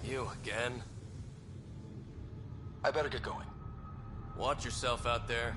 You again? I better get going. Watch yourself out there.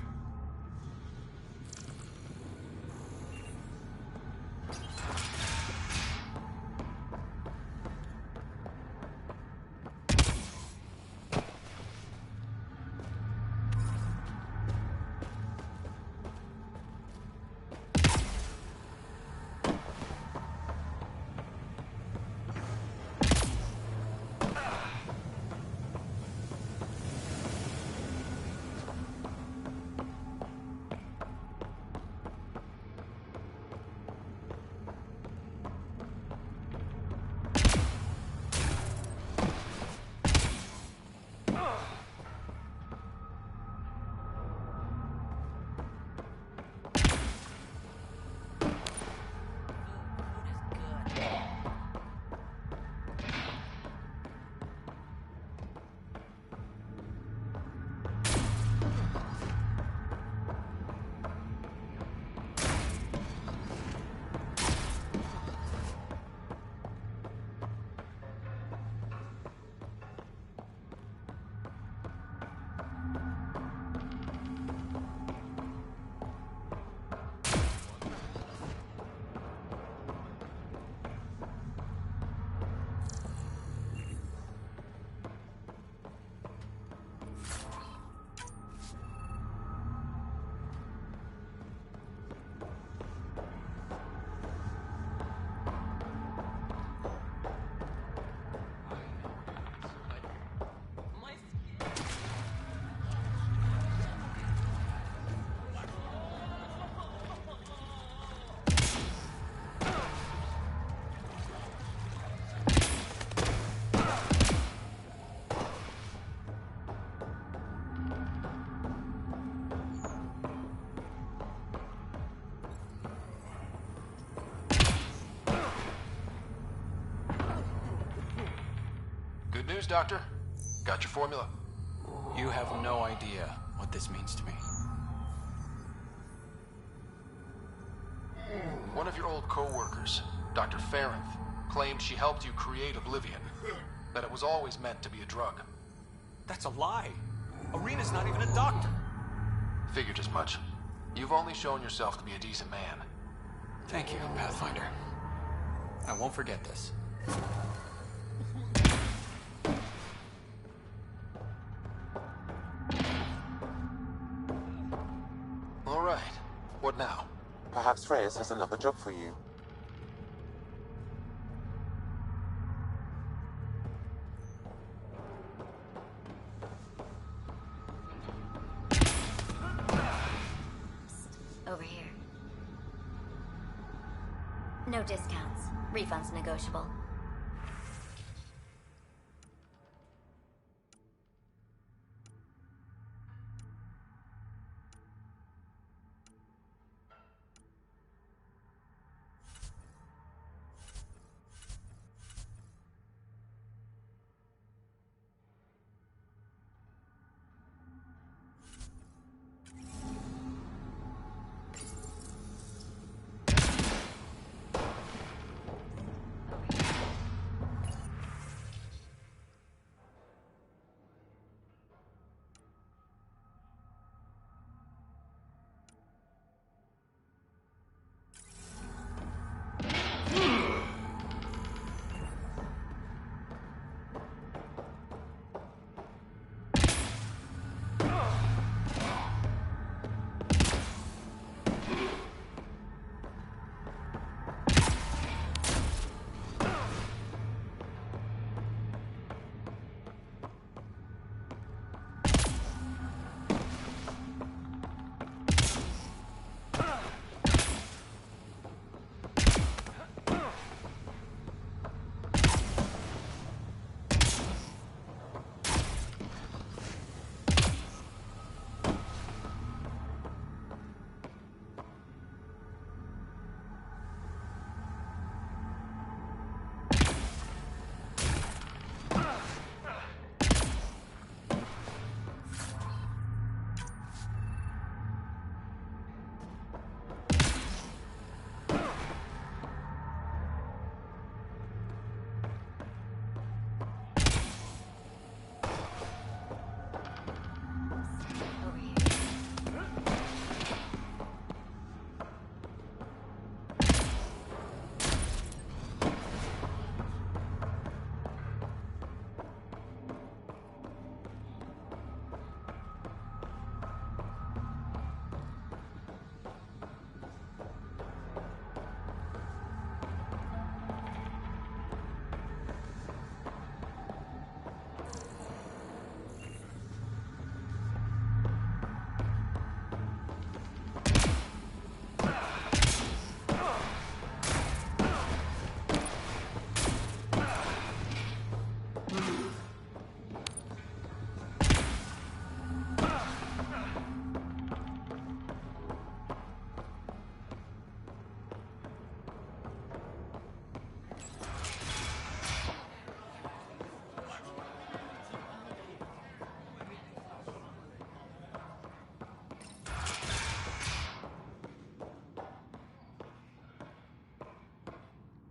news, Doctor? Got your formula? You have no idea what this means to me. One of your old co-workers, Dr. Farrenth, claimed she helped you create Oblivion. That it was always meant to be a drug. That's a lie. Arena's not even a doctor. Figured as much. You've only shown yourself to be a decent man. Thank you, Pathfinder. I won't forget this. All right. What now? Perhaps Reyes has another job for you. Over here. No discounts. Refunds negotiable.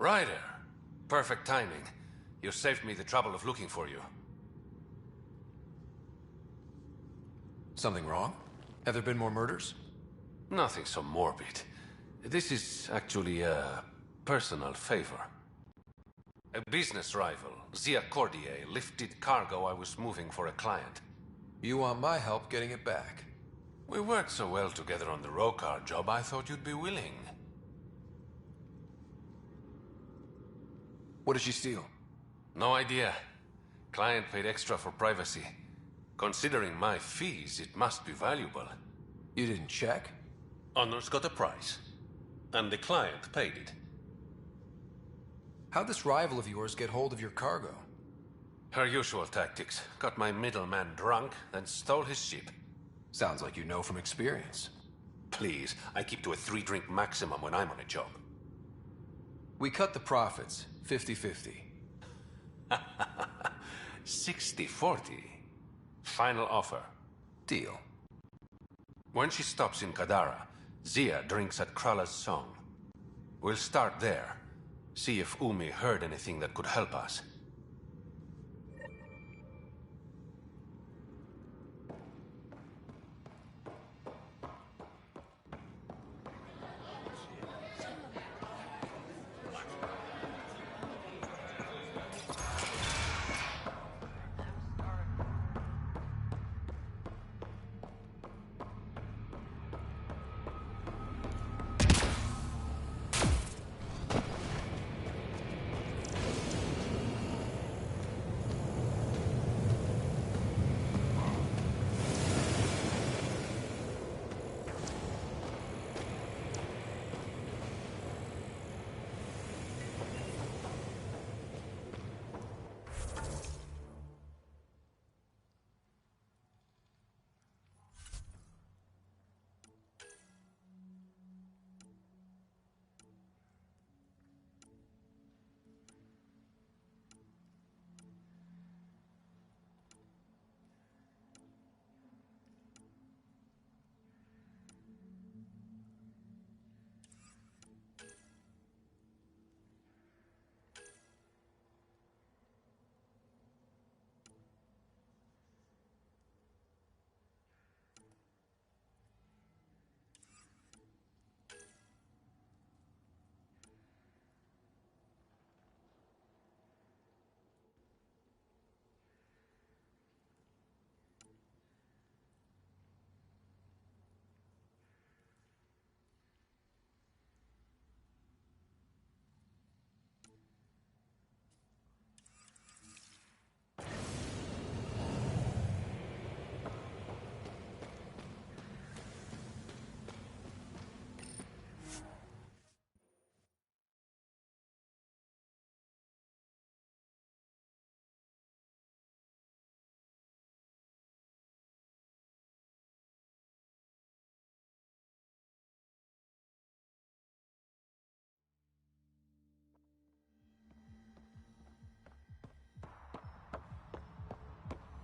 Ryder. Perfect timing. You saved me the trouble of looking for you. Something wrong? Have there been more murders? Nothing so morbid. This is actually a personal favor. A business rival, Zia Cordier, lifted cargo I was moving for a client. You want my help getting it back? We worked so well together on the Rokar job, I thought you'd be willing. What did she steal? No idea. Client paid extra for privacy. Considering my fees, it must be valuable. You didn't check? Honor's got a price. And the client paid it. How'd this rival of yours get hold of your cargo? Her usual tactics. Got my middleman drunk, then stole his ship. Sounds like you know from experience. Please, I keep to a 3-drink maximum when I'm on a job. We cut the profits, 50-50. 60-40. Final offer. Deal. When she stops in Kadara, Zia drinks at Krala's song. We'll start there. See if Umi heard anything that could help us.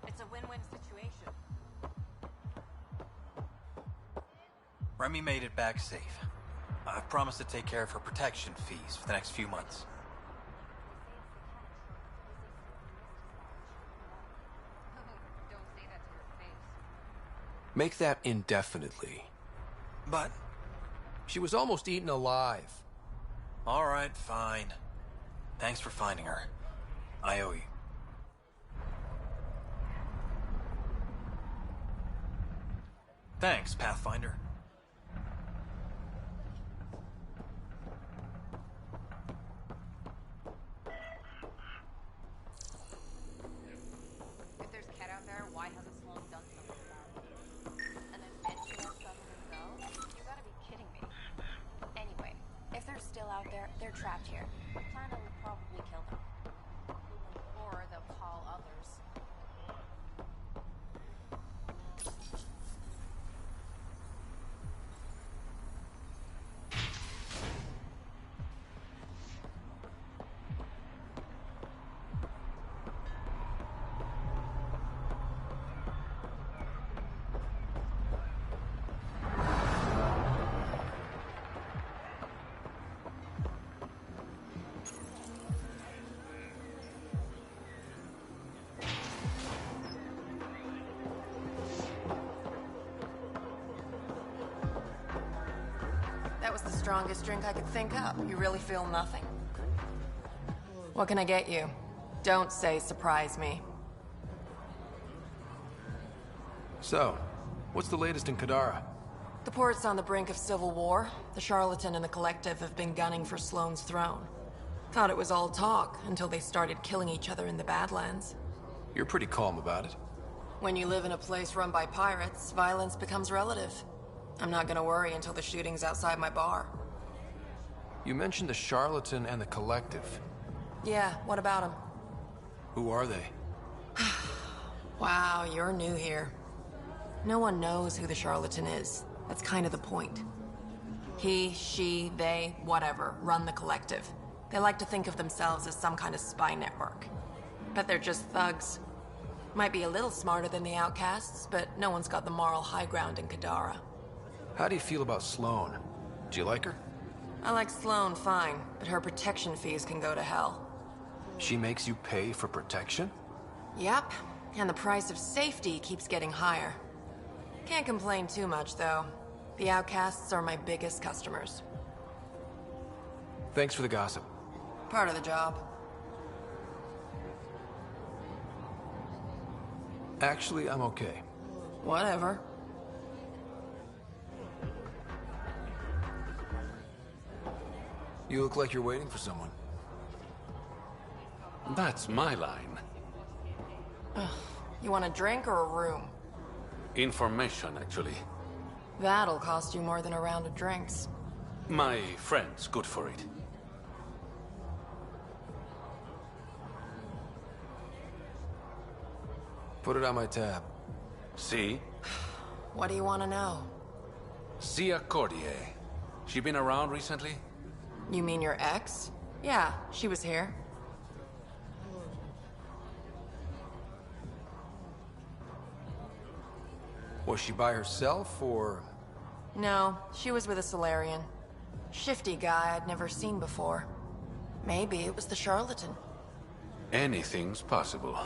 It's a win-win situation. Remy made it back safe. I've promised to take care of her protection fees for the next few months. Don't say that to her face. Make that indefinitely. But she was almost eaten alive. All right, fine. Thanks for finding her. I owe you. Thanks, Pathfinder. If there's cat out there, why hasn't Sloan done something about it? And then mention us letting them go? You gotta be kidding me. Anyway, if they're still out there, they're trapped here. Plana will probably kill them. Or they'll call others. That was the strongest drink I could think up. You really feel nothing? What can I get you? Don't say surprise me. So, what's the latest in Kadara? The port's on the brink of civil war. The Charlatan and the Collective have been gunning for Sloane's throne. Thought it was all talk until they started killing each other in the Badlands. You're pretty calm about it. When you live in a place run by pirates, violence becomes relative. I'm not gonna worry until the shooting's outside my bar. You mentioned the Charlatan and the Collective. Yeah, what about them? Who are they? Wow, you're new here. No one knows who the Charlatan is. That's kind of the point. He, she, they, whatever, run the Collective. They like to think of themselves as some kind of spy network. But they're just thugs. Might be a little smarter than the outcasts, but no one's got the moral high ground in Kadara. How do you feel about Sloane? Do you like her? I like Sloane fine, but her protection fees can go to hell. She makes you pay for protection? Yep, and the price of safety keeps getting higher. Can't complain too much, though. The outcasts are my biggest customers. Thanks for the gossip. Part of the job. Actually, I'm okay. Whatever. You look like you're waiting for someone. That's my line. You want a drink or a room? Information, actually. That'll cost you more than a round of drinks. My friend's good for it. Put it on my tab. See? What do you want to know? Zia Cordier. She been around recently? You mean your ex? Yeah, she was here. Was she by herself, or...? No, she was with a Solarian. Shifty guy I'd never seen before. Maybe it was the charlatan. Anything's possible.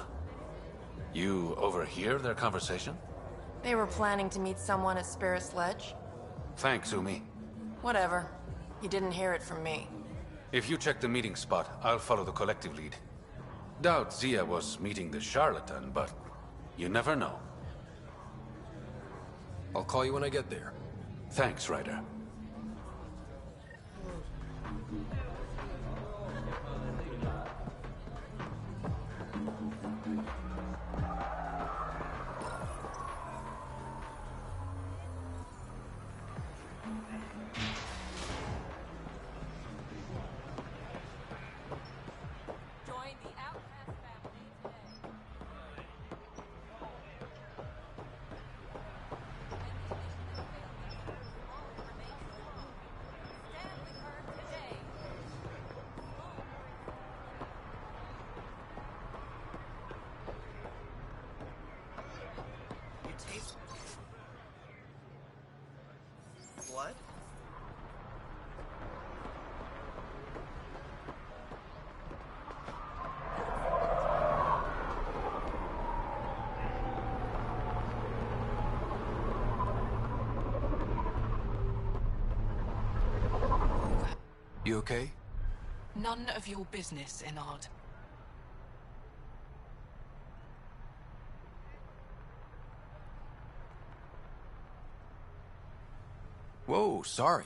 You overhear their conversation? They were planning to meet someone at Spirit's Ledge. Thanks, Umi. Whatever. You didn't hear it from me. If you check the meeting spot, I'll follow the collective lead. Doubt Zia was meeting the charlatan, but you never know. I'll call you when I get there. Thanks, Ryder. Blood? You okay? None of your business, Enard. Whoa, sorry.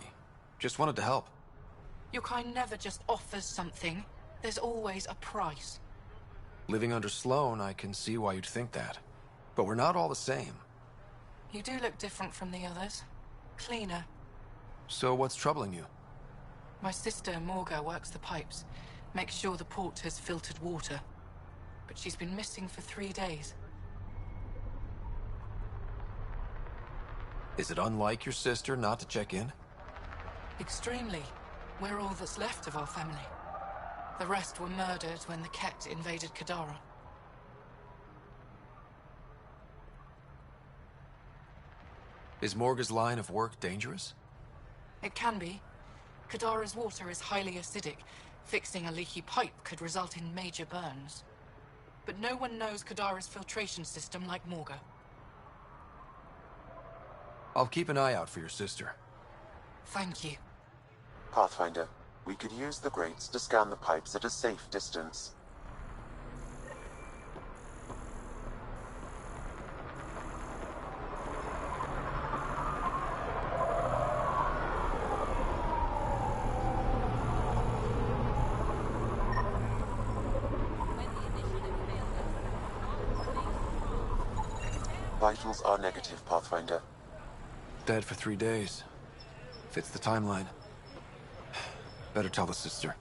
Just wanted to help. Your kind never just offers something. There's always a price. Living under Sloane, I can see why you'd think that. But we're not all the same. You do look different from the others. Cleaner. So what's troubling you? My sister, Morga, works the pipes. Makes sure the port has filtered water. But she's been missing for 3 days. Is it unlike your sister not to check in? Extremely. We're all that's left of our family. The rest were murdered when the Ket invaded Kadara. Is Morga's line of work dangerous? It can be. Kadara's water is highly acidic. Fixing a leaky pipe could result in major burns. But no one knows Kadara's filtration system like Morga. I'll keep an eye out for your sister. Thank you. Pathfinder, we could use the grates to scan the pipes at a safe distance. Vitals are negative, Pathfinder. Dead for 3 days. Fits the timeline. Better tell the sister.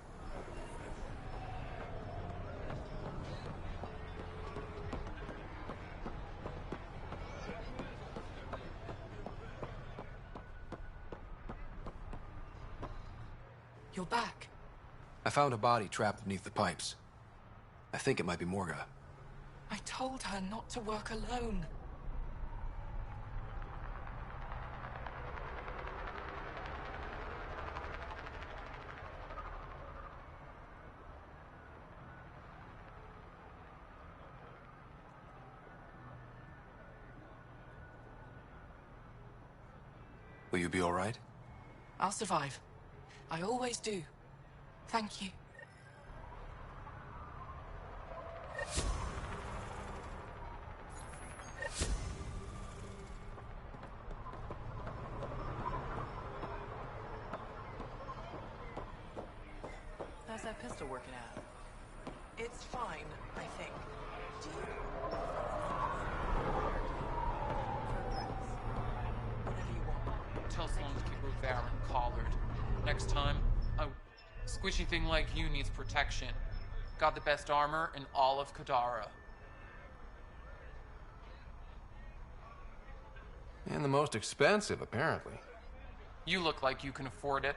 You're back. I found a body trapped beneath the pipes. I think it might be Morga. I told her not to work alone. Will you be all right? I'll survive. I always do. Thank you. How's that pistol working out? It's fine, I think. Do you? Whatever you want. Tell someone to keep Rivera collared. Next time, a squishy thing like you needs protection. Got the best armor in all of Kadara. And the most expensive, apparently. You look like you can afford it.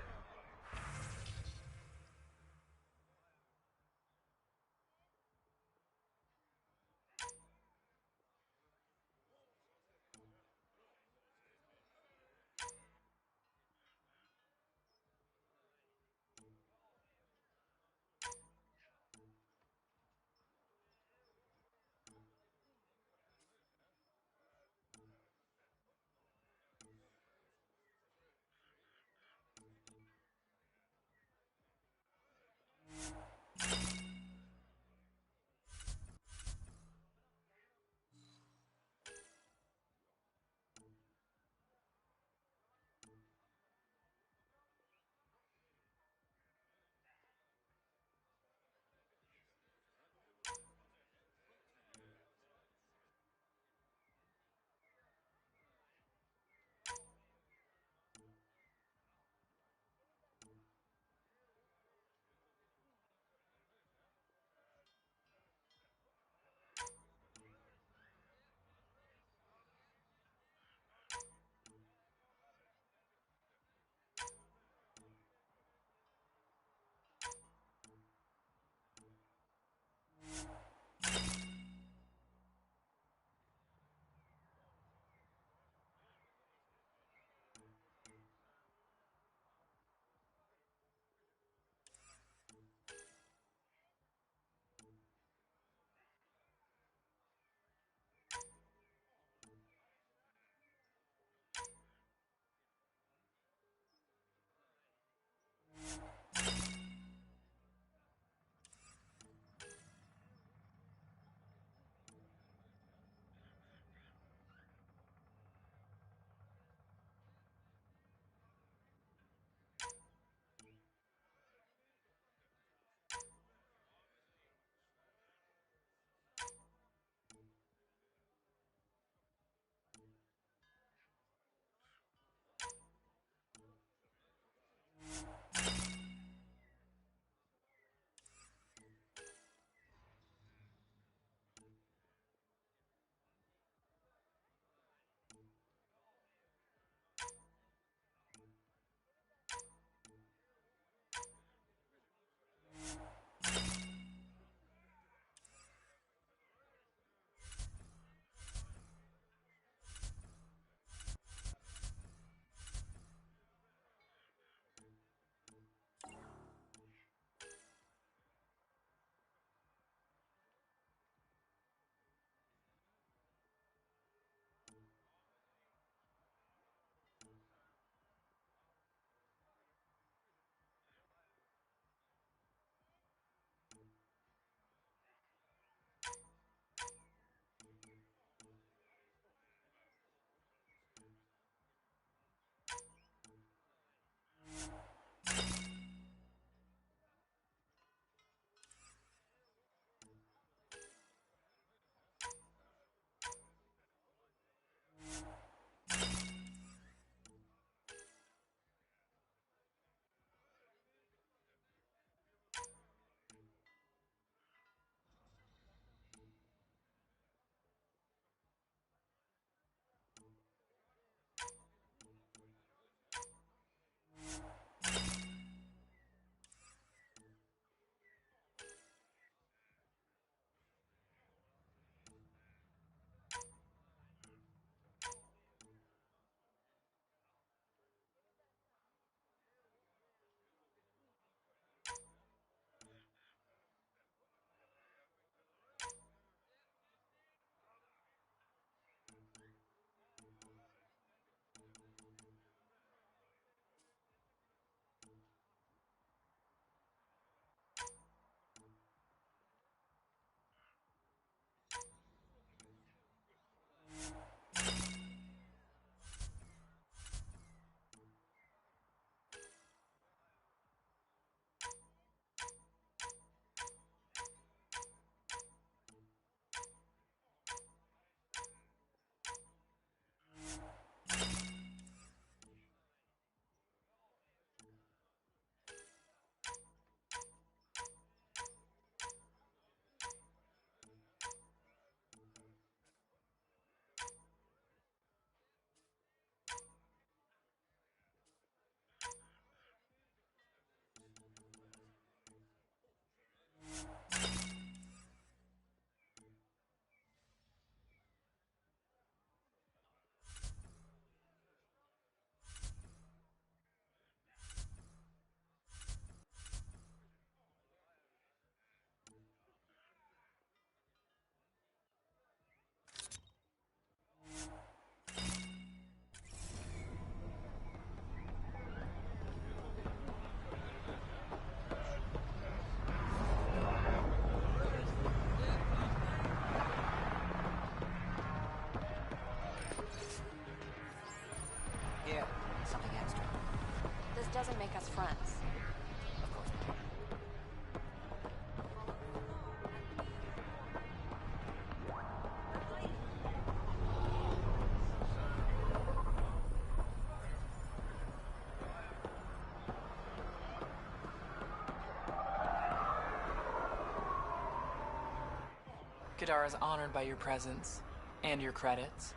Kadara's honored by your presence and your credits.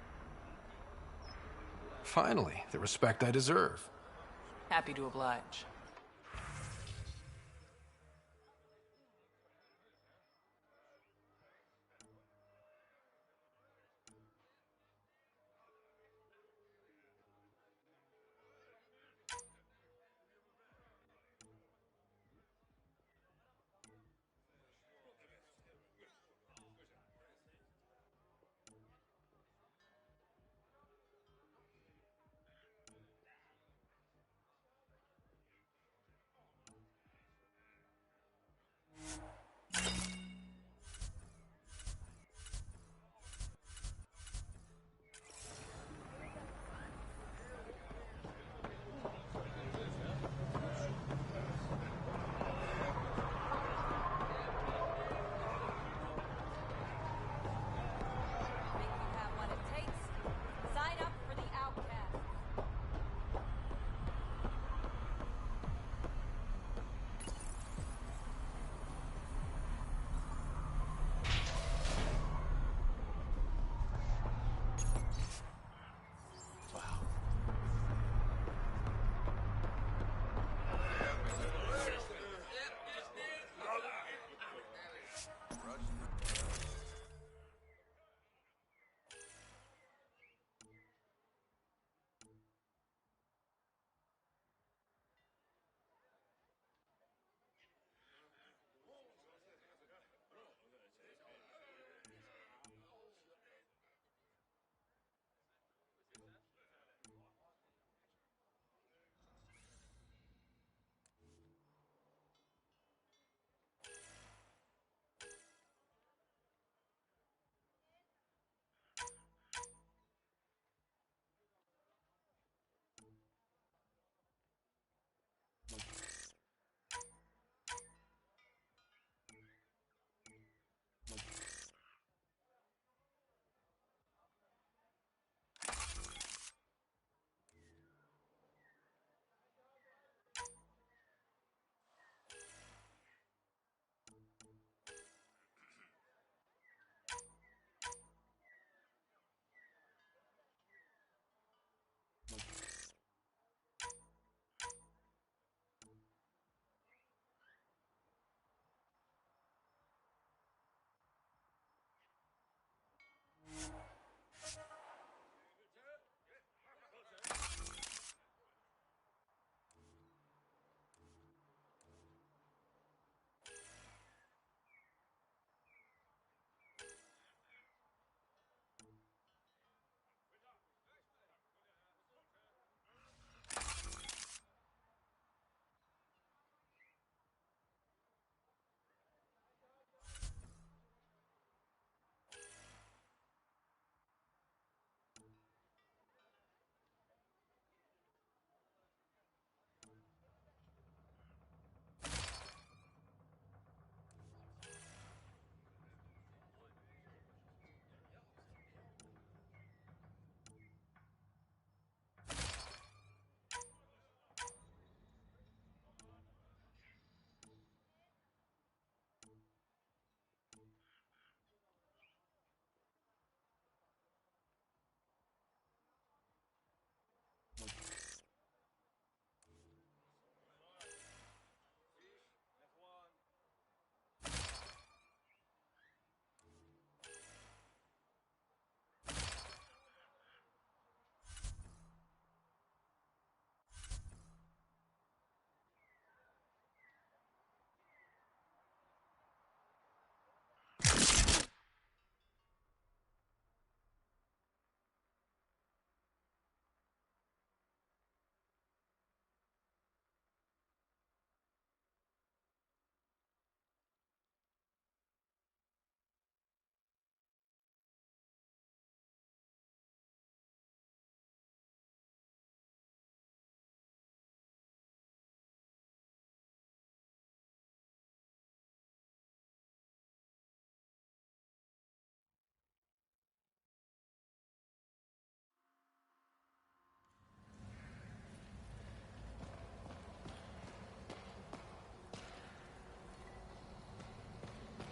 Finally, the respect I deserve. Happy to oblige.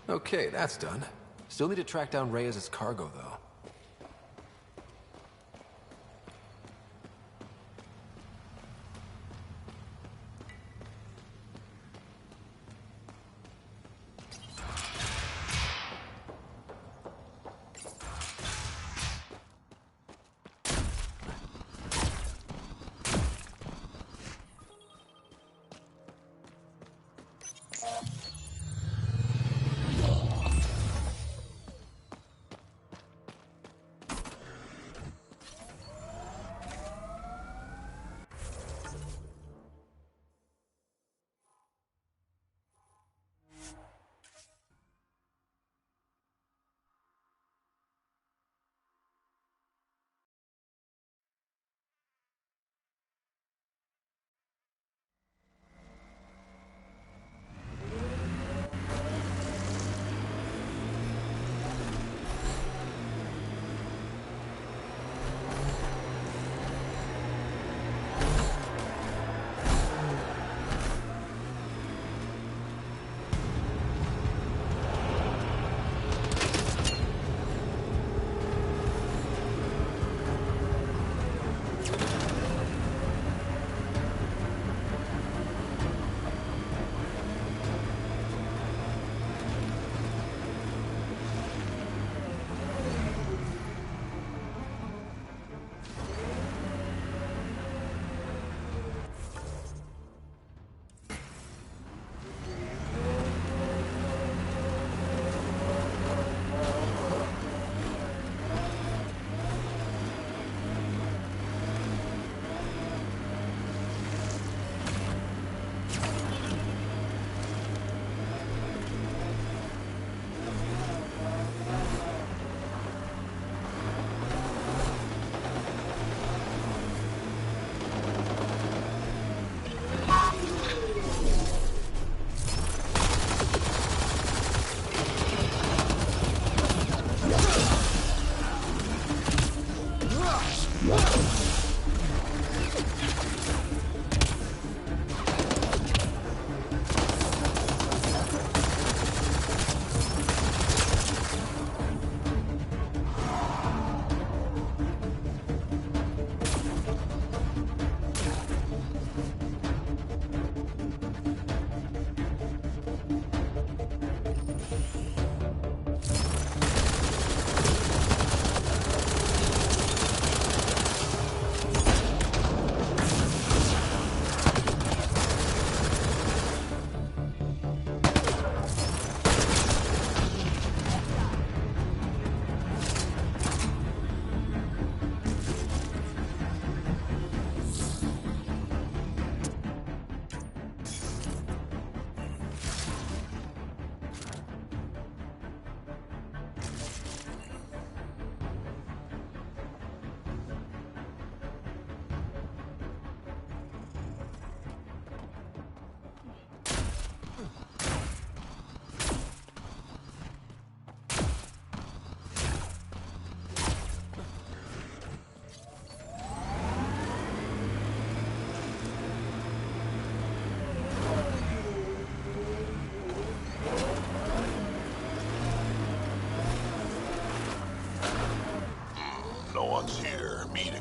Okay, that's done. Still need to track down Reyes' cargo, though.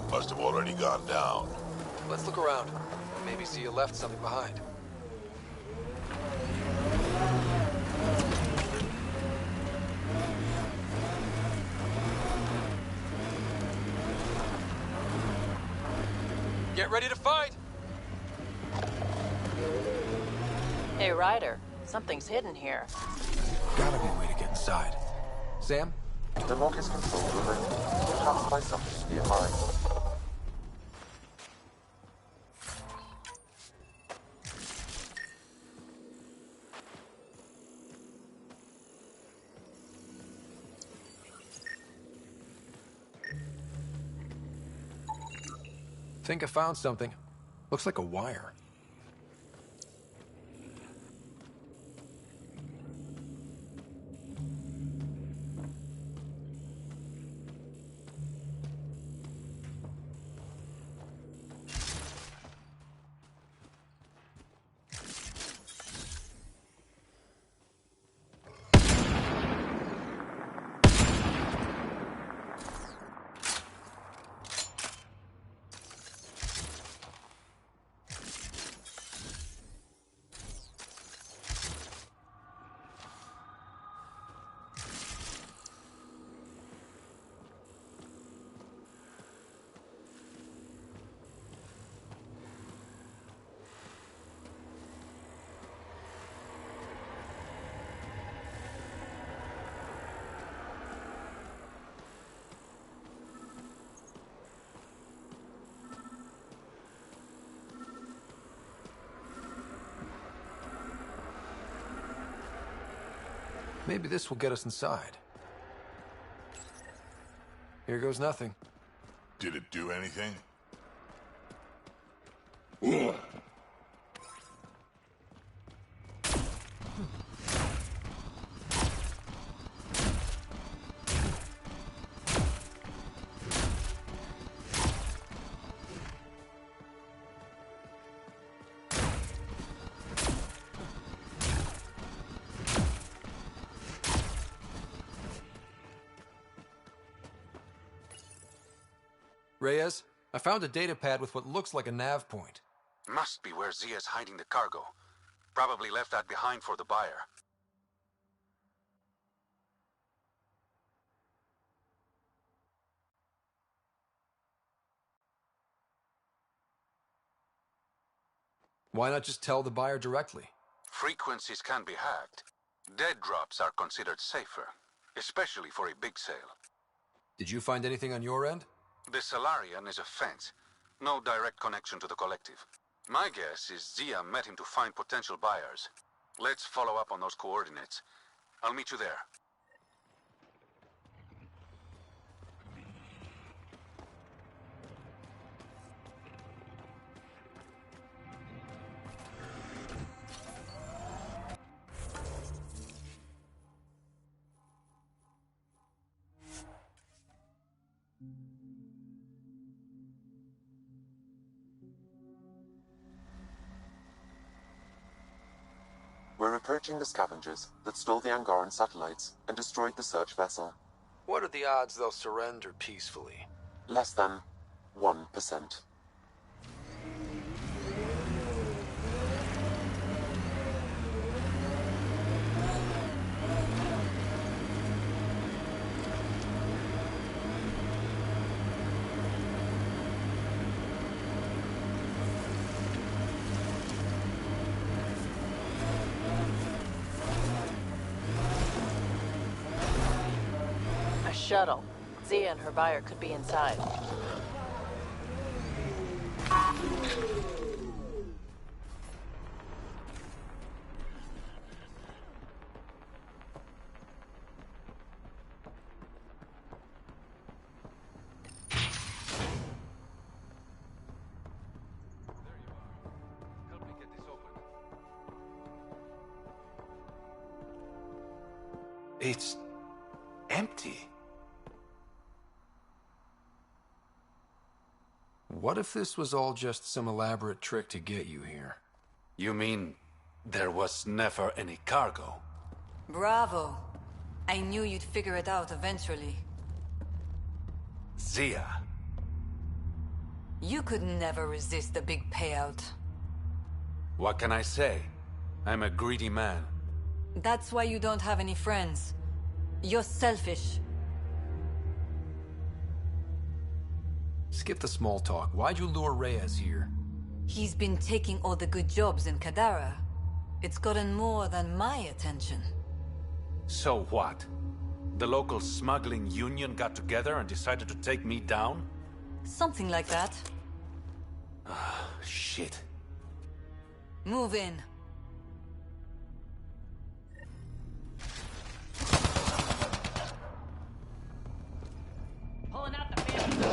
Must have already gone down. Let's look around. Maybe see you left something behind. Get ready to fight! Hey, Ryder. Something's hidden here. Gotta be a way to get inside. Sam? The lock is controlled remotely. Perhaps by something nearby. Think I found something. Looks like a wire. Maybe this will get us inside. Here goes nothing. Did it do anything? Reyes, I found a data pad with what looks like a nav point. Must be where Zia's hiding the cargo. Probably left that behind for the buyer. Why not just tell the buyer directly? Frequencies can be hacked. Dead drops are considered safer, especially for a big sale. Did you find anything on your end? The Salarian is a fence. No direct connection to the collective. My guess is Zia met him to find potential buyers. Let's follow up on those coordinates. I'll meet you there. We're approaching the scavengers that stole the Angaran satellites and destroyed the search vessel. What are the odds they'll surrender peacefully? Less than 1%. Shuttle. Zia and her buyer could be inside. It's empty. What if this was all just some elaborate trick to get you here? You mean there was never any cargo? Bravo. I knew you'd figure it out eventually. Zia. You could never resist the big payout. What can I say? I'm a greedy man. That's why you don't have any friends. You're selfish. Skip the small talk. Why'd you lure Reyes here? He's been taking all the good jobs in Kadara. It's gotten more than my attention. So what? The local smuggling union got together and decided to take me down? Something like that. Ah, shit. Move in. Pulling out the family.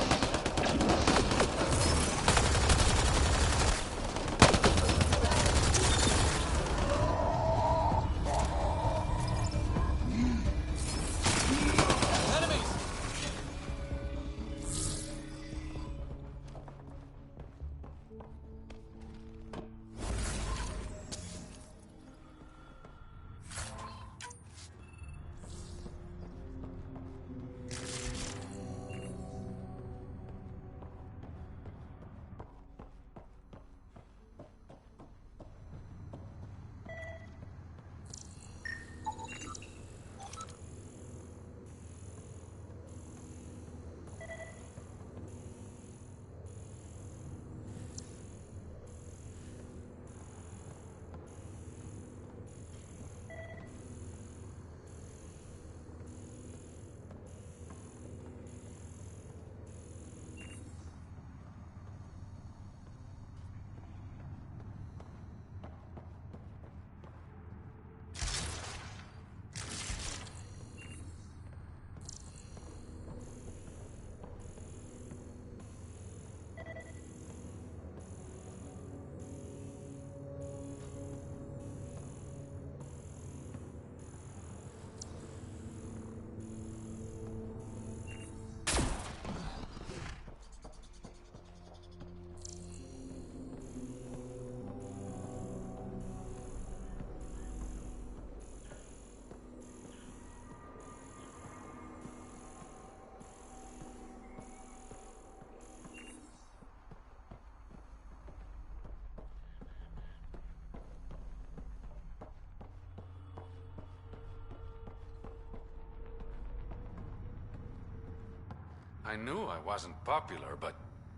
I knew I wasn't popular, but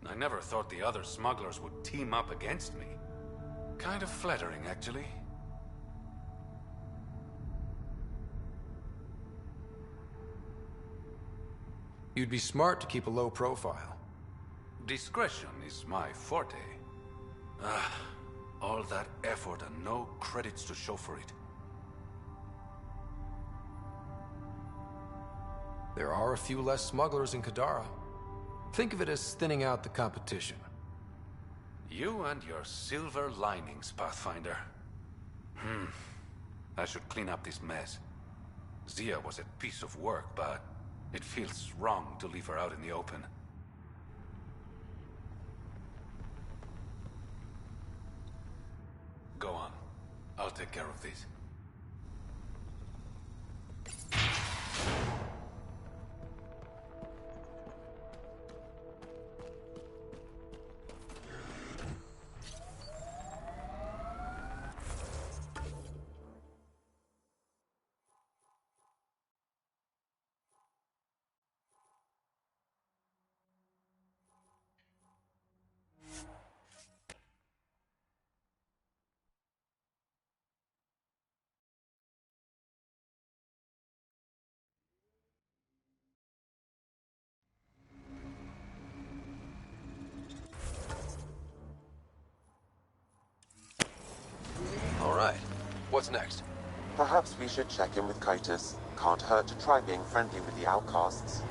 I never thought the other smugglers would team up against me. Kind of flattering, actually. You'd be smart to keep a low profile. Discretion is my forte. All that effort and no credits to show for it. There are a few less smugglers in Kadara. Think of it as thinning out the competition. You and your silver linings, Pathfinder. I should clean up this mess. Zia was a piece of work, but it feels wrong to leave her out in the open. Go on. I'll take care of this. All right. What's next? Perhaps we should check in with Kaitis. Can't hurt to try being friendly with the outcasts.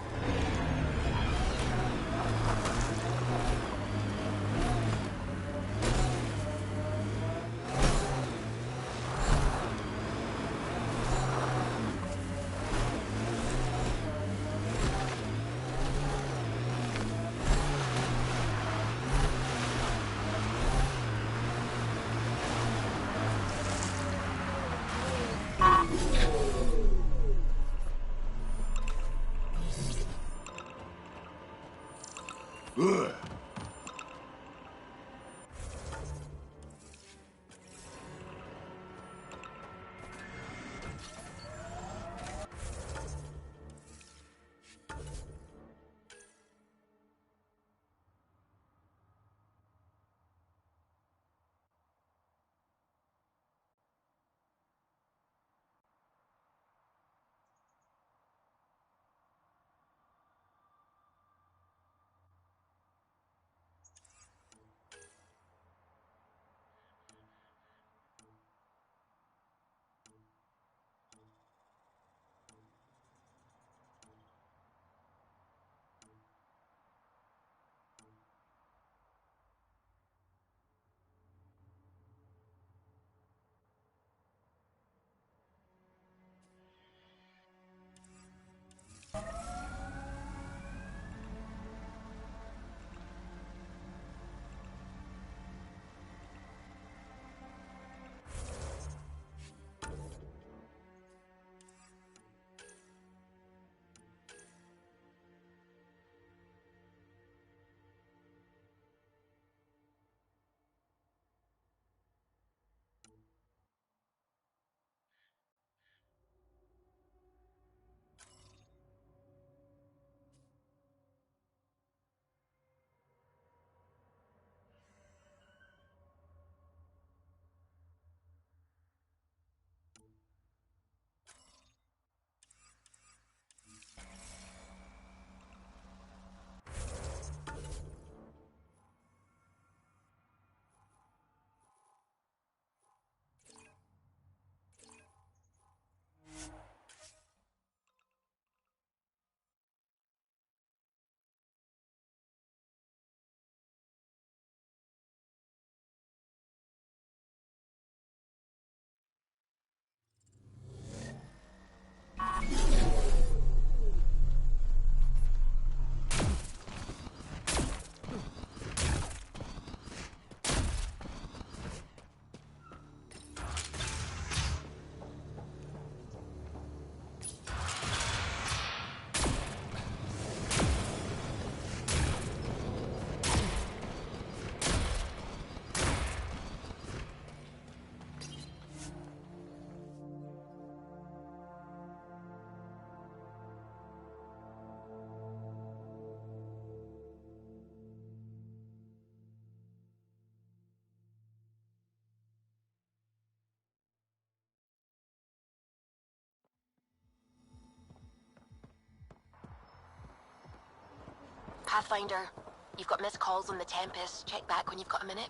Pathfinder. You've got missed calls on the Tempest. Check back when you've got a minute.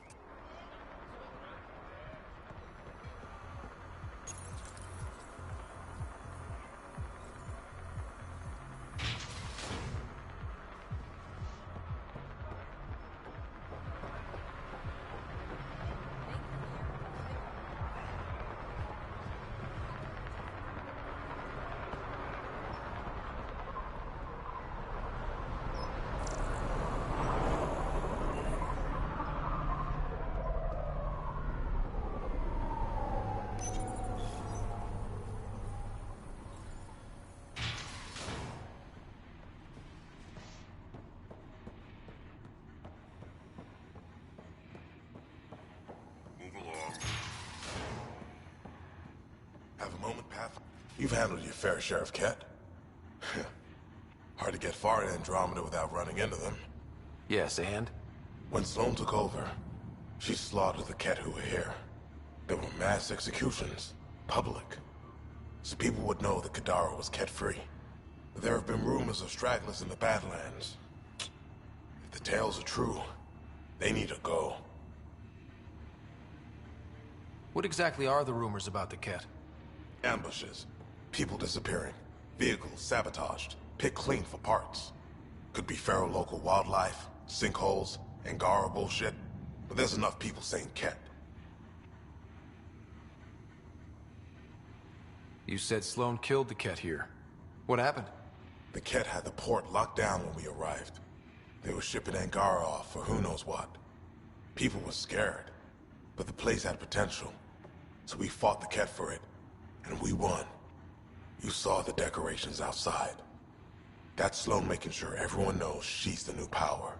Have a moment, Path. You've handled your fair share of Ket. Hard to get far in Andromeda without running into them. Yes, and? When Sloane took over, she slaughtered the Ket who were here. There were mass executions, public. So people would know that Kadara was Ket-free. But there have been rumors of stragglers in the Badlands. If the tales are true, they need to go. What exactly are the rumors about the Ket? Ambushes, people disappearing, vehicles sabotaged, picked clean for parts. Could be feral local wildlife, sinkholes, Angara bullshit, but there's enough people saying Ket. You said Sloane killed the Ket here. What happened? The Ket had the port locked down when we arrived. They were shipping Angara off for who knows what. People were scared, but the place had potential. So we fought the Ket for it, and we won. You saw the decorations outside. That's Sloane making sure everyone knows she's the new power.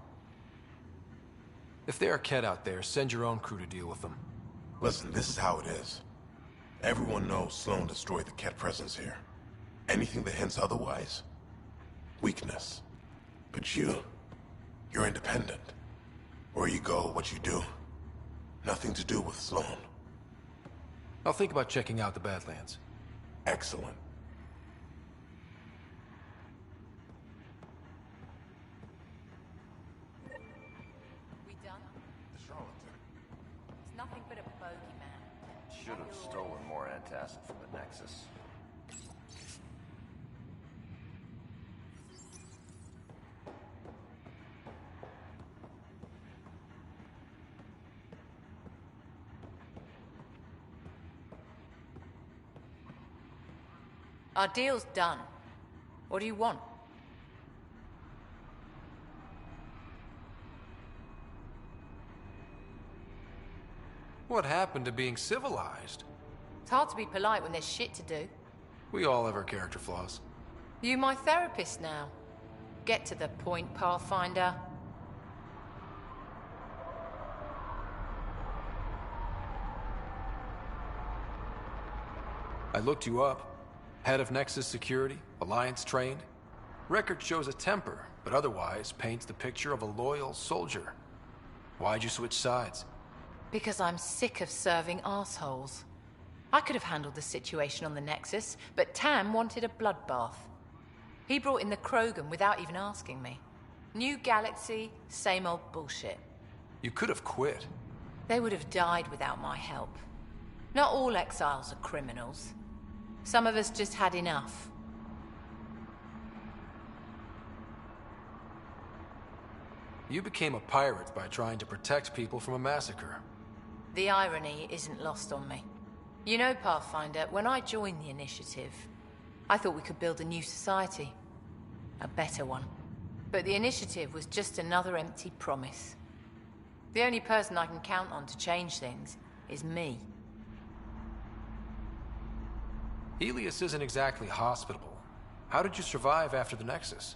If there are Ket out there, send your own crew to deal with them. Listen, this is how it is. Everyone knows Sloane destroyed the Ket presence here. Anything that hints otherwise, weakness. But you're independent. Where you go, what you do, nothing to do with Sloane. I'll think about checking out the Badlands. Excellent. We done? The charlatan. It's nothing but a bogeyman. Should have stolen more antacid from the Nexus. Our deal's done. What do you want? What happened to being civilized? It's hard to be polite when there's shit to do. We all have our character flaws. You my therapist now. Get to the point, Pathfinder. I looked you up. Head of Nexus Security, Alliance trained. Record shows a temper, but otherwise paints the picture of a loyal soldier. Why'd you switch sides? Because I'm sick of serving assholes. I could have handled the situation on the Nexus, but Tam wanted a bloodbath. He brought in the Krogan without even asking me. New galaxy, same old bullshit. You could have quit. They would have died without my help. Not all exiles are criminals. Some of us just had enough. You became a pirate by trying to protect people from a massacre. The irony isn't lost on me. You know, Pathfinder, when I joined the Initiative, I thought we could build a new society. A better one. But the Initiative was just another empty promise. The only person I can count on to change things is me. Helios isn't exactly hospitable. How did you survive after the Nexus?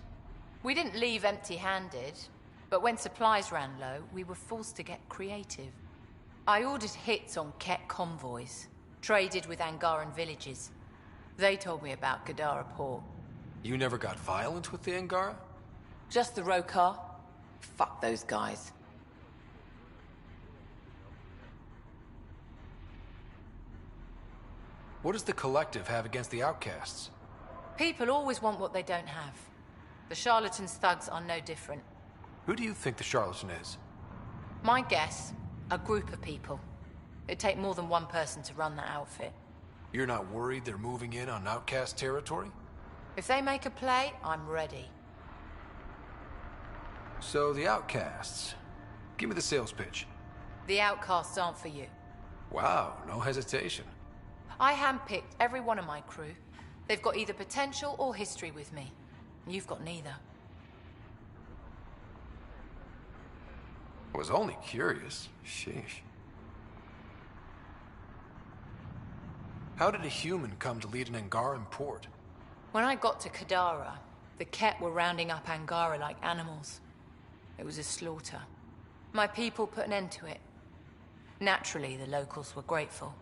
We didn't leave empty-handed, but when supplies ran low, we were forced to get creative. I ordered hits on Ket convoys, traded with Angaran villages. They told me about Kadara Port. You never got violent with the Angara? Just the Rokar. Fuck those guys. What does the Collective have against the outcasts? People always want what they don't have. The charlatans' thugs are no different. Who do you think the charlatan is? My guess, a group of people. It'd take more than one person to run that outfit. You're not worried they're moving in on outcast territory? If they make a play, I'm ready. So the outcasts. Give me the sales pitch. The outcasts aren't for you. Wow, no hesitation. I handpicked every one of my crew. They've got either potential or history with me. You've got neither. I was only curious. Sheesh. How did a human come to lead an Angaran port? When I got to Kadara, the Ket were rounding up Angara like animals. It was a slaughter. My people put an end to it. Naturally, the locals were grateful.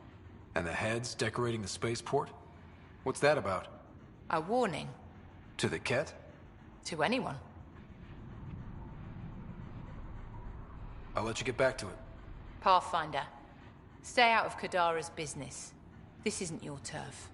And the heads decorating the spaceport? What's that about? A warning. To the Ket? To anyone. I'll let you get back to it. Pathfinder, stay out of Kadara's business. This isn't your turf.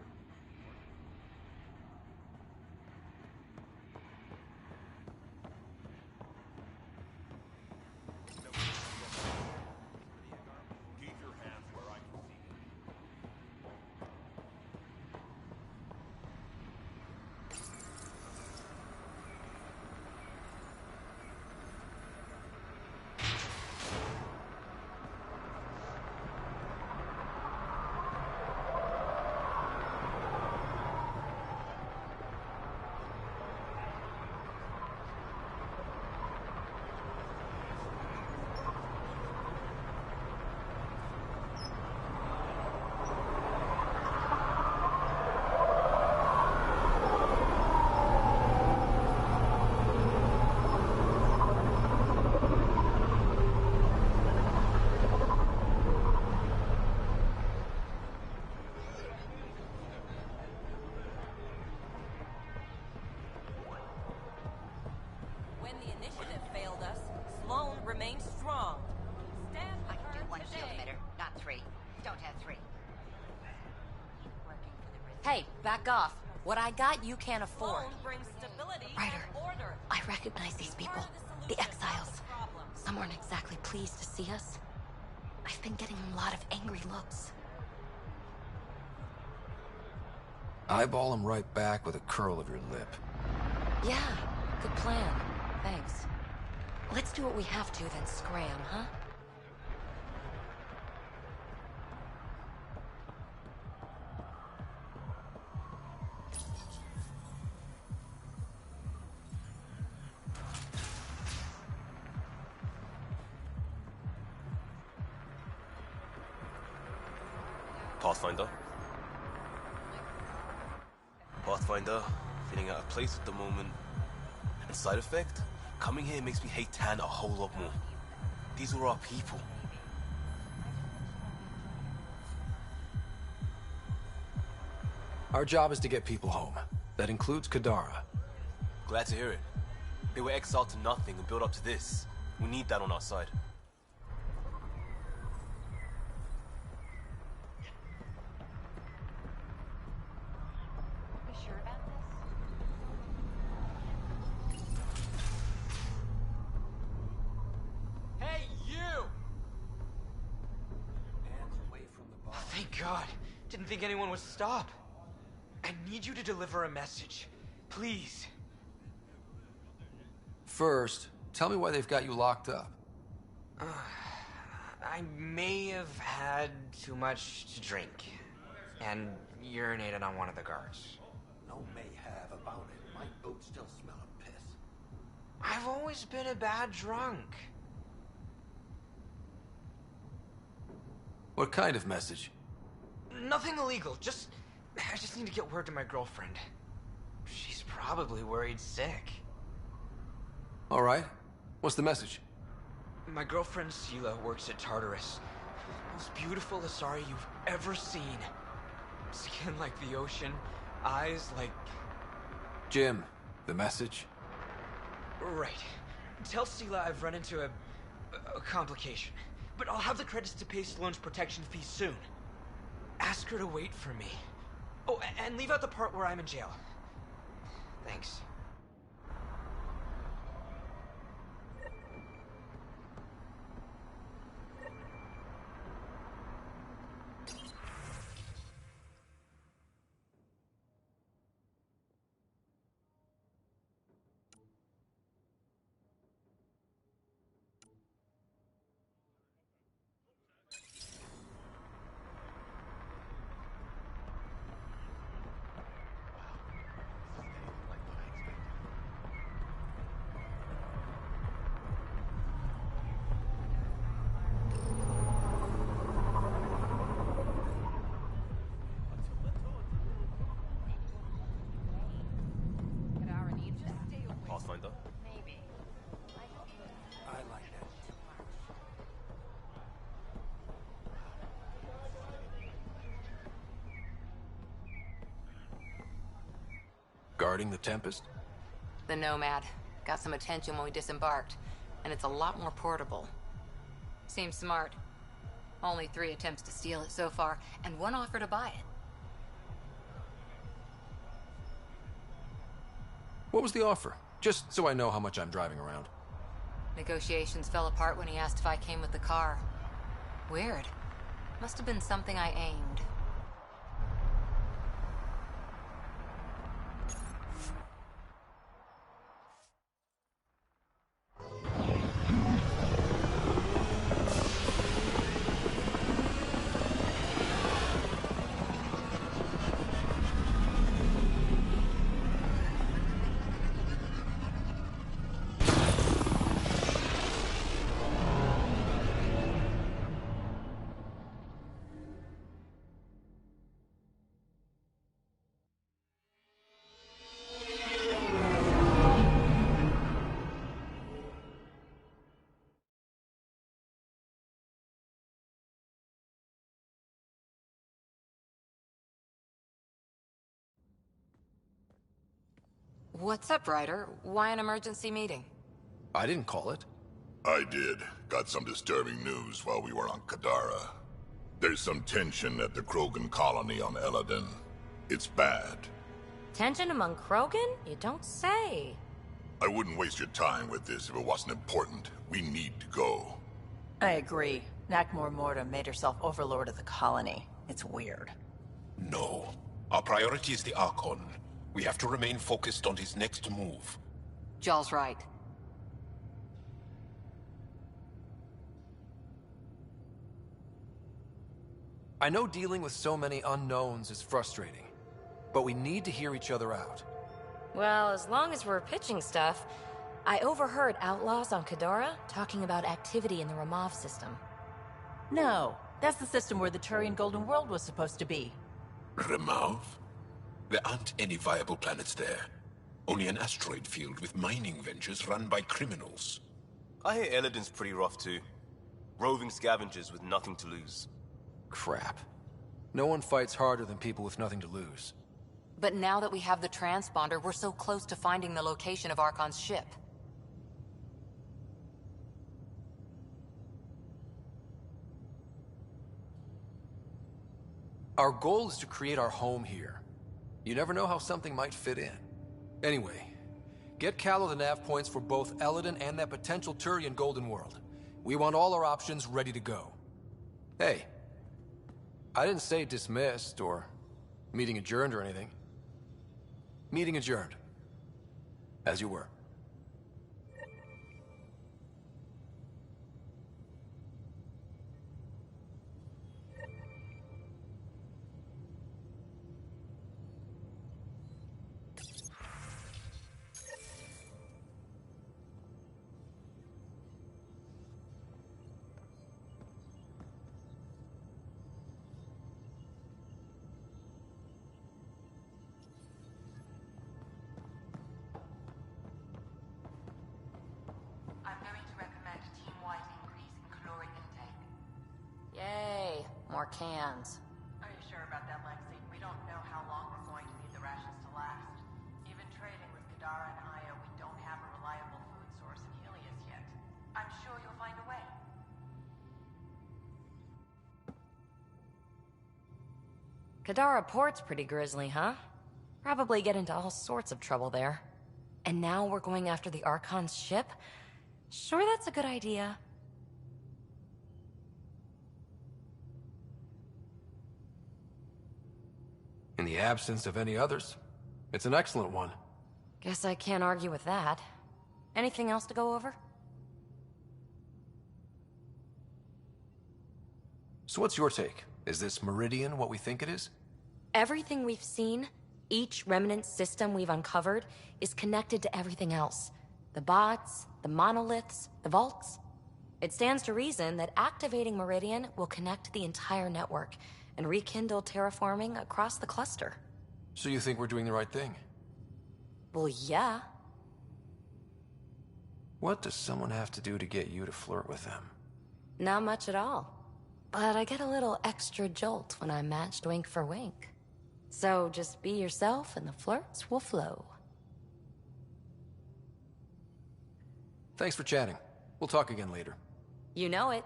Hey, back off. What I got, you can't afford. Ryder, I recognize these people. The exiles. Some weren't exactly pleased to see us. I've been getting a lot of angry looks. Eyeball them right back with a curl of your lip. Yeah, good plan. Thanks. Let's do what we have to, then scram, huh? Pathfinder? Pathfinder, feeling out of place at the moment. And side effect? Coming here makes me hate Tan a whole lot more. These were our people. Our job is to get people home. That includes Kadara. Glad to hear it. They were exiled to nothing and built up to this. We need that on our side. God, didn't think anyone would stop. I need you to deliver a message. Please. First, tell me why they've got you locked up. I may have had too much to drink. And urinated on one of the guards. No may have about it. My boots still smell of piss. I've always been a bad drunk. What kind of message? Nothing illegal, I just need to get word to my girlfriend. She's probably worried sick. All right. What's the message? My girlfriend Sela works at Tartarus. Most beautiful Asari you've ever seen. Skin like the ocean, eyes like... Jim, the message? Right. Tell Sela I've run into a complication. But I'll have the credits to pay Sloane's protection fee soon. Ask her to wait for me. Oh, and leave out the part where I'm in jail. Thanks. though. Maybe. I like that. Guarding the Tempest? The Nomad. Got some attention when we disembarked, and it's a lot more portable. Seems smart. Only 3 attempts to steal it so far, and 1 offer to buy it. What was the offer? Just so I know how much I'm driving around. Negotiations fell apart when he asked if I came with the car. Weird. Must have been something I aimed. What's up, Ryder? Why an emergency meeting? I didn't call it. I did. Got some disturbing news while we were on Kadara. There's some tension at the Krogan colony on Eladin. It's bad. Tension among Krogan? You don't say. I wouldn't waste your time with this if it wasn't important. We need to go. I agree. Nakmor Morta made herself overlord of the colony. It's weird. No. Our priority is the Archon. We have to remain focused on his next move. Jaw's right. I know dealing with so many unknowns is frustrating, but we need to hear each other out. Well, as long as we're pitching stuff, I overheard outlaws on Kadara talking about activity in the Ramov system. No, that's the system where the Turian Golden World was supposed to be. Ramov? There aren't any viable planets there. Only an asteroid field with mining ventures run by criminals. I hear Eladin's pretty rough too. Roving scavengers with nothing to lose. Crap. No one fights harder than people with nothing to lose. But now that we have the transponder, we're so close to finding the location of Archon's ship. Our goal is to create our home here. You never know how something might fit in. Anyway, get Callow the nav points for both Eladin and that potential Turian Golden World. We want all our options ready to go. Hey, I didn't say dismissed or meeting adjourned or anything. Meeting adjourned. As you were. Yay, more cans. Are you sure about that, Lexi? We don't know how long we're going to need the rations to last. Even trading with Kadara and Aya, we don't have a reliable food source in Helios yet. I'm sure you'll find a way. Kadara Port's pretty grisly, huh? Probably get into all sorts of trouble there. And now we're going after the Archon's ship? Sure that's a good idea. In the absence of any others, it's an excellent one. Guess I can't argue with that. Anything else to go over? So what's your take? Is this Meridian what we think it is? Everything we've seen, each remnant system we've uncovered, is connected to everything else. The bots, the monoliths, the vaults. It stands to reason that activating Meridian will connect the entire network and rekindle terraforming across the cluster. So you think we're doing the right thing? Well, yeah. What does someone have to do to get you to flirt with them? Not much at all. But I get a little extra jolt when I'm matched wink for wink. So just be yourself and the flirts will flow. Thanks for chatting. We'll talk again later. You know it.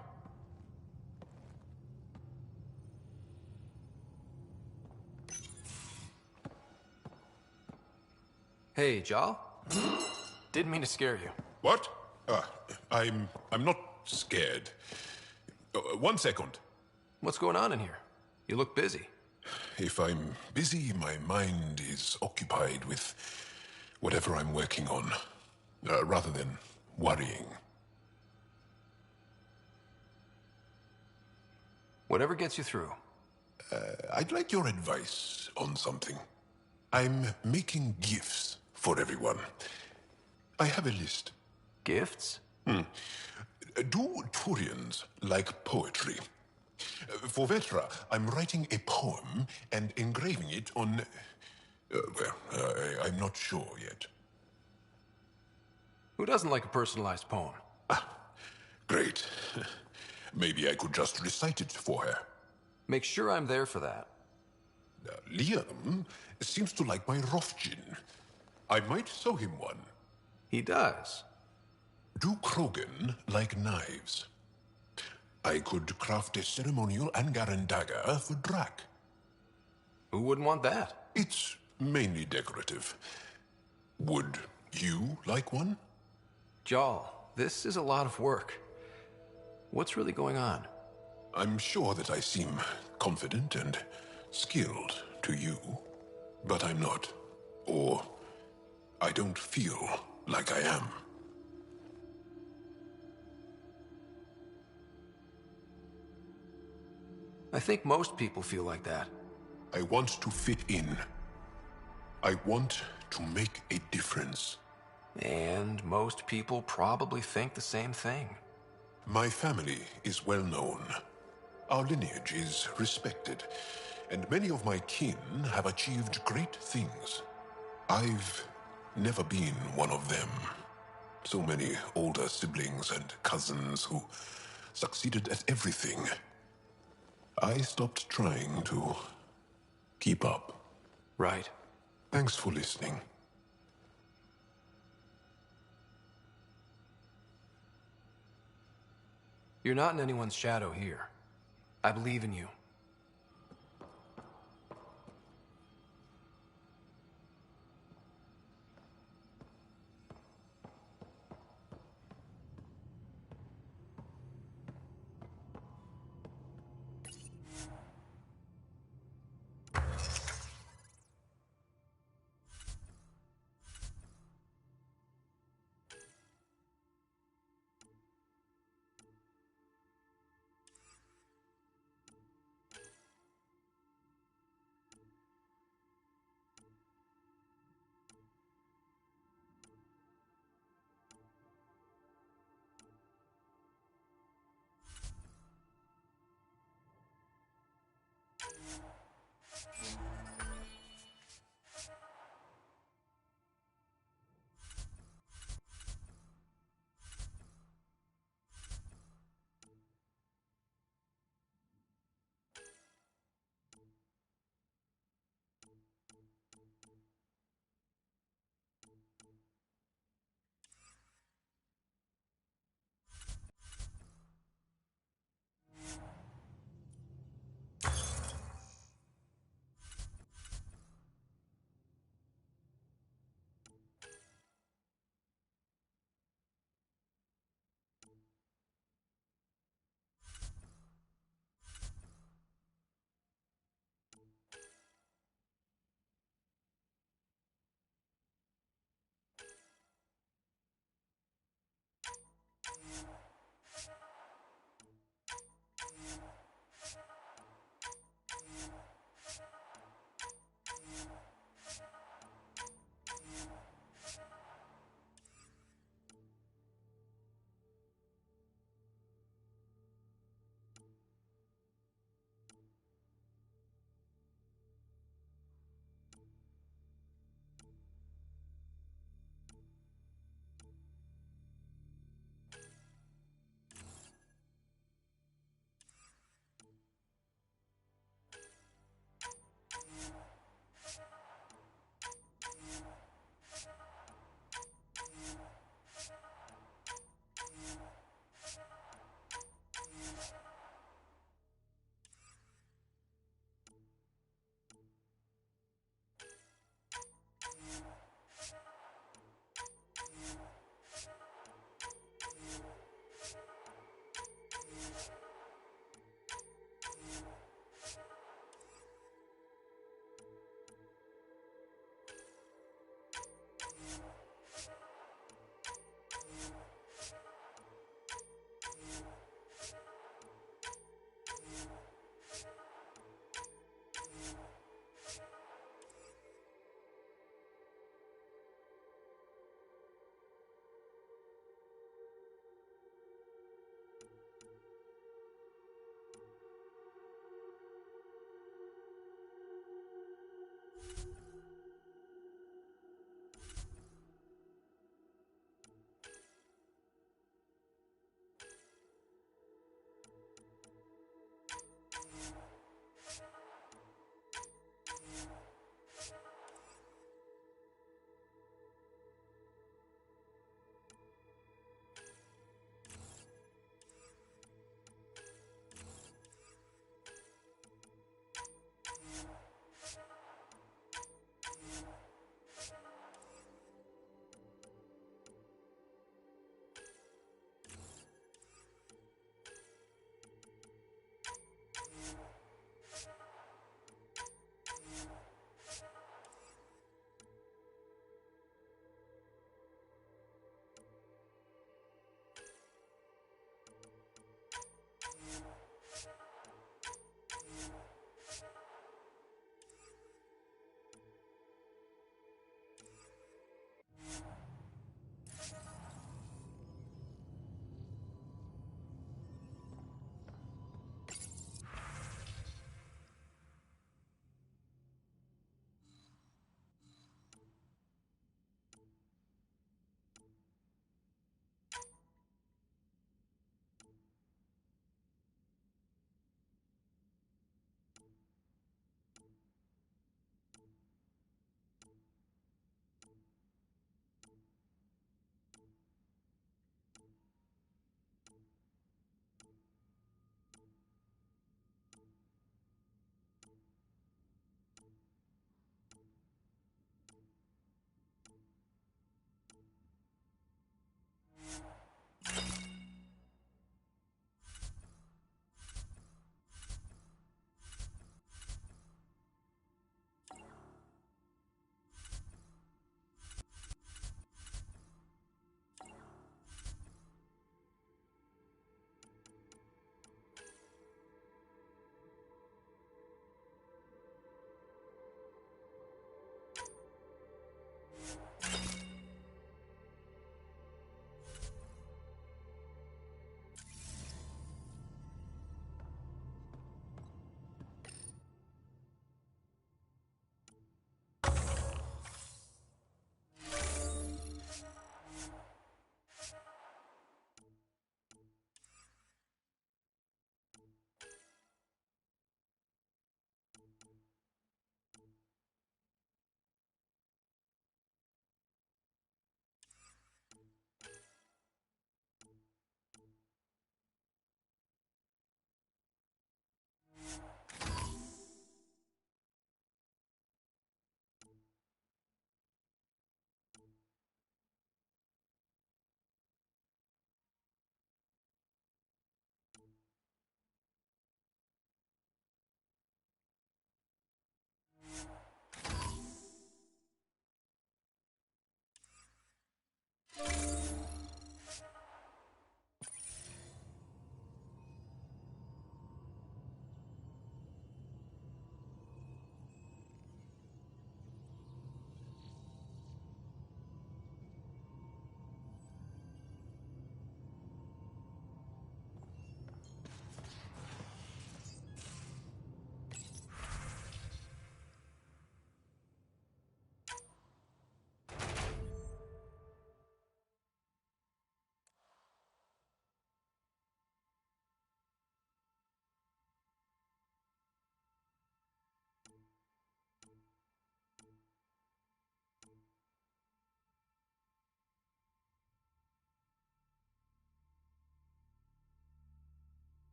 Hey, Jal. Didn't mean to scare you. What? I'm not scared. 1 second. What's going on in here? You look busy. If I'm busy, my mind is occupied with whatever I'm working on, rather than worrying. Whatever gets you through. I'd like your advice on something. I'm making gifts for everyone. I have a list. Gifts? Do Turians like poetry? For Vetra, I'm writing a poem and engraving it on... I'm not sure yet. Who doesn't like a personalized poem? Great. Maybe I could just recite it for her. Make sure I'm there for that. Liam seems to like my Rofgin. I might sew him one. He does. Do Krogan like knives? I could craft a ceremonial Angaran dagger for Drac. Who wouldn't want that? It's mainly decorative. Would you like one? Jal, this is a lot of work. What's really going on? I'm sure that I seem confident and skilled to you, but I'm not. Or I don't feel like I am. I think most people feel like that. I want to fit in. I want to make a difference. And most people probably think the same thing. My family is well known. Our lineage is respected, and many of my kin have achieved great things. I've never been one of them. So many older siblings and cousins who succeeded at everything. I stopped trying to keep up. Right. Thanks for listening. You're not in anyone's shadow here. I believe in you.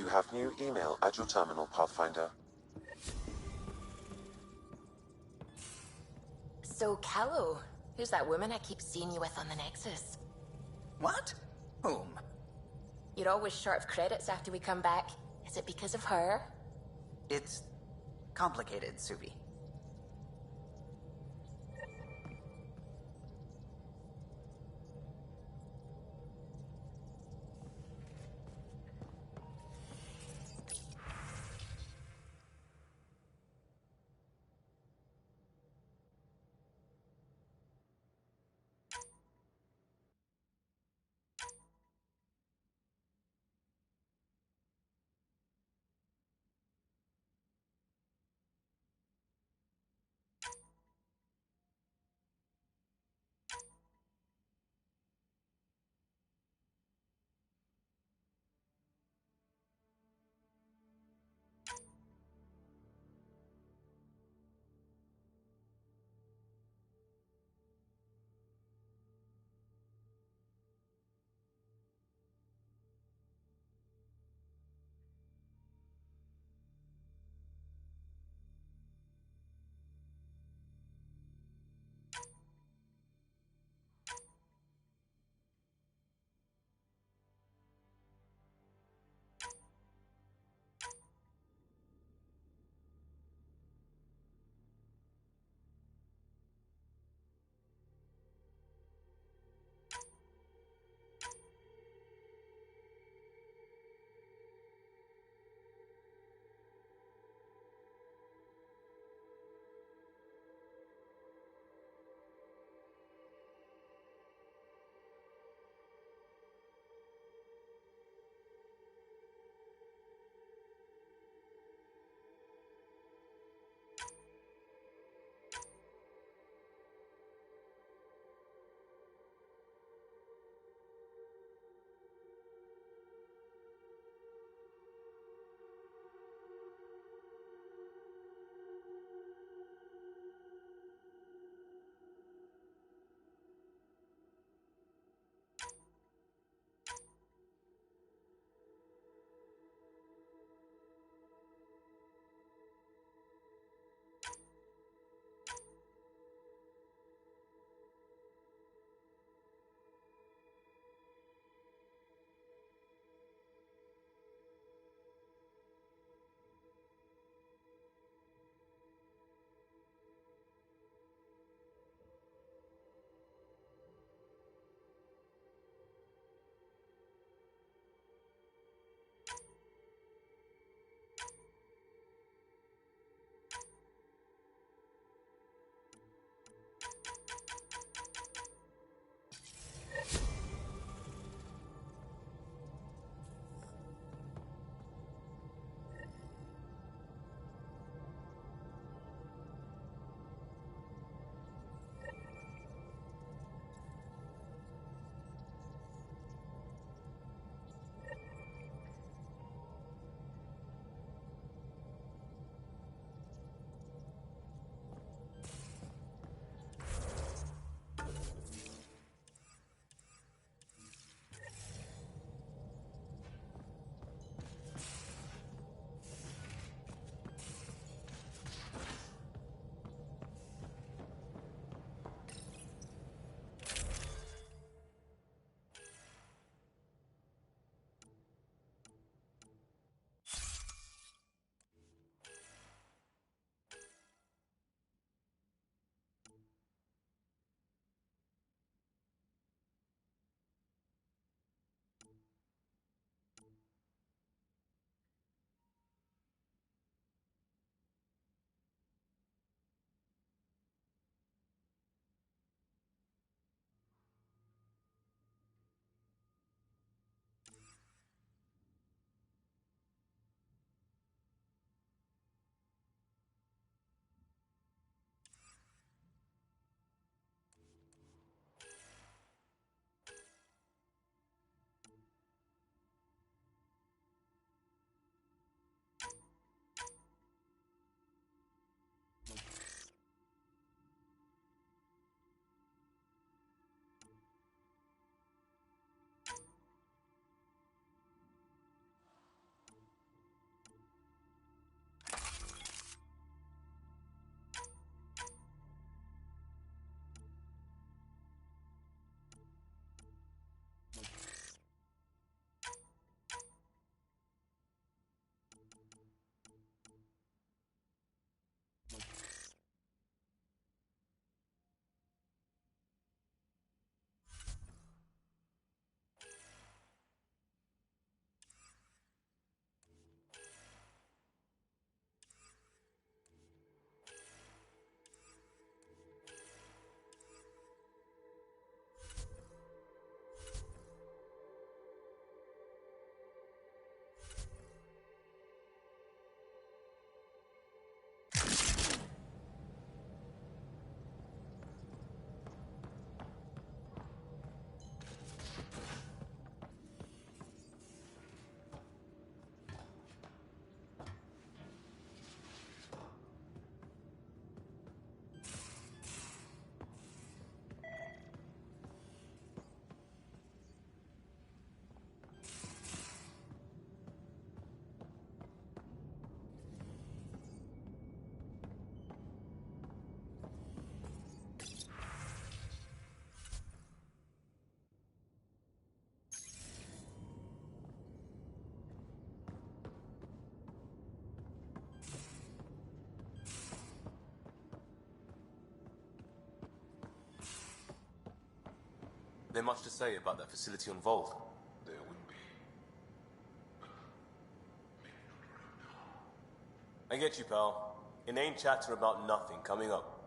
You have new email at your terminal, Pathfinder. So, Callow, who's that woman I keep seeing you with on the Nexus? What? Whom? You're always short of credits after we come back. Is it because of her? It's complicated, Subi. there much to say about that facility on Volt? There would be. I get you, pal. Inane chatter about nothing coming up.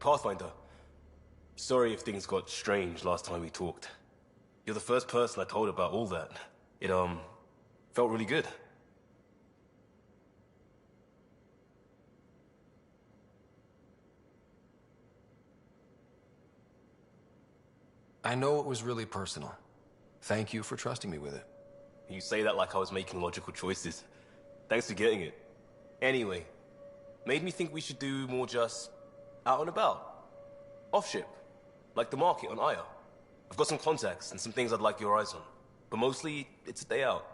Pathfinder, sorry if things got strange last time we talked. You're the first person I told about all that. It, felt really good. I know it was really personal. Thank you for trusting me with it. You say that like I was making logical choices. Thanks for getting it. Anyway, made me think we should do more just out and about. Off ship. Like the market on Aya. I've got some contacts and some things I'd like your eyes on. But mostly, it's a day out.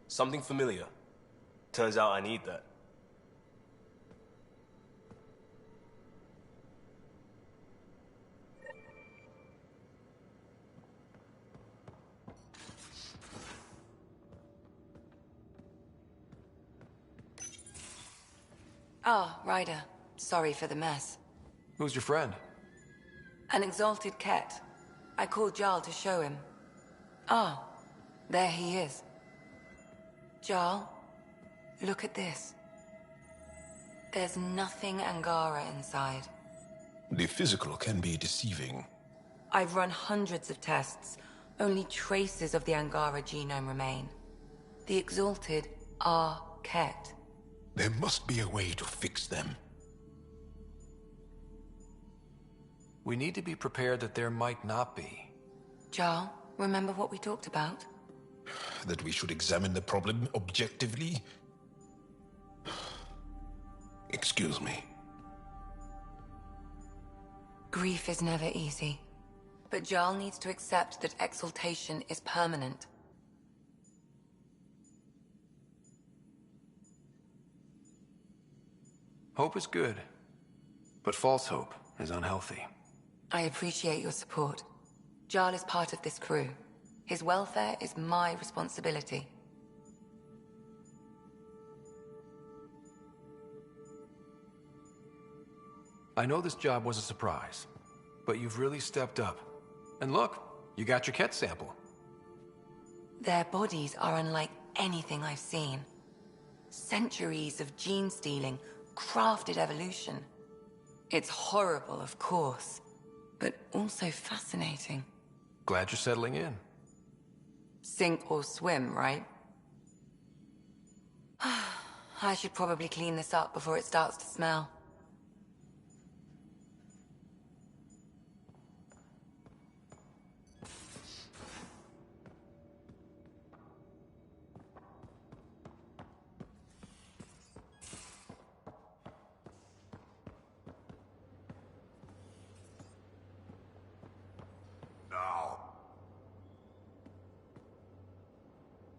Something familiar. Turns out I need that. Ah, Ryder. Sorry for the mess. Who's your friend? An exalted cat. I called Jarl to show him. Ah, there he is. Jarl, look at this. There's nothing Angara inside. The physical can be deceiving. I've run hundreds of tests. Only traces of the Angara genome remain. The exalted are Ket. There must be a way to fix them. We need to be prepared that there might not be. Jarl, remember what we talked about? That we should examine the problem objectively? Excuse me. Grief is never easy. But Jarl needs to accept that exaltation is permanent. Hope is good, but false hope is unhealthy. I appreciate your support. Jarl is part of this crew. His welfare is my responsibility. I know this job was a surprise, but you've really stepped up. And look, you got your Ket sample. Their bodies are unlike anything I've seen. Centuries of gene stealing, crafted evolution. It's horrible, of course, but also fascinating. Glad you're settling in. Sink or swim, right? I should probably clean this up before it starts to smell.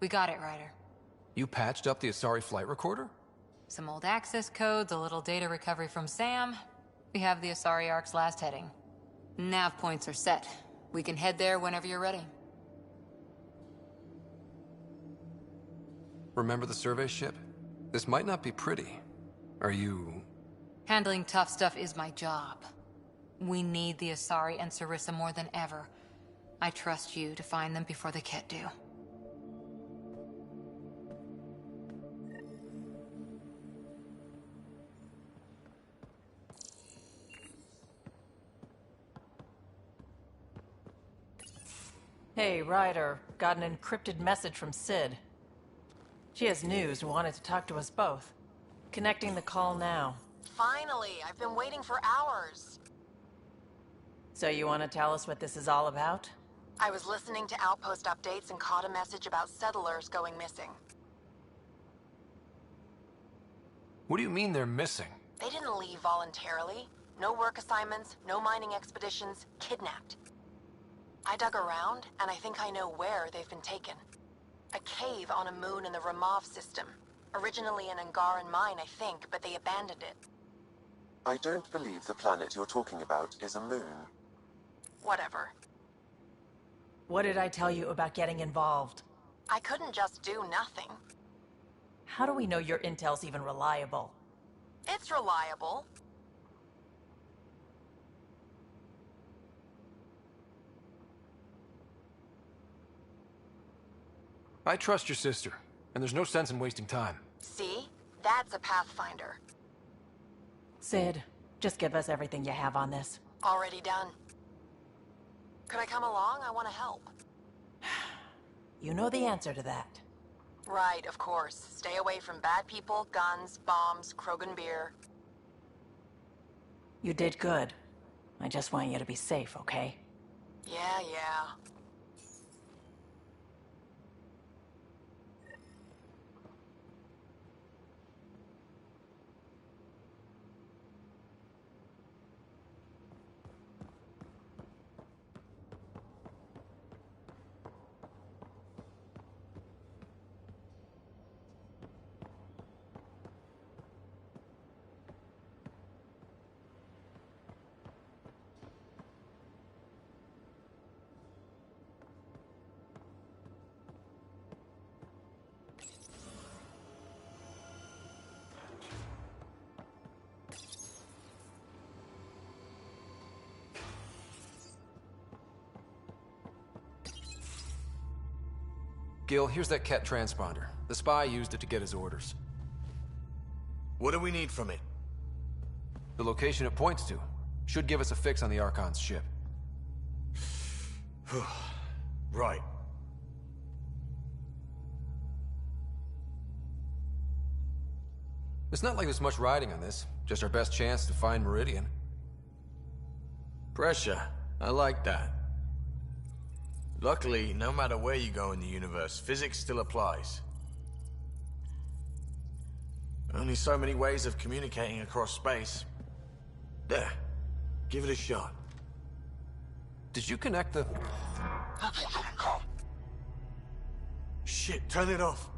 We got it, Ryder. You patched up the Asari flight recorder? Some old access codes, a little data recovery from Sam. We have the Asari Ark's last heading. Nav points are set. We can head there whenever you're ready. Remember the survey ship? This might not be pretty. Are you... Handling tough stuff is my job. We need the Asari and Sarissa more than ever. I trust you to find them before the Ket do. Hey, Ryder. Got an encrypted message from Sid. She has news and wanted to talk to us both. Connecting the call now. Finally! I've been waiting for hours! So you want to tell us what this is all about? I was listening to outpost updates and caught a message about settlers going missing. What do you mean they're missing? They didn't leave voluntarily. No work assignments, no mining expeditions, kidnapped. I dug around, and I think I know where they've been taken. A cave on a moon in the Ramov system. Originally an Angaran mine, I think, but they abandoned it. I don't believe the planet you're talking about is a moon. Whatever. What did I tell you about getting involved? I couldn't just do nothing. How do we know your intel's even reliable? It's reliable. I trust your sister, and there's no sense in wasting time. See? That's a Pathfinder. Sid, just give us everything you have on this. Already done. Could I come along? I want to help. You know the answer to that. Right, of course. Stay away from bad people, guns, bombs, Krogan beer. You did good. I just want you to be safe, okay? Yeah. Gil, here's that Ket transponder. The spy used it to get his orders. What do we need from it? The location it points to should give us a fix on the Archon's ship. Right. It's not like there's much riding on this. Just our best chance to find Meridian. Pressure. I like that. Luckily, no matter where you go in the universe, physics still applies. Only so many ways of communicating across space. There. Give it a shot. Did you connect the... Shit, turn it off.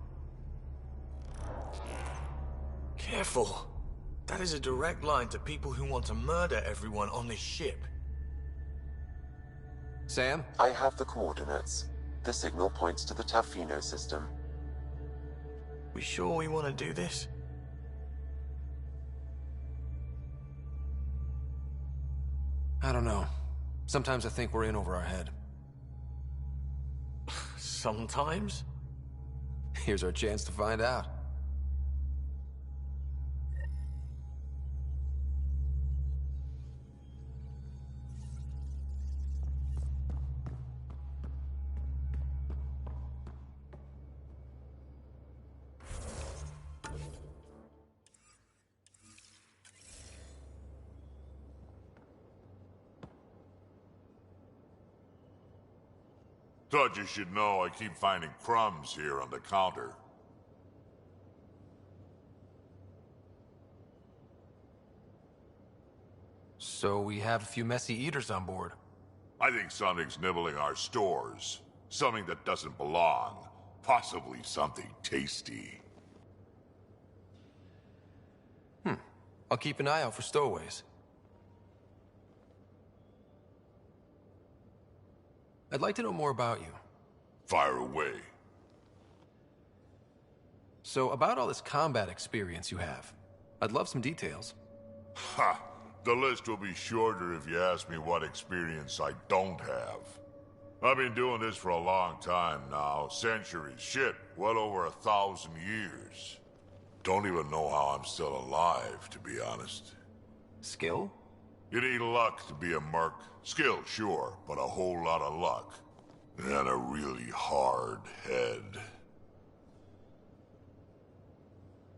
Careful. That is a direct line to people who want to murder everyone on this ship. Sam? I have the coordinates. The signal points to the Tafino system. We sure we want to do this? I don't know. Sometimes I think we're in over our head. Sometimes? Here's our chance to find out. Thought you should know I keep finding crumbs here on the counter. So we have a few messy eaters on board. I think something's nibbling our stores. Something that doesn't belong. Possibly something tasty. I'll keep an eye out for stowaways. I'd like to know more about you. Fire away. So, about all this combat experience you have, I'd love some details. Ha! The list will be shorter if you ask me what experience I don't have. I've been doing this for a long time now. Centuries. Shit, well over 1,000 years. Don't even know how I'm still alive, to be honest. Skill? You need luck to be a merc. Skill, sure, but a whole lot of luck. And a really hard head.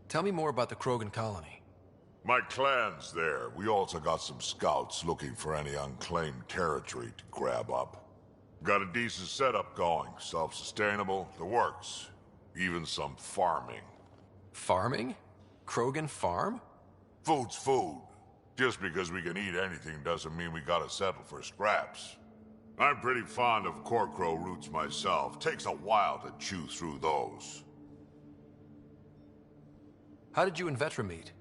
Tell me more about the Krogan colony. My clan's there. We also got some scouts looking for any unclaimed territory to grab up. Got a decent setup going. Self-sustainable, the works. Even some farming. Farming? Krogan farm? Food's food. Just because we can eat anything doesn't mean we gotta settle for scraps. I'm pretty fond of corcrow roots myself. Takes a while to chew through those. How did you and Vetra meet?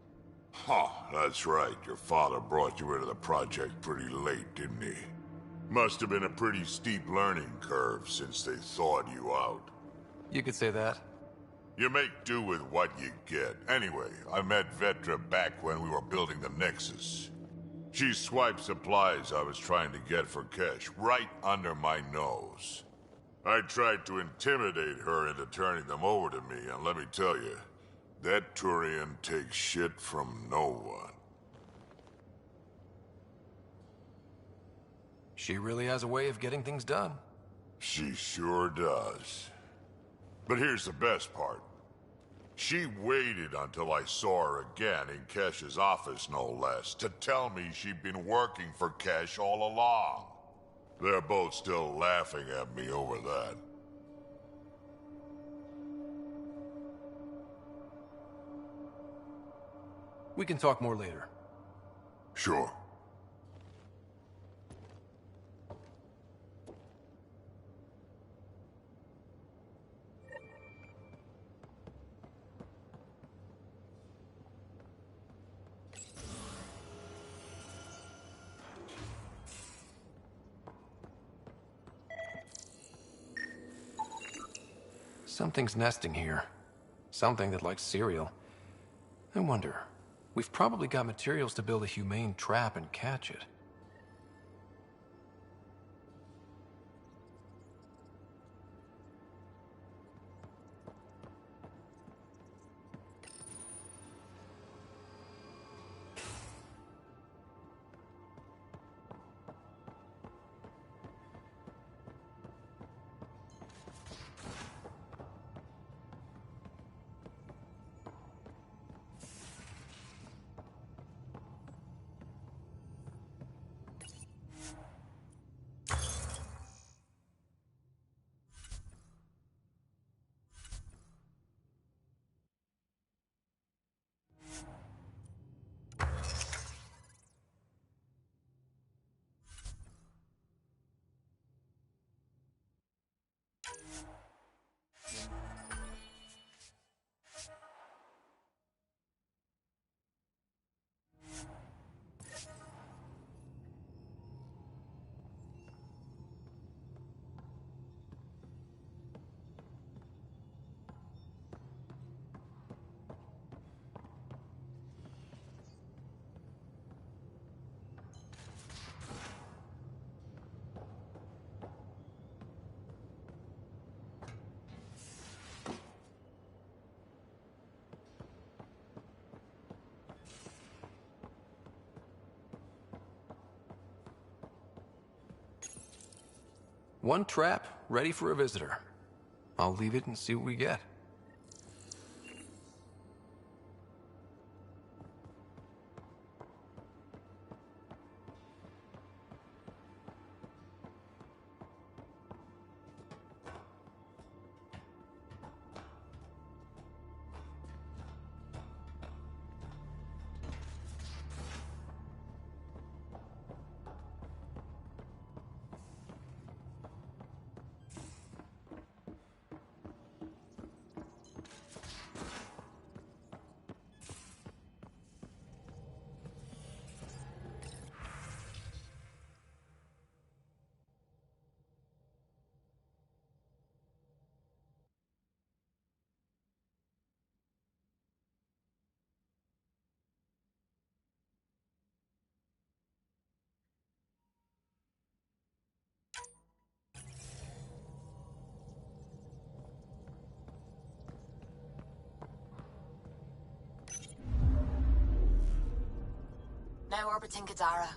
Huh, that's right. Your father brought you into the project pretty late, didn't he? Must have been a pretty steep learning curve since they thawed you out. You could say that. You make do with what you get. Anyway, I met Vetra back when we were building the Nexus. She swiped supplies I was trying to get for Kesh right under my nose. I tried to intimidate her into turning them over to me, and let me tell you, that Turian takes shit from no one. She really has a way of getting things done. She sure does. But here's the best part. She waited until I saw her again in Kesh's office, no less, to tell me she'd been working for Kesh all along. They're both still laughing at me over that. We can talk more later. Sure. Something's nesting here. Something that likes cereal. I wonder, we've probably got materials to build a humane trap and catch it. One trap, ready for a visitor. I'll leave it and see what we get. Now orbiting Kadara.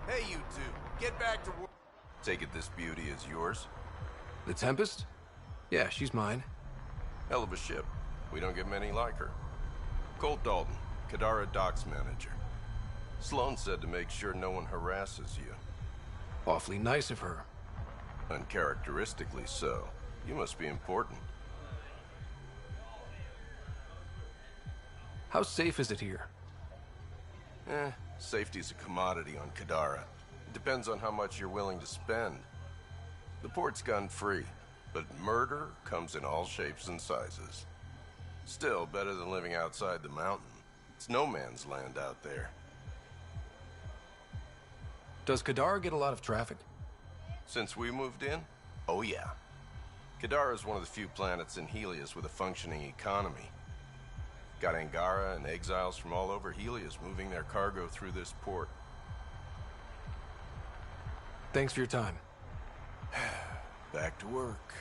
Hey, you two. Get back to work. Take it this beauty is yours? The Tempest? Yeah, she's mine. Hell of a ship. We don't get many like her. Colt Dalton, Kadara Docks Manager. Sloan said to make sure no one harasses you. Awfully nice of her. Uncharacteristically so. You must be important. How safe is it here? Safety's a commodity on Kadara. It depends on how much you're willing to spend. The port's gun-free, but murder comes in all shapes and sizes. Still, better than living outside the mountain. It's no man's land out there. Does Kadara get a lot of traffic? Since we moved in? Oh yeah. Kadara is one of the few planets in Helios with a functioning economy. Got Angara and exiles from all over Helios moving their cargo through this port. Thanks for your time. Back to work.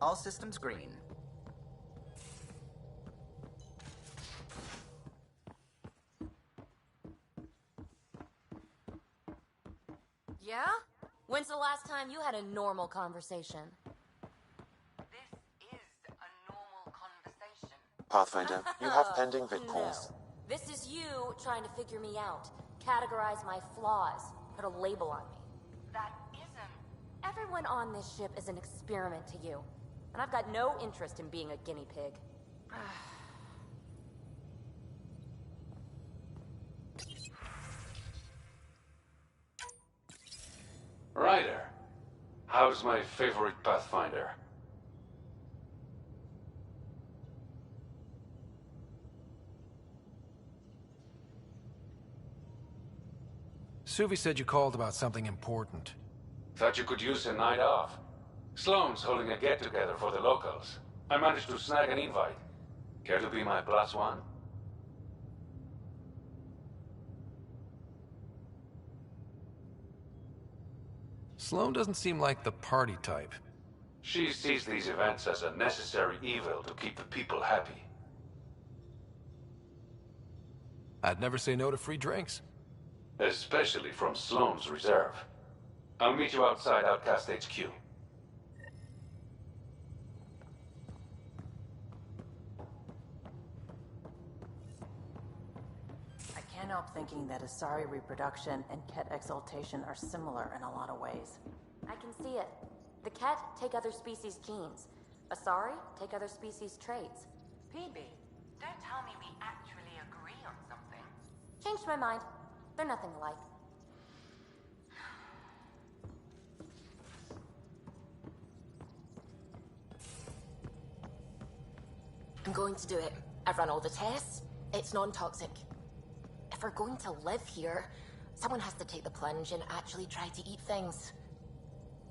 All systems green. Yeah? When's the last time you had a normal conversation? Pathfinder, you have pending Vic calls. No. This is you trying to figure me out, categorize my flaws, put a label on me. That isn't. Everyone on this ship is an experiment to you, and I've got no interest in being a guinea pig. Ryder, how's my favorite Pathfinder? Suvi said you called about something important. Thought you could use a night off. Sloan's holding a get-together for the locals. I managed to snag an invite. Care to be my +1? Sloan doesn't seem like the party type. She sees these events as a necessary evil to keep the people happy. I'd never say no to free drinks. Especially from Sloan's reserve. I'll meet you outside Outcast HQ. I can't help thinking that Asari reproduction and Ket exaltation are similar in a lot of ways. I can see it. The Ket take other species' genes. Asari take other species' traits. PB, don't tell me we actually agree on something. Changed my mind. They're nothing alike. I'm going to do it. I've run all the tests. It's non-toxic. If we're going to live here, someone has to take the plunge and actually try to eat things.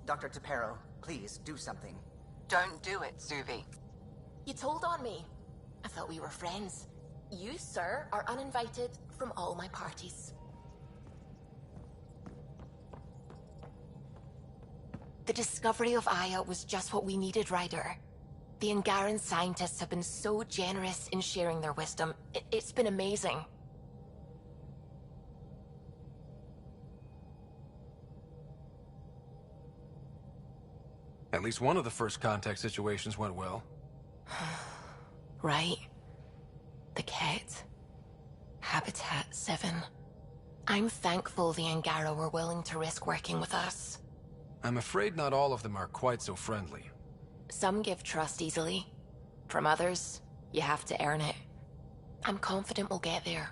Dr. Tapero, please do something. Don't do it, Suvi. You told on me. I thought we were friends. You, sir, are uninvited from all my parties. The discovery of Aya was just what we needed, Ryder. The Angaran scientists have been so generous in sharing their wisdom. It's been amazing. At least one of the first contact situations went well. Right. The Ket. Habitat 7. I'm thankful the Angara were willing to risk working with us. I'm afraid not all of them are quite so friendly. Some give trust easily. From others, you have to earn it. I'm confident we'll get there.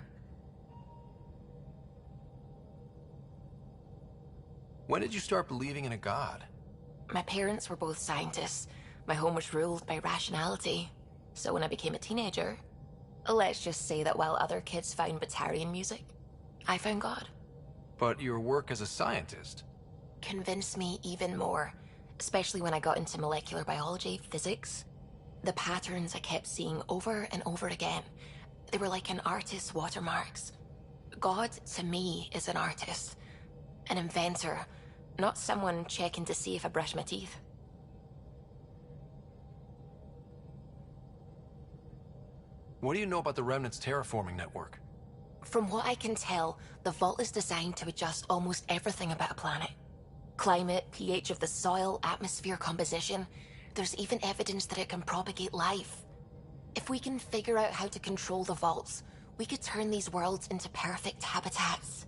When did you start believing in a god? My parents were both scientists. My home was ruled by rationality. So when I became a teenager, let's just say that while other kids found Batarian music, I found God. But your work as a scientist Convinced me even more. Especially when I got into molecular biology, physics. The patterns I kept seeing over and over again. They were like an artist's watermarks. God, to me, is an artist. An inventor. Not someone checking to see if I brush my teeth. What do you know about the Remnant's terraforming network? From what I can tell, the vault is designed to adjust almost everything about a planet. Climate, pH of the soil, atmosphere composition. There's even evidence that it can propagate life. If we can figure out how to control the vaults, we could turn these worlds into perfect habitats.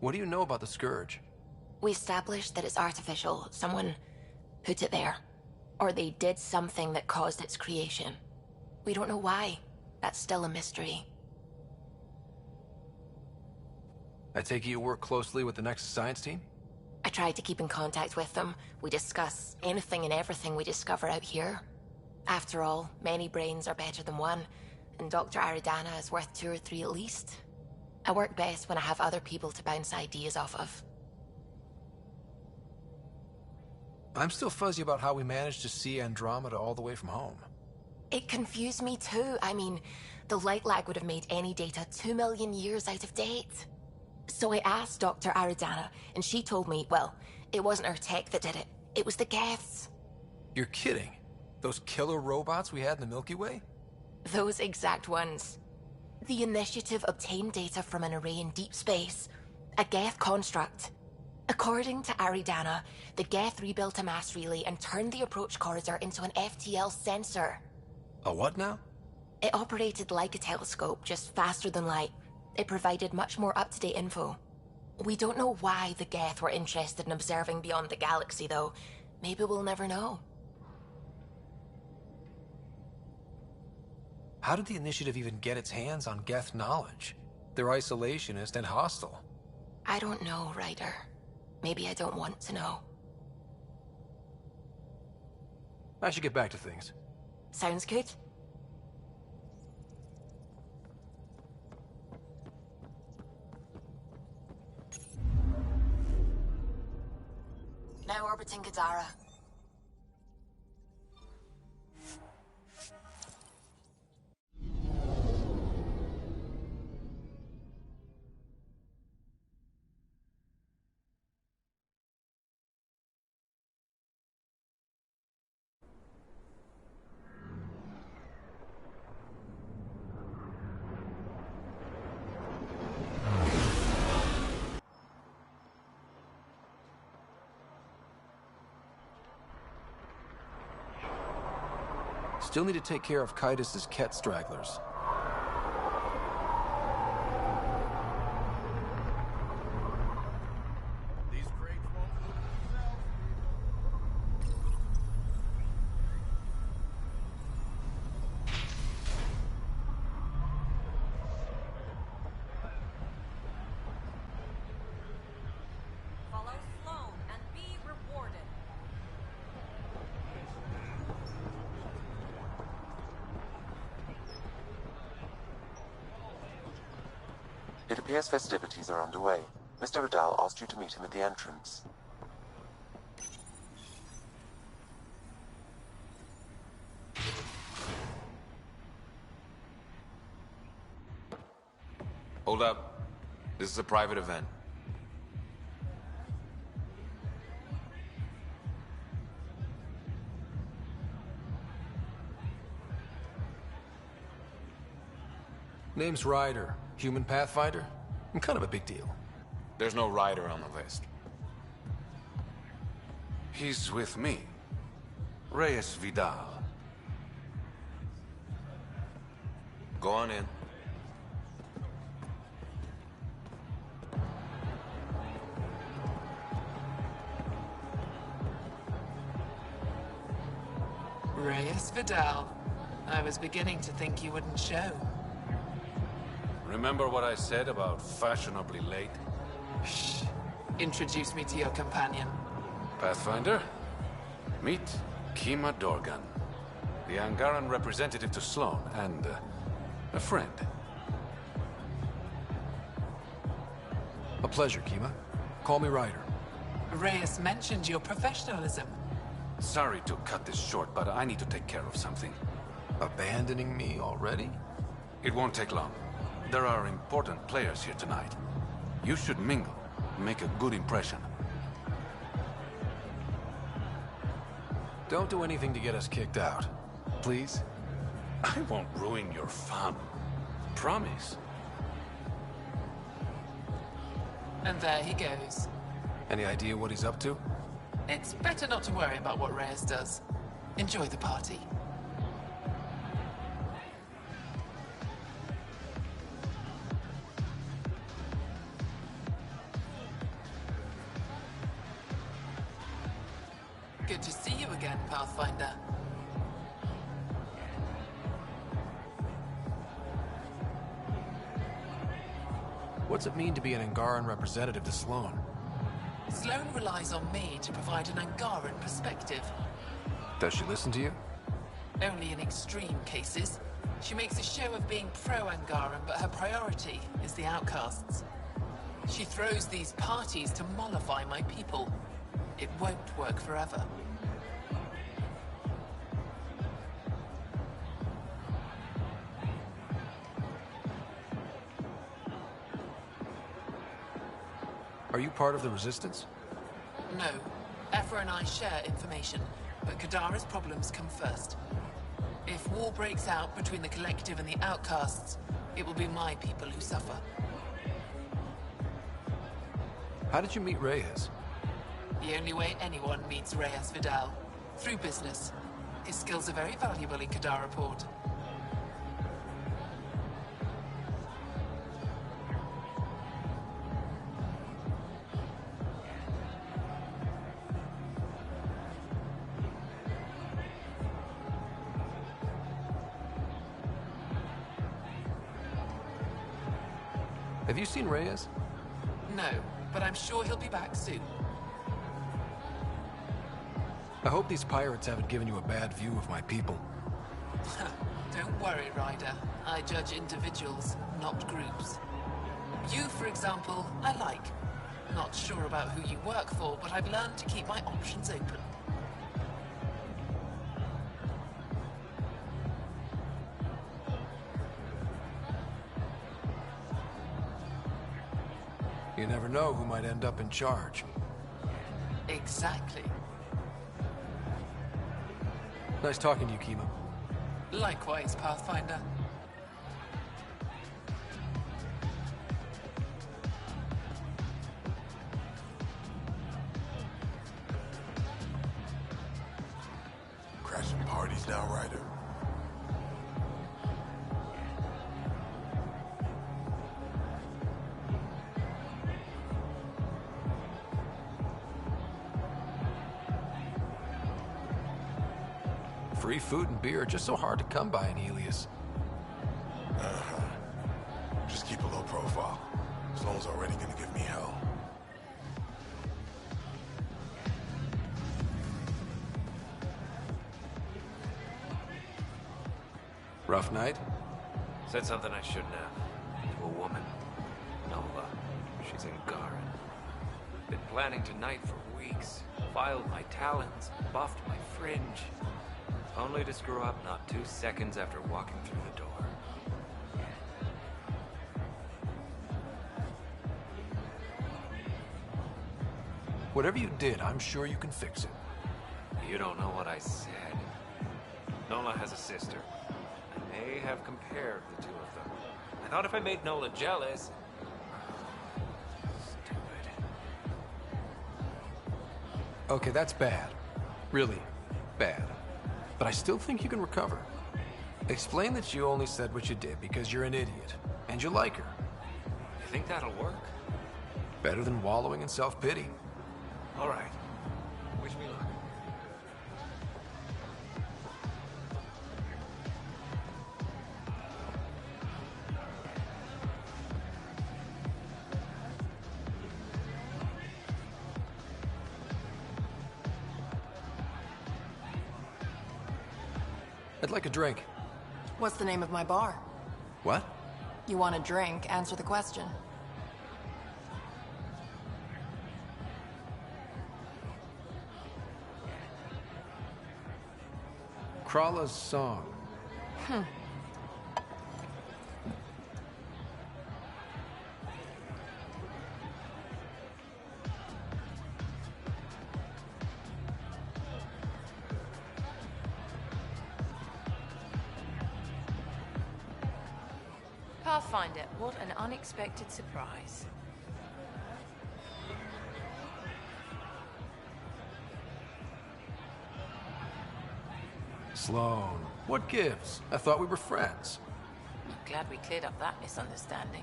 What do you know about the Scourge? We established that it's artificial. Someone put it there. Or they did something that caused its creation. We don't know why. That's still a mystery. I take it you work closely with the Nexus science team? I try to keep in contact with them. We discuss anything and everything we discover out here. After all, many brains are better than one, and Dr. Aridana is worth 2 or 3 at least. I work best when I have other people to bounce ideas off of. I'm still fuzzy about how we managed to see Andromeda all the way from home. It confused me too. I mean, the light lag would have made any data 2 million years out of date. So I asked Dr. Aridana, and she told me, well, it wasn't her tech that did it. It was the Geths. You're kidding. Those killer robots we had in the Milky Way? Those exact ones. The Initiative obtained data from an array in deep space. A Geth construct. According to Aridana, the Geth rebuilt a mass relay and turned the approach corridor into an FTL sensor. A what now? It operated like a telescope, just faster than light. It provided much more up-to-date info. We don't know why the Geth were interested in observing beyond the galaxy, though. Maybe we'll never know. How did the Initiative even get its hands on Geth knowledge? They're isolationist and hostile. I don't know, Ryder. Maybe I don't want to know. I should get back to things. Sounds good. Now orbiting Gadara. Still need to take care of Kaitis' Ket stragglers. It appears festivities are underway. Mr. Vidal asked you to meet him at the entrance. Hold up. This is a private event. Name's Ryder. Human Pathfinder? I'm kind of a big deal. There's no Ryder on the list. He's with me. Reyes Vidal. Go on in. Reyes Vidal. I was beginning to think you wouldn't show. Remember what I said about fashionably late? Shh. Introduce me to your companion. Pathfinder, meet Kima Dorgan, the Angaran representative to Sloan, and a friend. A pleasure, Kima. Call me Ryder. Reyes mentioned your professionalism. Sorry to cut this short, but I need to take care of something. Abandoning me already? It won't take long. There are important players here tonight. You should mingle, make a good impression. Don't do anything to get us kicked out. Please? I won't ruin your fun. Promise. And there he goes. Any idea what he's up to? It's better not to worry about what Reyes does. Enjoy the party. Good to see you again, Pathfinder. What's it mean to be an Angaran representative to Sloan? Sloan relies on me to provide an Angaran perspective. Does she listen to you? Only in extreme cases. She makes a show of being pro-Angaran, but her priority is the outcasts. She throws these parties to mollify my people. It won't work forever. Are you part of the Resistance? No. Ephra and I share information, but Kadara's problems come first. If war breaks out between the Collective and the Outcasts, it will be my people who suffer. How did you meet Reyes? The only way anyone meets Reyes Vidal. Through business. His skills are very valuable in Kadara Port. Have you seen Reyes? No, but I'm sure he'll be back soon. I hope these pirates haven't given you a bad view of my people. Don't worry, Ryder. I judge individuals, not groups. You, for example, I like. Not sure about who you work for, but I've learned to keep my options open. You never know who might end up in charge. Exactly. Nice talking to you, Kima. Likewise, Pathfinder. Crashing parties now, Ryder. Free food and beer are just so hard to come by in Helios. Just keep a low profile. Sloan's already gonna give me hell. Rough night? Said something I shouldn't have. To a woman. Greetings, Angaran. Been planning tonight for weeks. Filed my talons, buffed my fringe. Only to screw up not 2 seconds after walking through the door. Whatever you did, I'm sure you can fix it. You don't know what I said. Nola has a sister. I may have compared the two of them. I thought if I made Nola jealous... Okay, that's bad. Really bad. But I still think you can recover. Explain that you only said what you did because you're an idiot, and you like her. You think that'll work? Better than wallowing in self-pity. All right. Wish me luck. I'd like a drink. What's the name of my bar? What? You want a drink? Answer the question. Krala's song. Pathfinder, what an unexpected surprise. Sloan, what gives? I thought we were friends. Glad we cleared up that misunderstanding.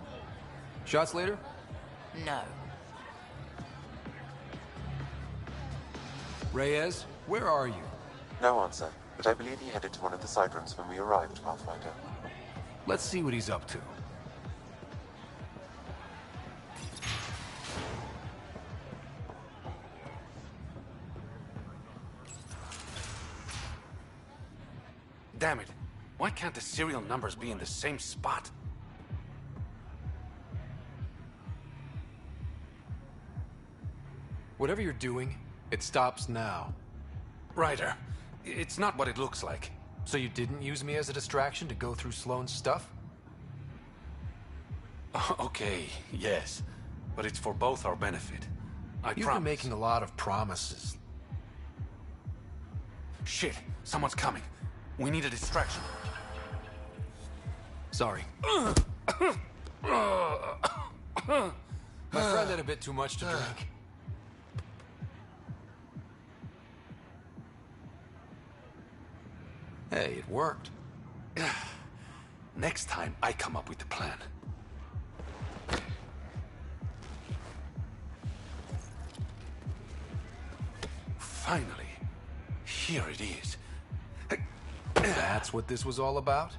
Shots later? No. Reyes, where are you? No answer, but I believe he headed to one of the side rooms when we arrived, Pathfinder. Let's see what he's up to. Damn it. Why can't the serial numbers be in the same spot? Whatever you're doing, it stops now. Ryder, it's not what it looks like. So you didn't use me as a distraction to go through Sloan's stuff? Okay, yes. But it's for both our benefit. I promise. You've been making a lot of promises. Shit, someone's coming. We need a distraction. Sorry. My friend had a bit too much to drink. Hey, it worked. Next time, I come up with the plan. Finally. Here it is. That's what this was all about?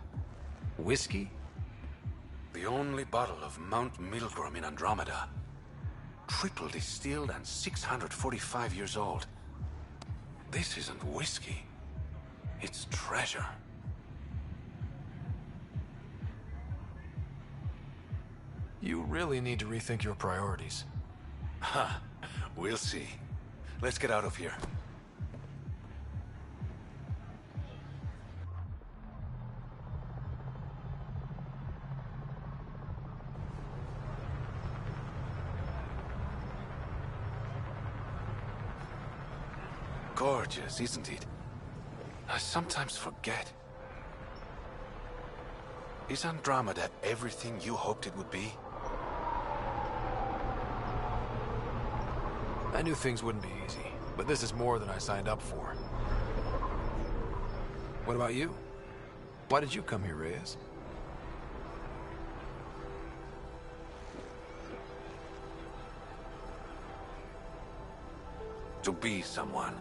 Whiskey? The only bottle of Mount Milgram in Andromeda. Triple distilled and 645 years old. This isn't whiskey. It's treasure. You really need to rethink your priorities. Ha, we'll see. Let's get out of here. Gorgeous, isn't it? I sometimes forget. Is Andromeda everything you hoped it would be? I knew things wouldn't be easy, but this is more than I signed up for. What about you? Why did you come here, Reyes? To be someone.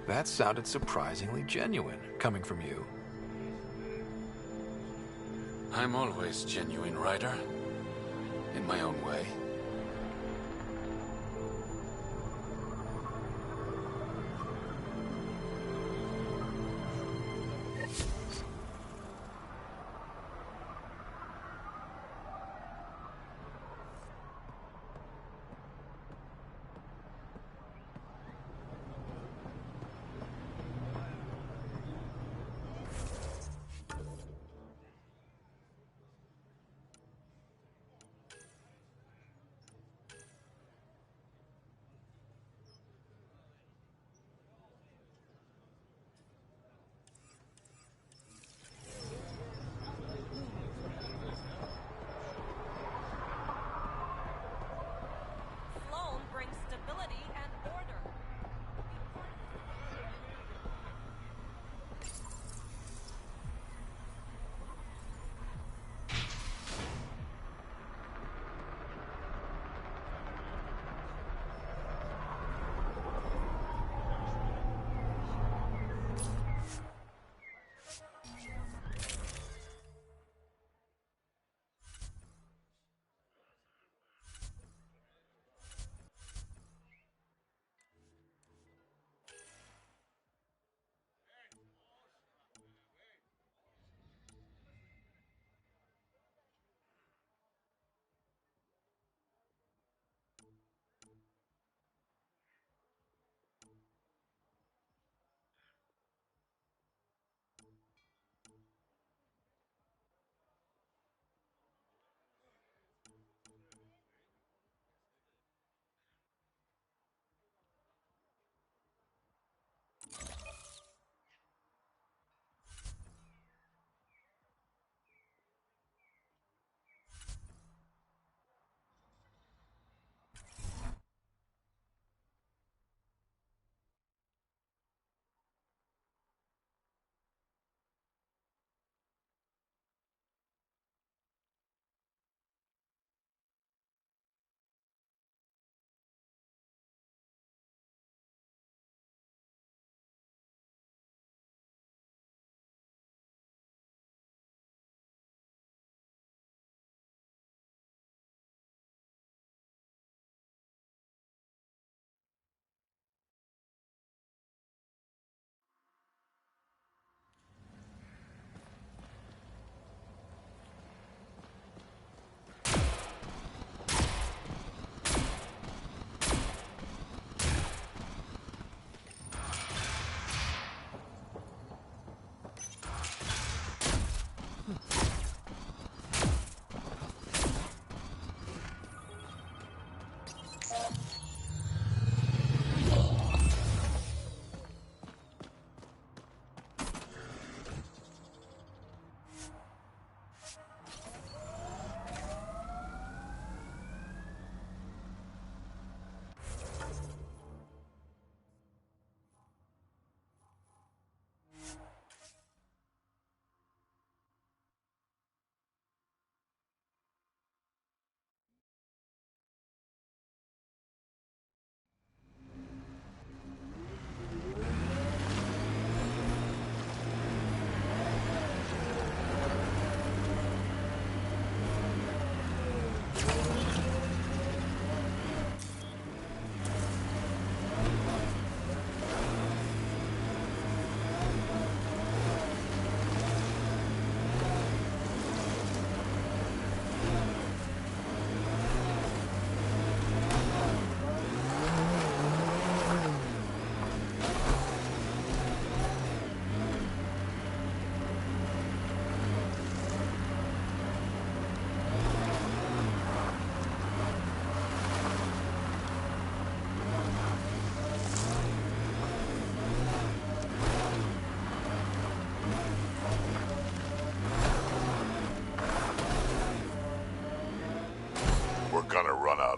That sounded surprisingly genuine, coming from you. I'm always genuine, Ryder. In my own way.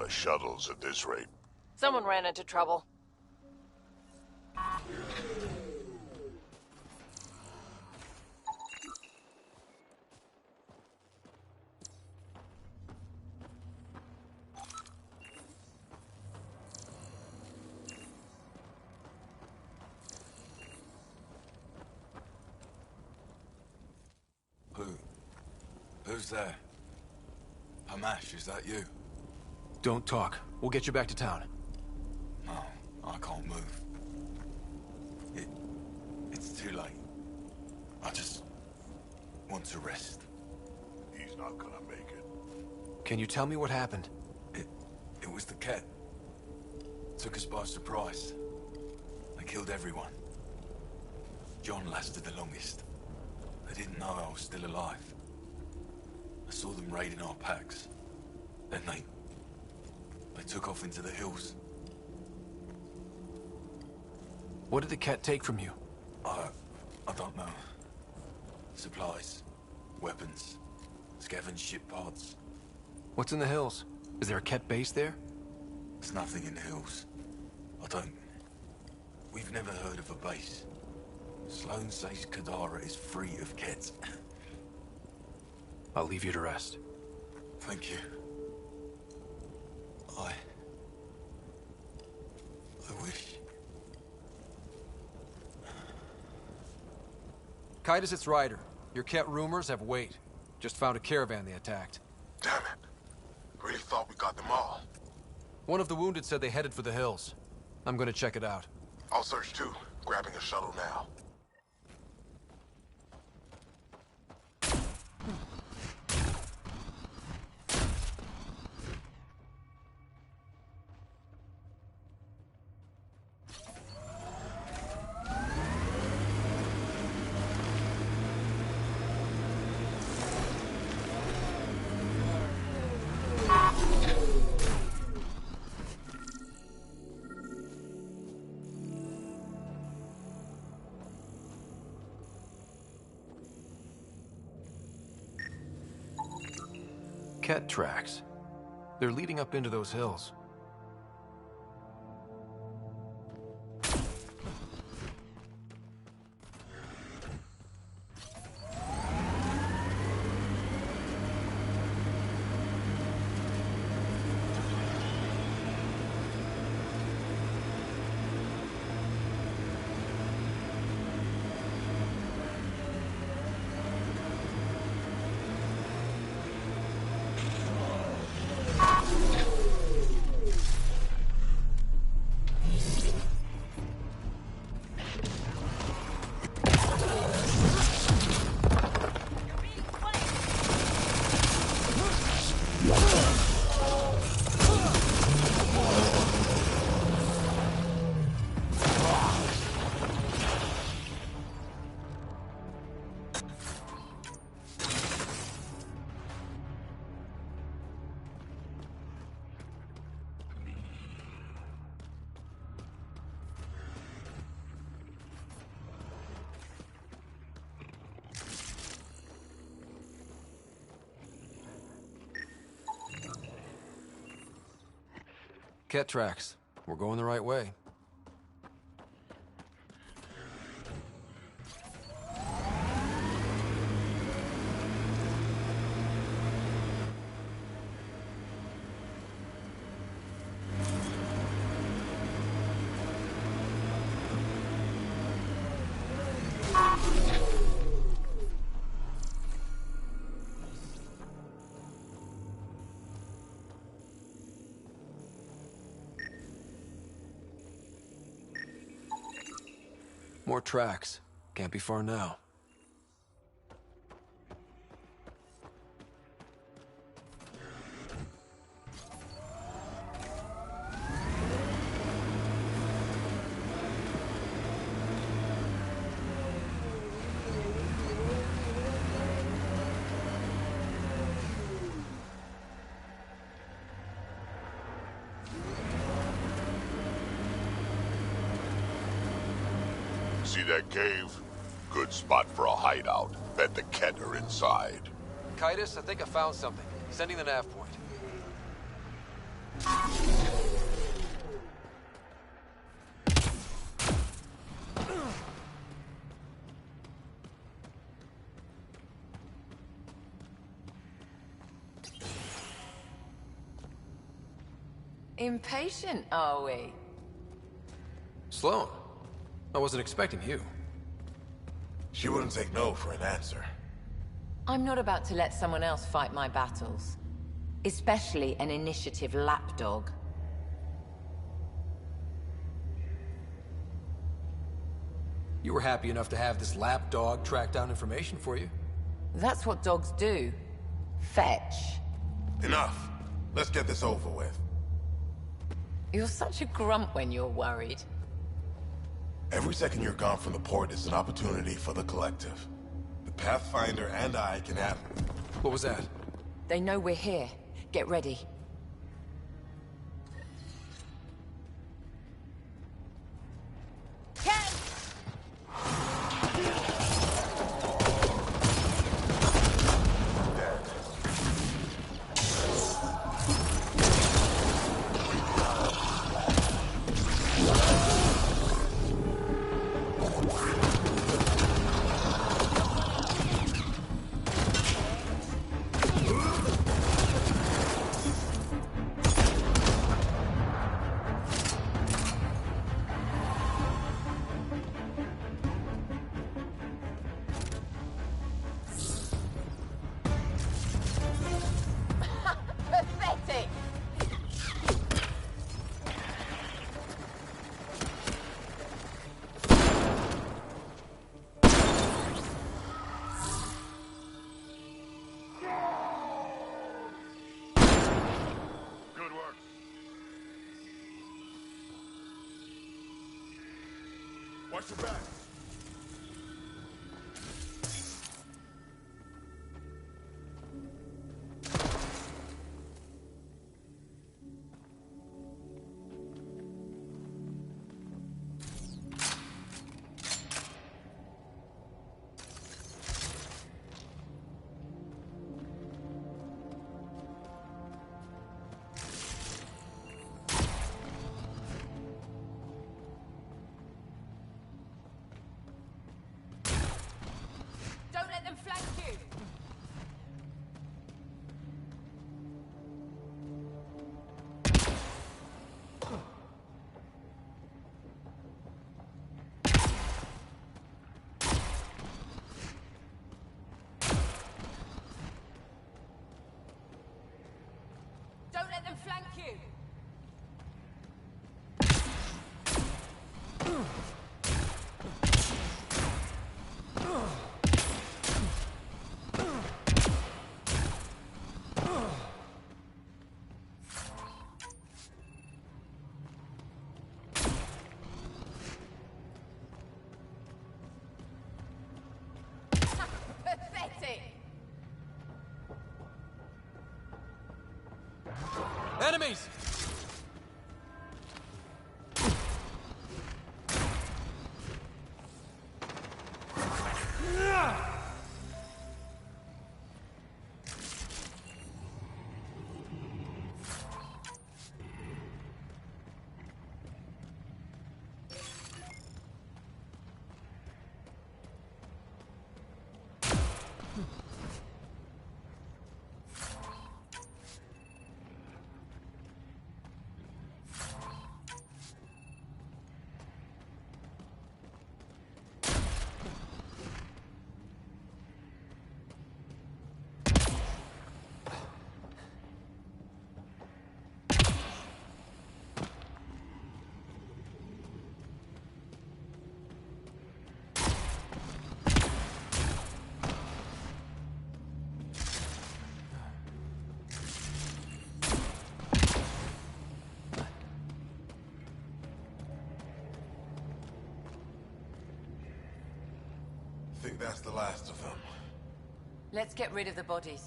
of shuttles at this rate. Someone ran into trouble. Who's there? Hamash, is that you? Don't talk. We'll get you back to town. No, I can't move. It's too late. I just want to rest. He's not gonna make it. Can you tell me what happened? It was the Ket. Took us by surprise. They killed everyone. John lasted the longest. They didn't know I was still alive. I saw them raiding our packs. Then they took off into the hills. What did the Ket take from you? I don't know. Supplies, weapons, scavenged ship parts. What's in the hills? Is there a Ket base there? There's nothing in the hills. We've never heard of a base. Sloan says Kadara is free of Kets. I'll leave you to rest. Thank you. I wish. Kaitis, it's Ryder. Your Ket rumors have weight. Just found a caravan they attacked. Damn it. Really thought we got them all. One of the wounded said they headed for the hills. I'm gonna check it out. I'll search too, grabbing a shuttle now. Ket tracks. They're leading up into those hills. Ket tracks. We're going the right way. More tracks. Can't be far now. See that cave? Good spot for a hideout. Bet the Ket are inside. Kaitis, I think I found something. Sending the nav point. Impatient, are we? Sloan, I wasn't expecting you. She wouldn't take no for an answer. I'm not about to let someone else fight my battles. Especially an initiative lapdog. You were happy enough to have this lapdog track down information for you. That's what dogs do. Fetch. Enough. Let's get this over with. You're such a grump when you're worried. Every second you're gone from the port is an opportunity for the collective. The Pathfinder and I can have... What was that? They know we're here. Get ready. Watch your back. Don't let them flank you! Pathetic! Enemies! I think that's the last of them. Let's get rid of the bodies.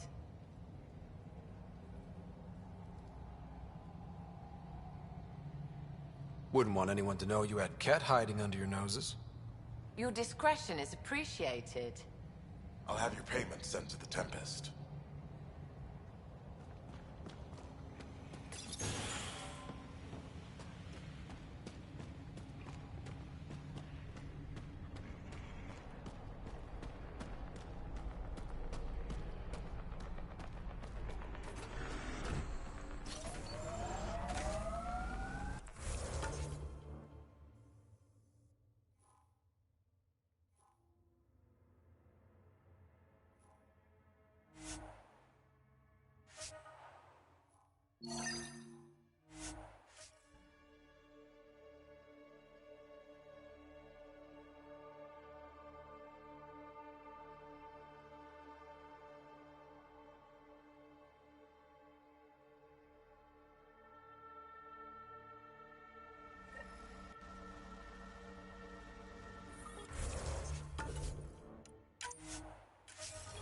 Wouldn't want anyone to know you had Ket hiding under your noses. Your discretion is appreciated. I'll have your payment sent to the Tempest.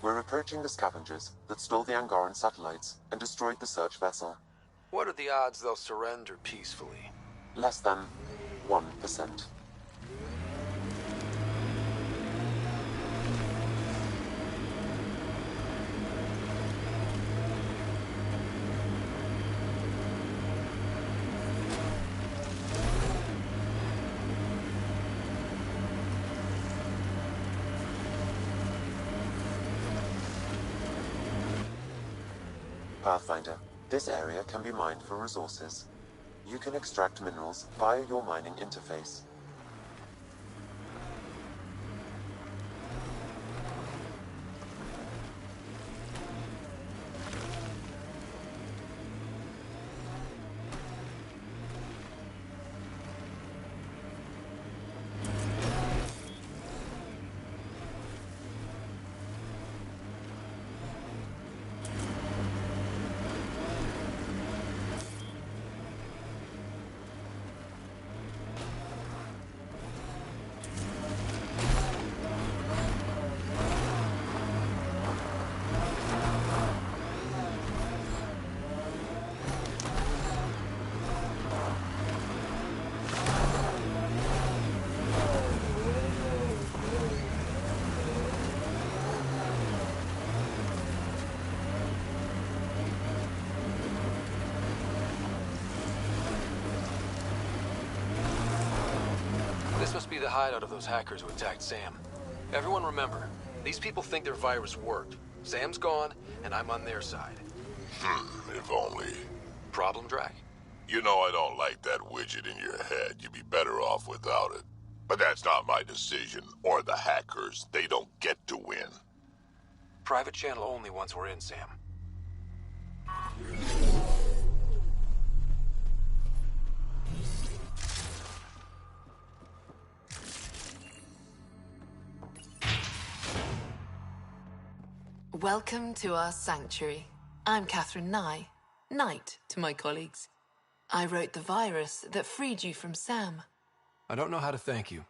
We're approaching the scavengers that stole the Angaran satellites and destroyed the search vessel. What are the odds they'll surrender peacefully? Less than 1%. Pathfinder, this area can be mined for resources. You can extract minerals via your mining interface. This must be the hideout of those hackers who attacked Sam. Everyone remember, these people think their virus worked. Sam's gone, and I'm on their side. If only. Problem, Drac? You know I don't like that widget in your head. You'd be better off without it. But that's not my decision, or the hackers. They don't get to win. Private channel only once we're in, Sam. Welcome to our sanctuary. I'm Catherine Nye, Knight to my colleagues. I wrote the virus that freed you from Sam. I don't know how to thank you.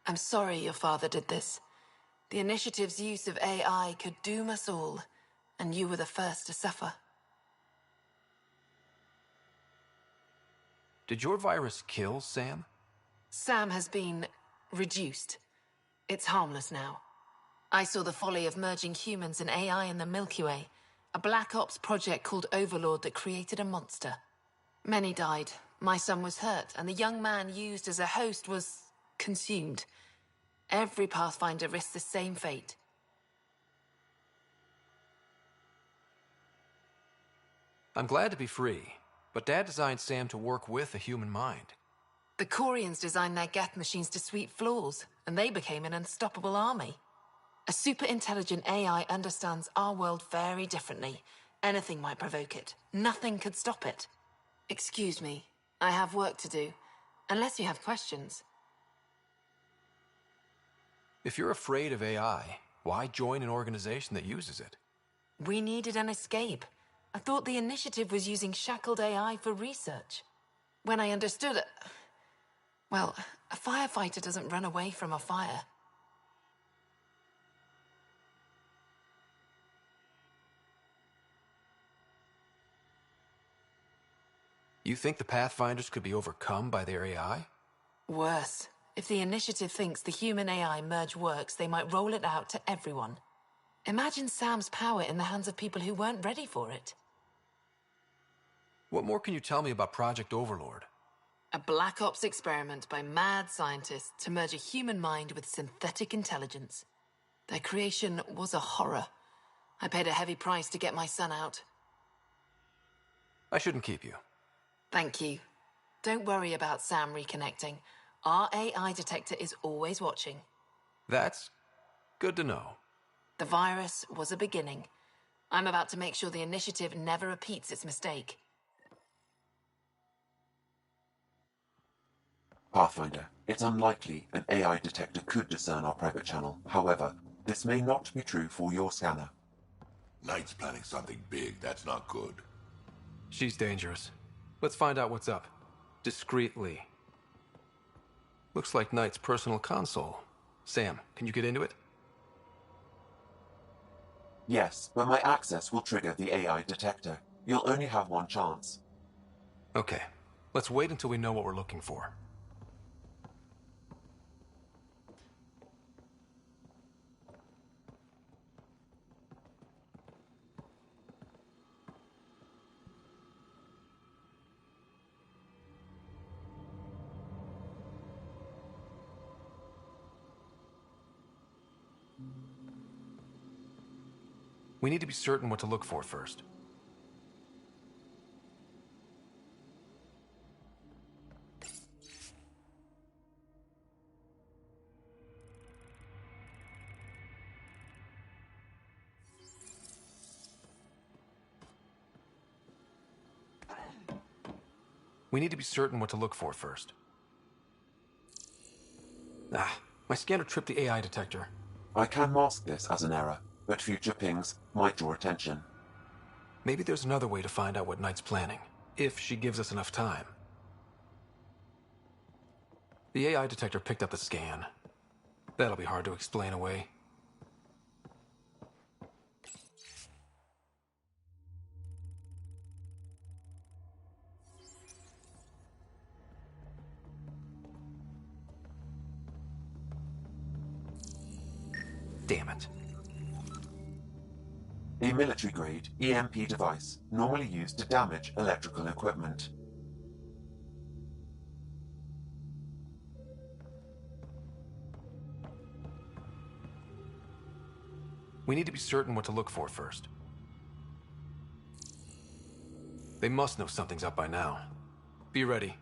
I'm sorry your father did this. The Initiative's use of AI could doom us all, and you were the first to suffer. Did your virus kill Sam? Sam has been reduced. It's harmless now. I saw the folly of merging humans and AI in the Milky Way, a Black Ops project called Overlord that created a monster. Many died. My son was hurt, and the young man used as a host was consumed. Every Pathfinder risks the same fate. I'm glad to be free, but Dad designed Sam to work with a human mind. The Corians designed their Geth machines to sweep floors, and they became an unstoppable army. A super-intelligent AI understands our world very differently. Anything might provoke it. Nothing could stop it. Excuse me. I have work to do. Unless you have questions. If you're afraid of AI, why join an organization that uses it? We needed an escape. I thought the Initiative was using shackled AI for research. When I understood it... Well, a firefighter doesn't run away from a fire. You think the Pathfinders could be overcome by their AI? Worse. If the Initiative thinks the human-AI merge works, they might roll it out to everyone. Imagine Sam's power in the hands of people who weren't ready for it. What more can you tell me about Project Overlord? A Black Ops experiment by mad scientists to merge a human mind with synthetic intelligence. Their creation was a horror. I paid a heavy price to get my son out. I shouldn't keep you. Thank you. Don't worry about Sam reconnecting. Our AI detector is always watching. That's good to know. The virus was a beginning. I'm about to make sure the Initiative never repeats its mistake. Pathfinder, it's unlikely an AI detector could discern our private channel. However, this may not be true for your scanner. Knight's planning something big. That's not good. She's dangerous. Let's find out what's up. Discreetly. Looks like Knight's personal console. Sam, can you get into it? Yes, but my access will trigger the AI detector. You'll only have one chance. Okay, let's wait until we know what we're looking for. We need to be certain what to look for first. My scanner tripped the AI detector. I can mask this as an error, but future pings might draw attention. Maybe there's another way to find out what Knight's planning, if she gives us enough time. The AI detector picked up the scan. That'll be hard to explain away. Damn it. A military-grade EMP device, normally used to damage electrical equipment. We need to be certain what to look for first. They must know something's up by now. Be ready.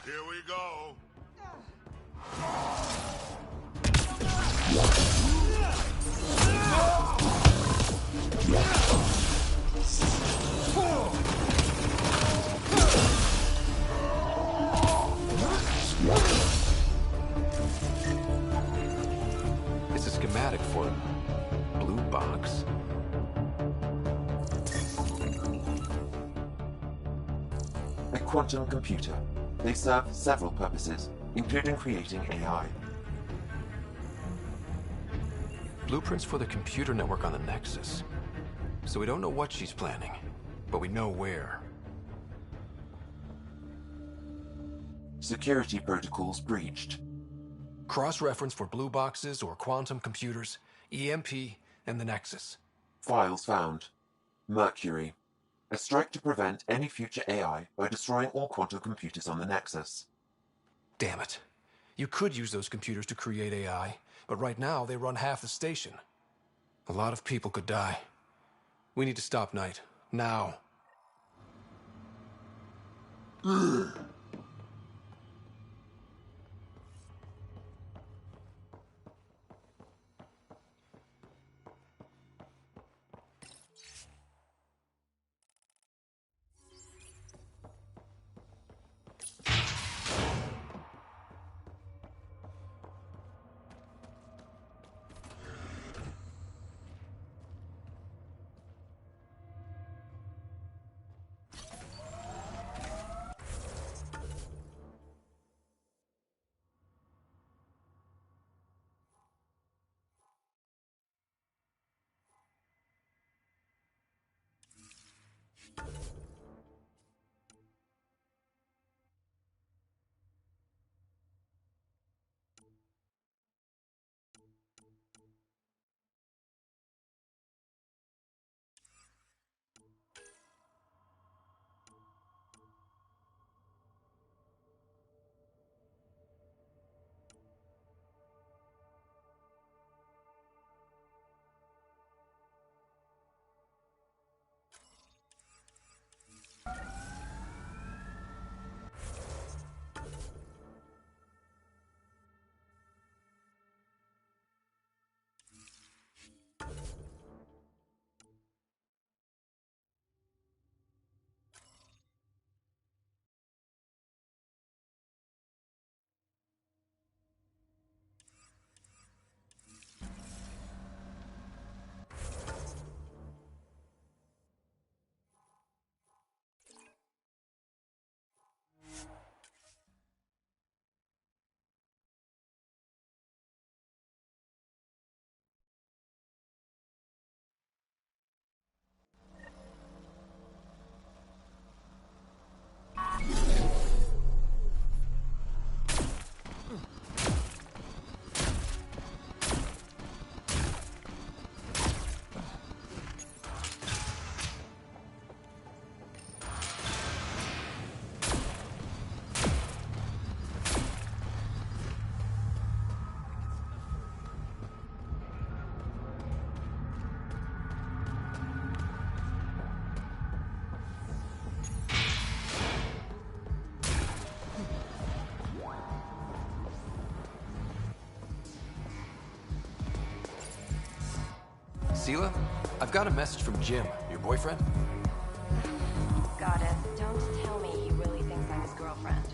Here we go. It's a schematic for a blue box. A quantum computer. They serve several purposes, including creating AI. Blueprints for the computer network on the Nexus. So we don't know what she's planning, but we know where. Security protocols breached. Cross-reference for blue boxes or quantum computers, EMP, and the Nexus. Files found. Mercury. A strike to prevent any future AI by destroying all quantum computers on the Nexus. Damn it. You could use those computers to create AI, but right now they run half the station. A lot of people could die. We need to stop Knight. Now. Seela, I've got a message from Jim, your boyfriend. Got it. Don't tell me he really thinks I'm his girlfriend.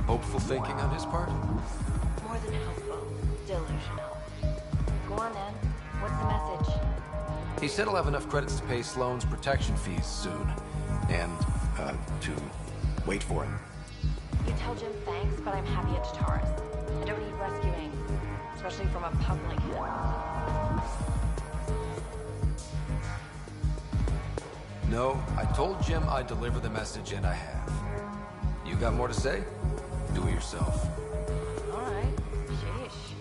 Hopeful thinking on his part? More than hopeful. Delusional. Go on then. What's the message? He said he'll have enough credits to pay Sloane's protection fees soon. And, to wait for him. You tell Jim thanks, but I'm happy at Taurus. I don't need rescuing. Especially from a punk like him. No, I told Jim I'd deliver the message, and I have. You got more to say? Do it yourself. All right. Sheesh.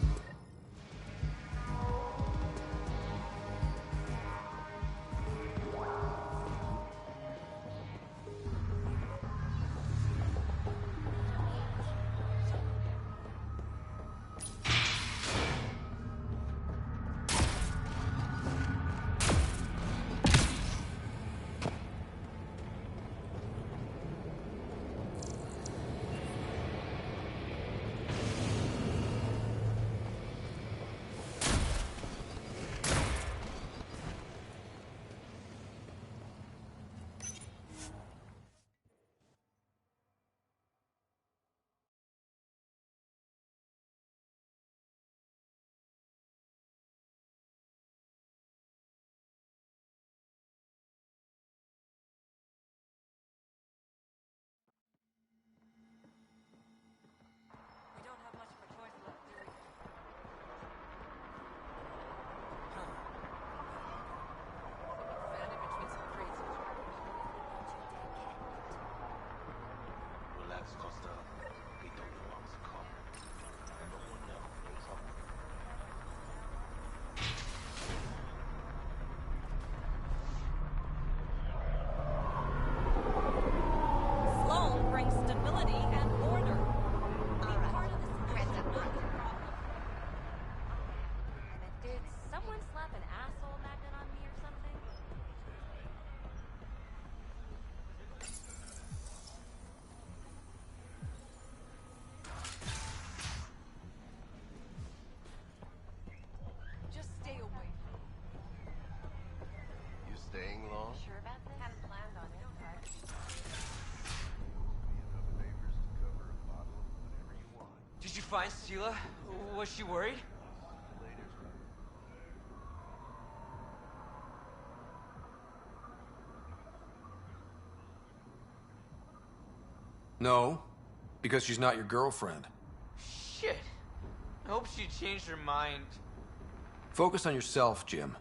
Did you find Seela? Was she worried? No, because she's not your girlfriend. Shit. I hope she changed her mind. Focus on yourself, Jim.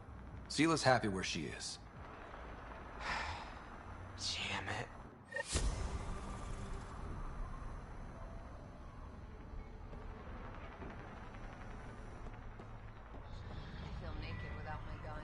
Seela's happy where she is. Damn it. I feel naked without my gun.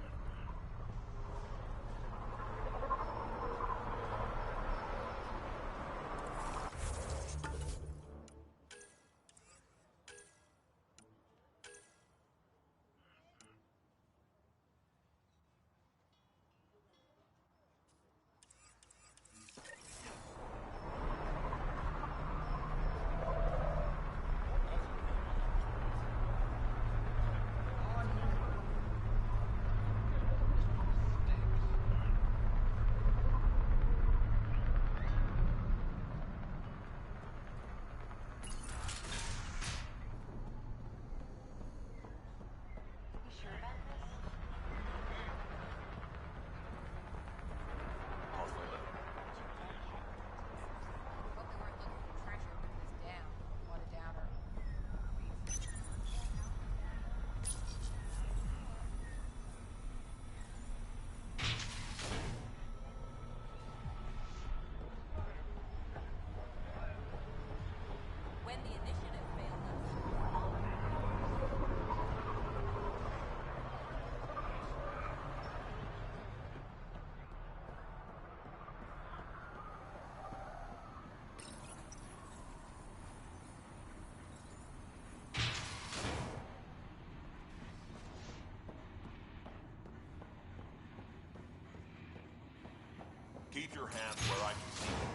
Keep your hands where I can see them.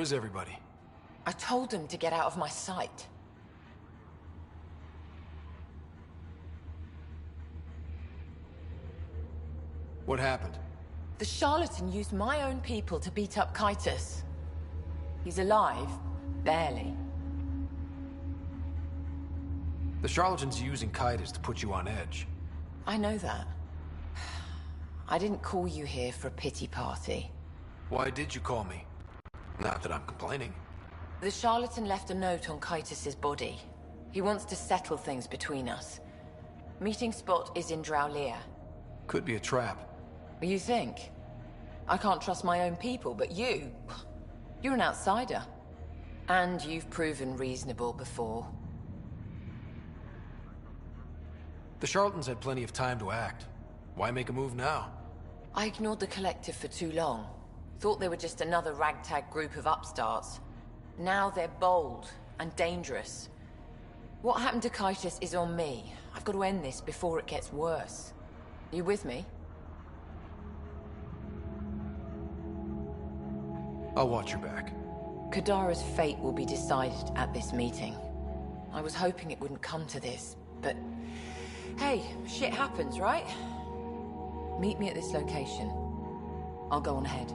is everybody? I told them to get out of my sight. What happened? The charlatan used my own people to beat up Kitus. He's alive, barely. The charlatan's using Kitus to put you on edge. I know that. I didn't call you here for a pity party. Why did you call me? Not that I'm complaining. The charlatan left a note on Kitus's body. He wants to settle things between us. Meeting spot is in Drowlear. Could be a trap. You think? I can't trust my own people, but you're an outsider. And you've proven reasonable before. The charlatans had plenty of time to act. Why make a move now? I ignored the collective for too long. Thought they were just another ragtag group of upstarts. Now they're bold and dangerous. What happened to Kitus is on me. I've got to end this before it gets worse. You with me? I'll watch your back. Kadara's fate will be decided at this meeting. I was hoping it wouldn't come to this, but... Hey, shit happens, right? Meet me at this location. I'll go on ahead.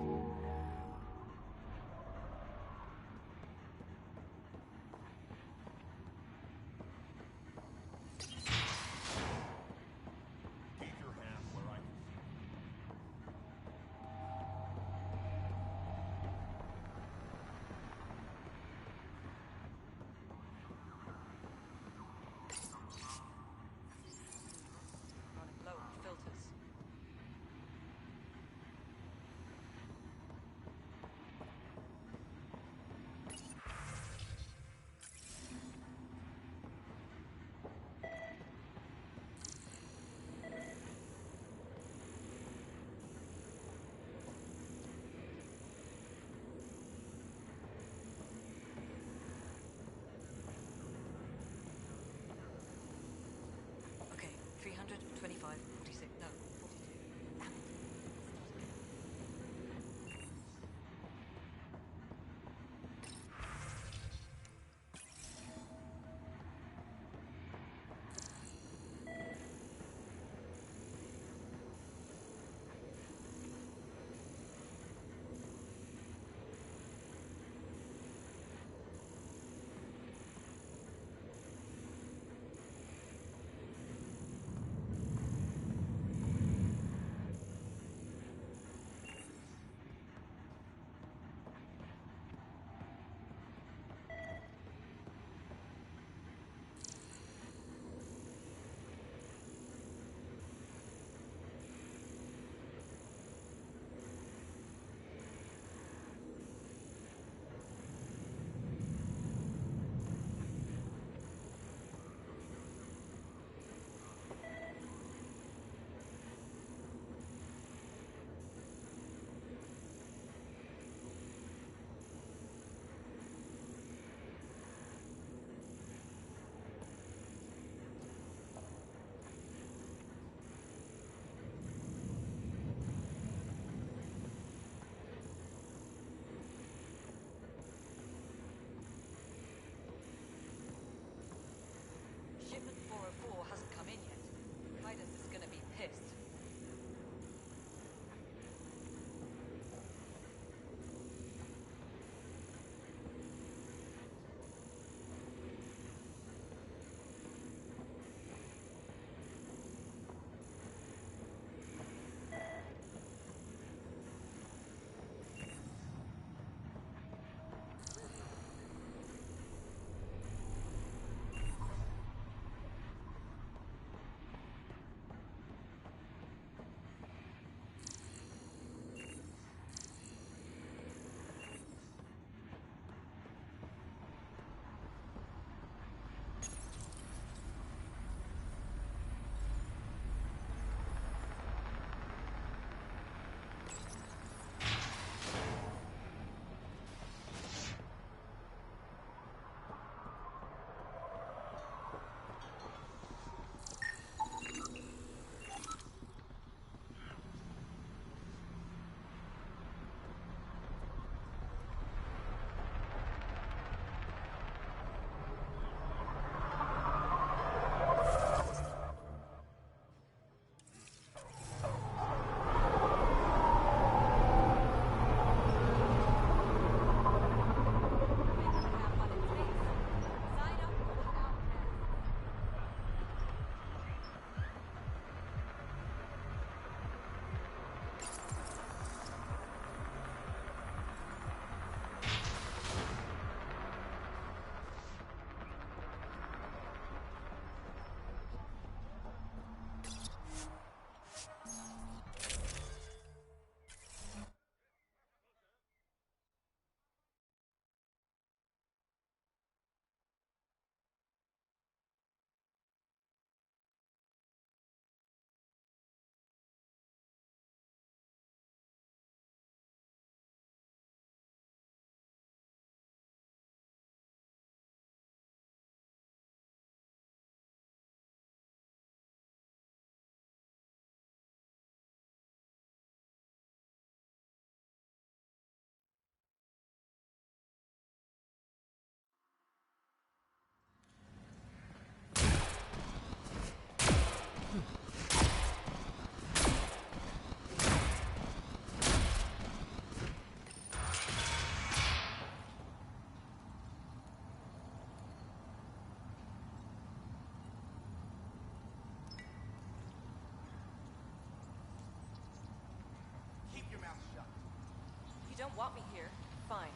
don't want me here, fine.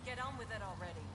Get on with it already.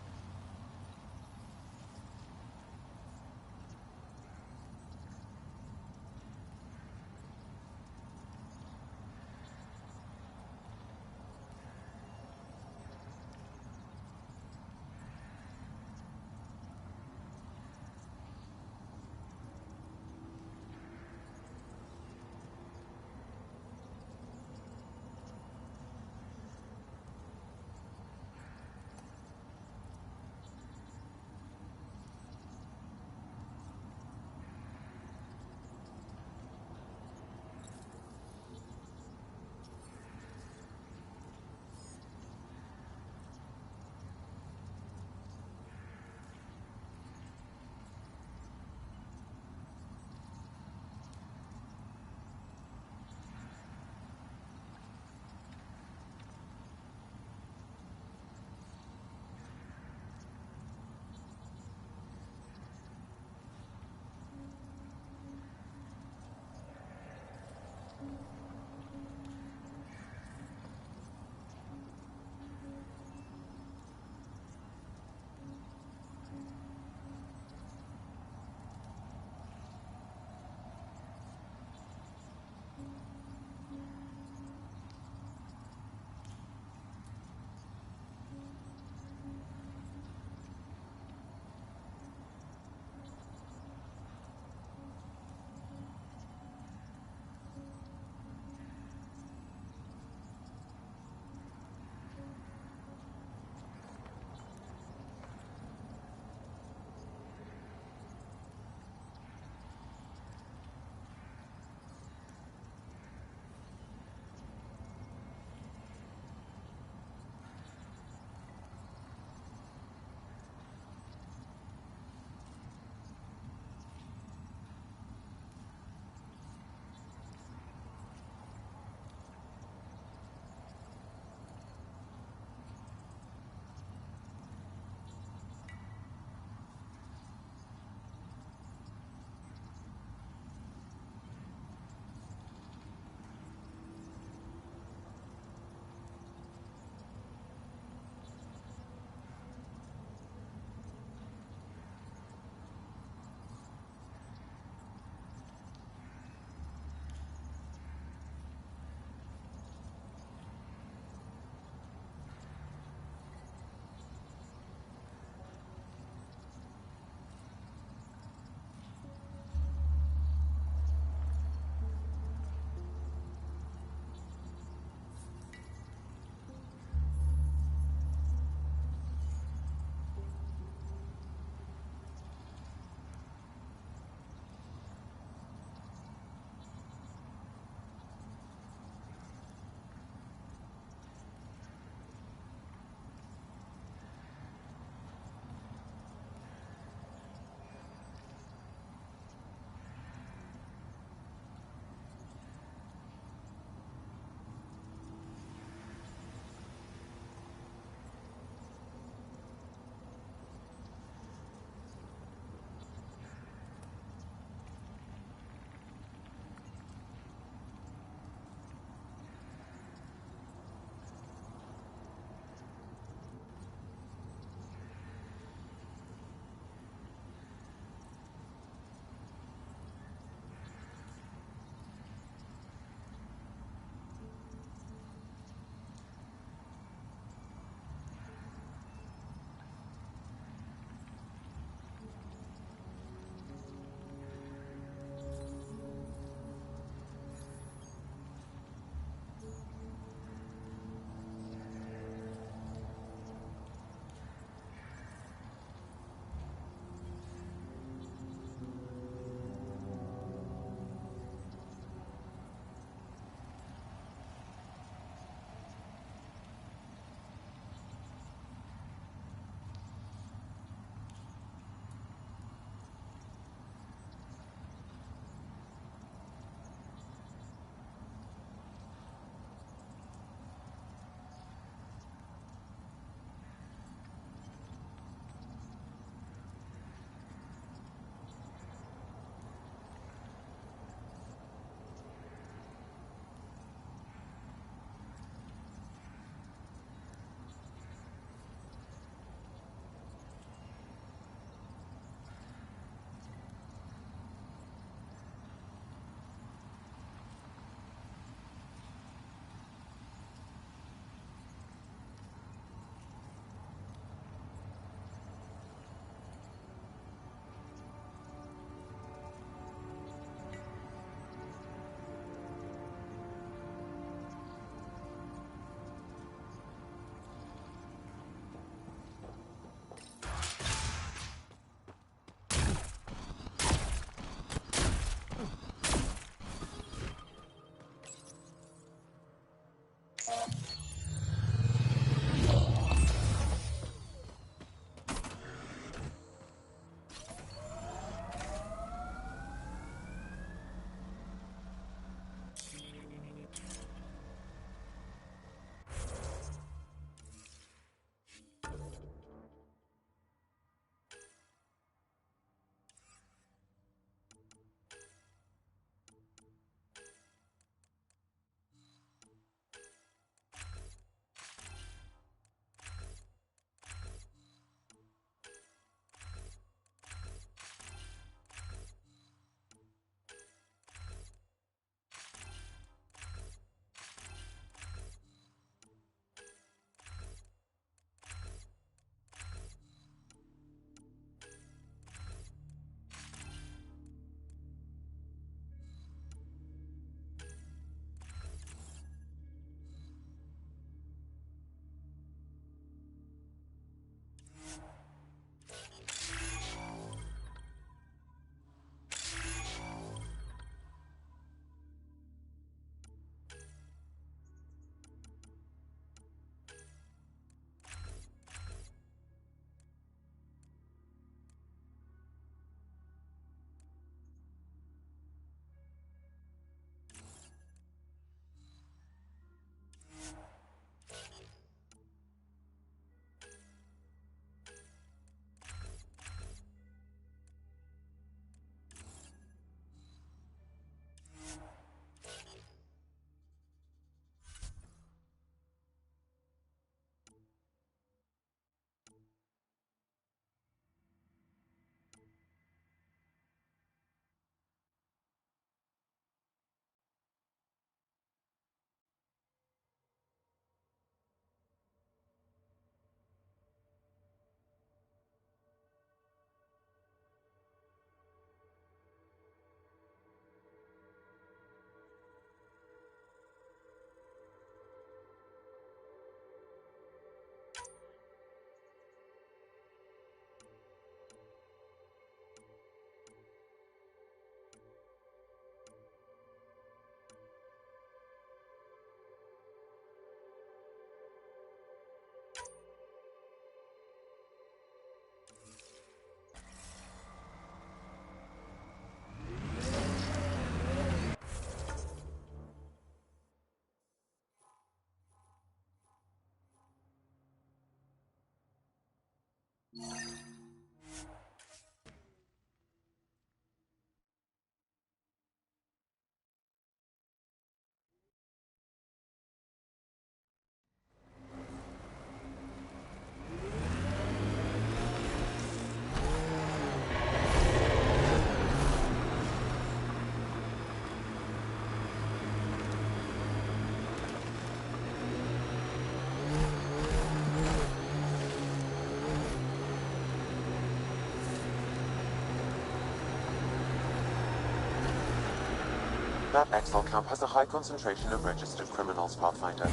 That exile camp has a high concentration of registered criminals, Pathfinder.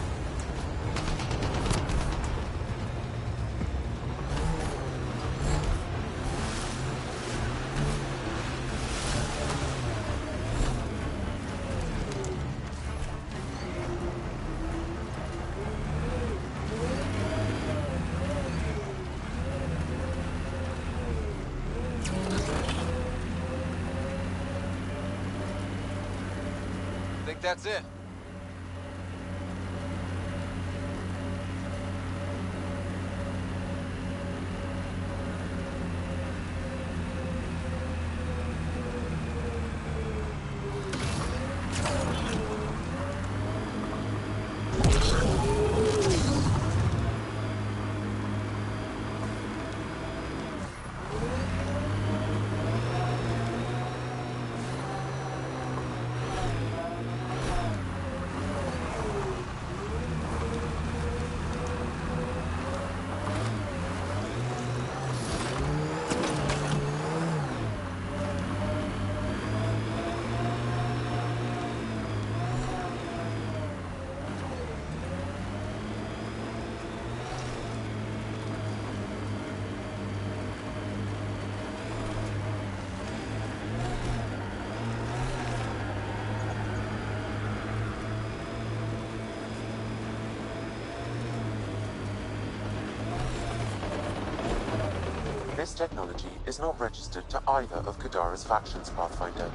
Think that's it? This technology is not registered to either of Kadara's factions, Pathfinder.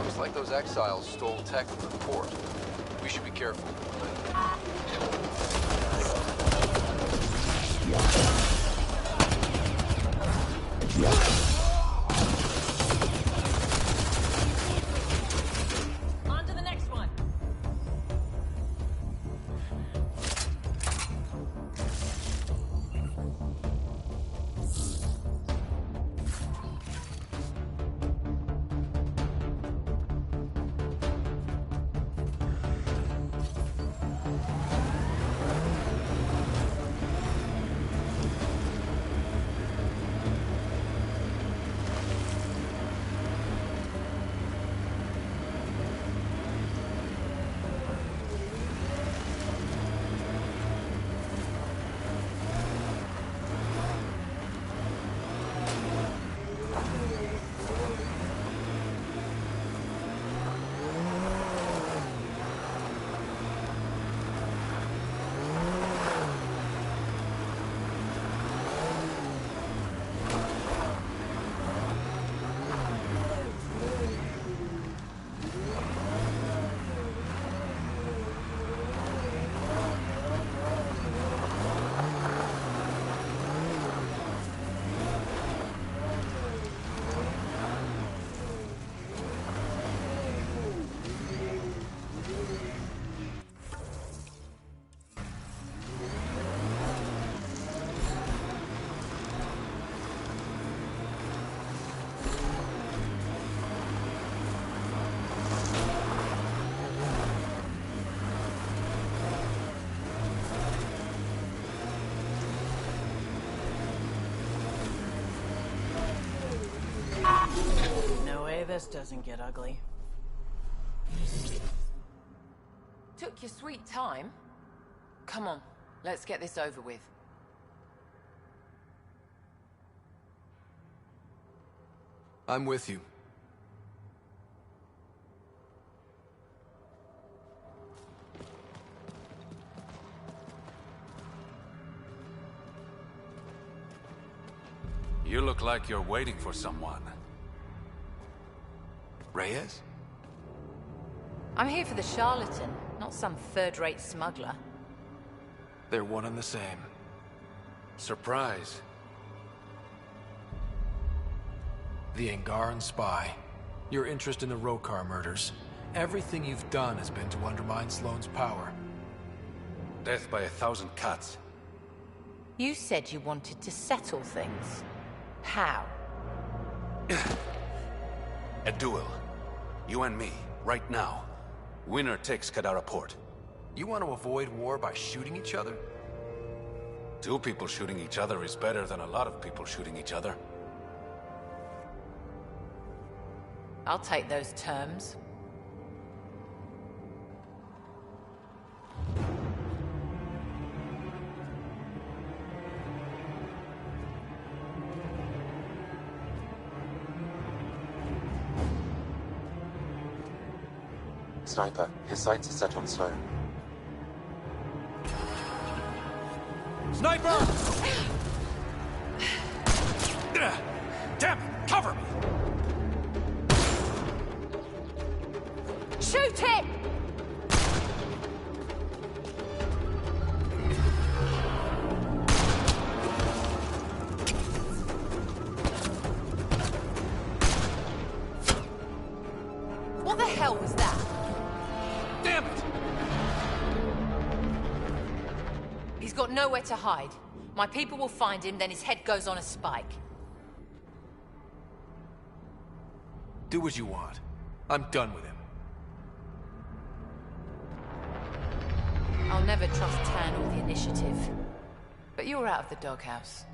Looks like those exiles stole tech from the port. We should be careful. On to the next one. this doesn't get ugly. Took your sweet time. Come on, let's get this over with. I'm with you. You look like you're waiting for someone. Reyes? I'm here for the charlatan, not some third-rate smuggler. They're one and the same. Surprise. The Angaran spy. Your interest in the Rokar murders. Everything you've done has been to undermine Sloane's power. Death by 1,000 cuts. You said you wanted to settle things. How? A duel. You and me, right now. Winner takes Kadara Port. You want to avoid war by shooting each other? 2 people shooting each other is better than a lot of people shooting each other. I'll take those terms. Sniper, his sights are set on Sloane. Sniper! Damn it! Cover me! Shoot it! What the hell was that? Damn it! He's got nowhere to hide. My people will find him, then his head goes on a spike. Do what you want. I'm done with him. I'll never trust Tan or the Initiative. But you're out of the doghouse.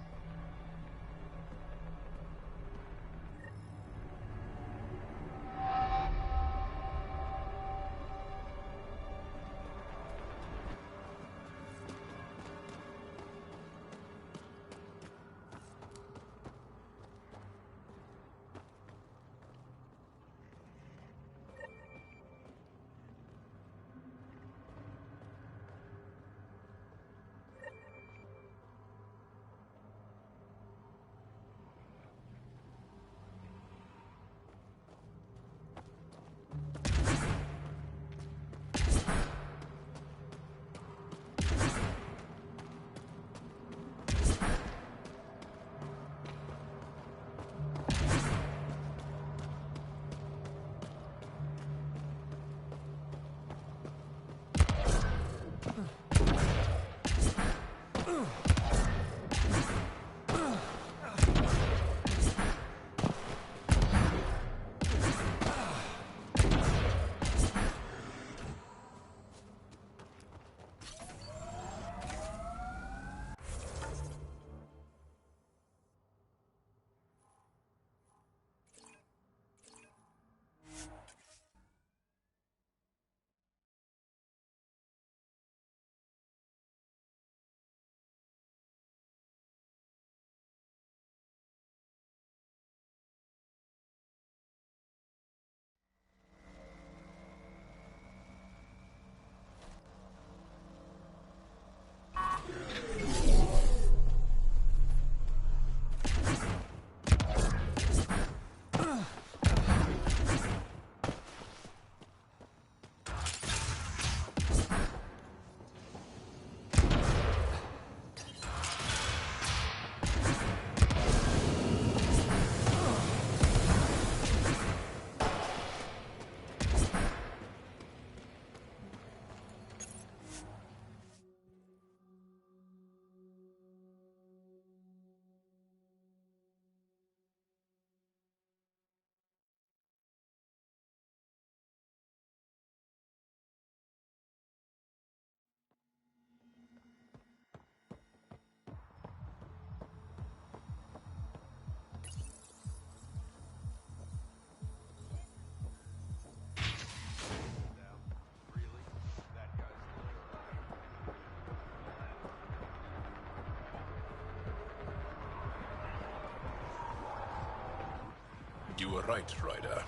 You were right, Ryder.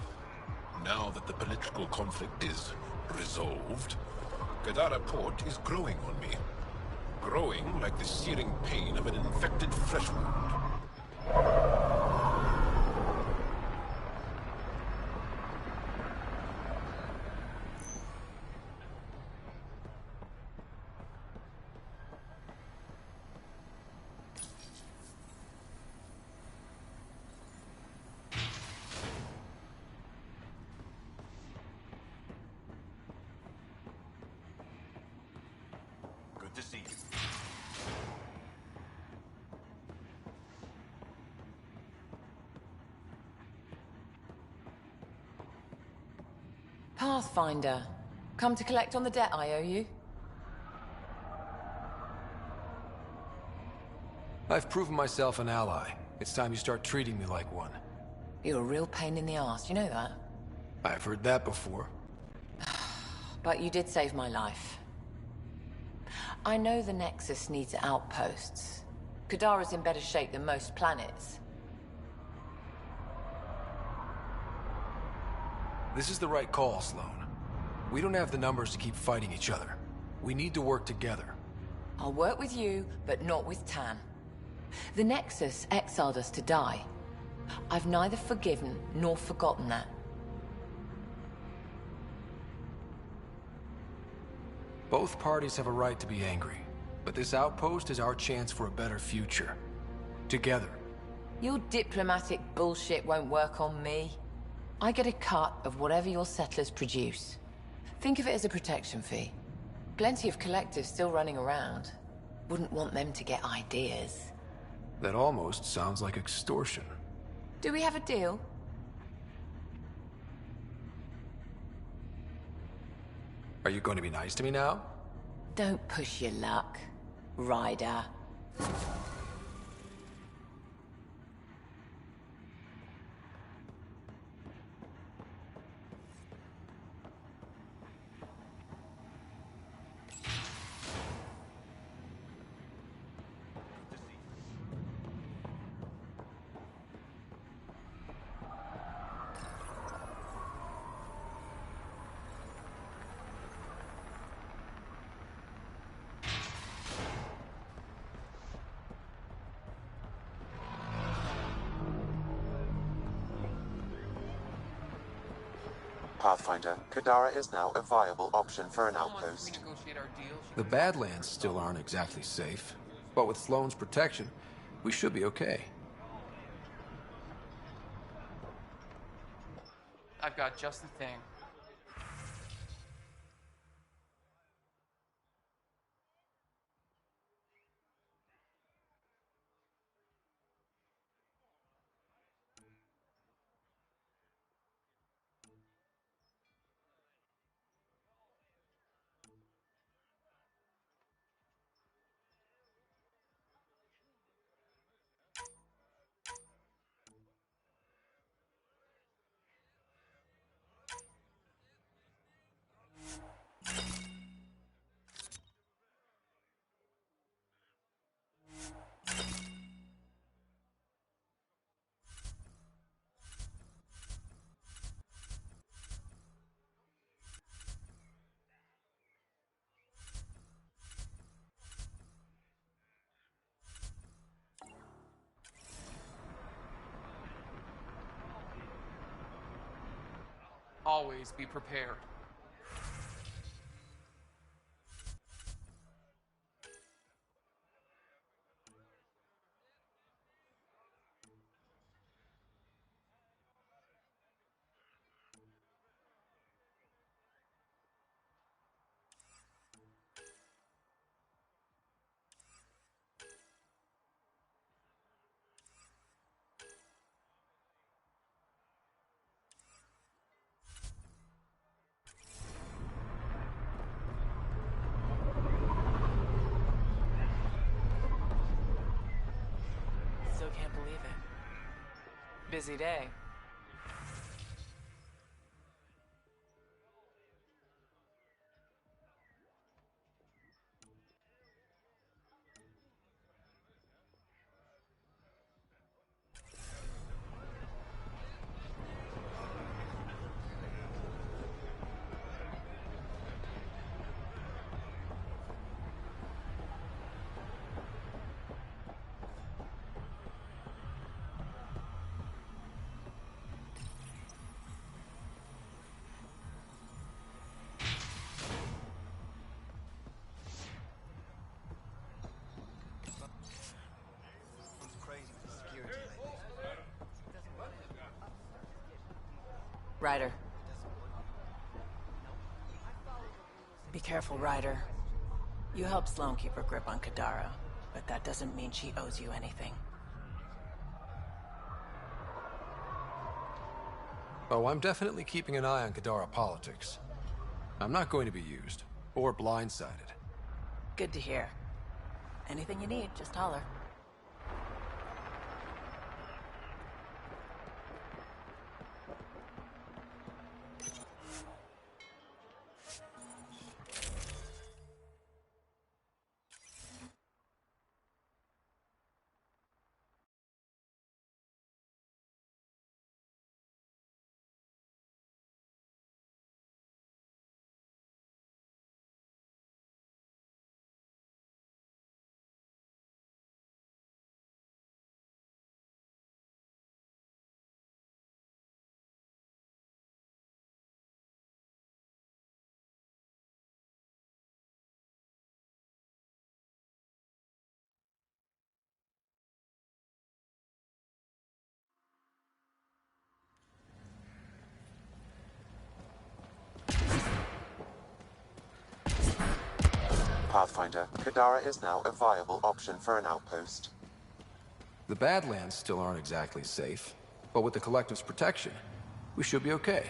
Now that the political conflict is resolved, Kadara Port is growing on me. Growing like the searing pain of an infected flesh wound. Good to see you. Pathfinder. Come to collect on the debt I owe you? I've proven myself an ally. It's time you start treating me like one. You're a real pain in the arse, you know that? I've heard that before. But you did save my life. I know the Nexus needs outposts. Kadara's in better shape than most planets. This is the right call, Sloan. We don't have the numbers to keep fighting each other. We need to work together. I'll work with you, but not with Tan. The Nexus exiled us to die. I've neither forgiven nor forgotten that. Both parties have a right to be angry, but this outpost is our chance for a better future. Together. Your diplomatic bullshit won't work on me. I get a cut of whatever your settlers produce. Think of it as a protection fee. Plenty of collectives still running around. Wouldn't want them to get ideas. That almost sounds like extortion. Do we have a deal? Are you going to be nice to me now? Don't push your luck, Ryder. Pathfinder, Kadara is now a viable option for an outpost. The Badlands still aren't exactly safe, but with Sloane's protection, we should be okay. I've got just the thing. Always be prepared. Still can't believe it. Busy day. Ryder. Be careful, Ryder. You helped Sloane keep her grip on Kadara, but that doesn't mean she owes you anything. Oh, I'm definitely keeping an eye on Kadara politics. I'm not going to be used, or blindsided. Good to hear. Anything you need, just holler. Pathfinder, Kadara is now a viable option for an outpost. The Badlands still aren't exactly safe, but with the Collective's protection, we should be okay.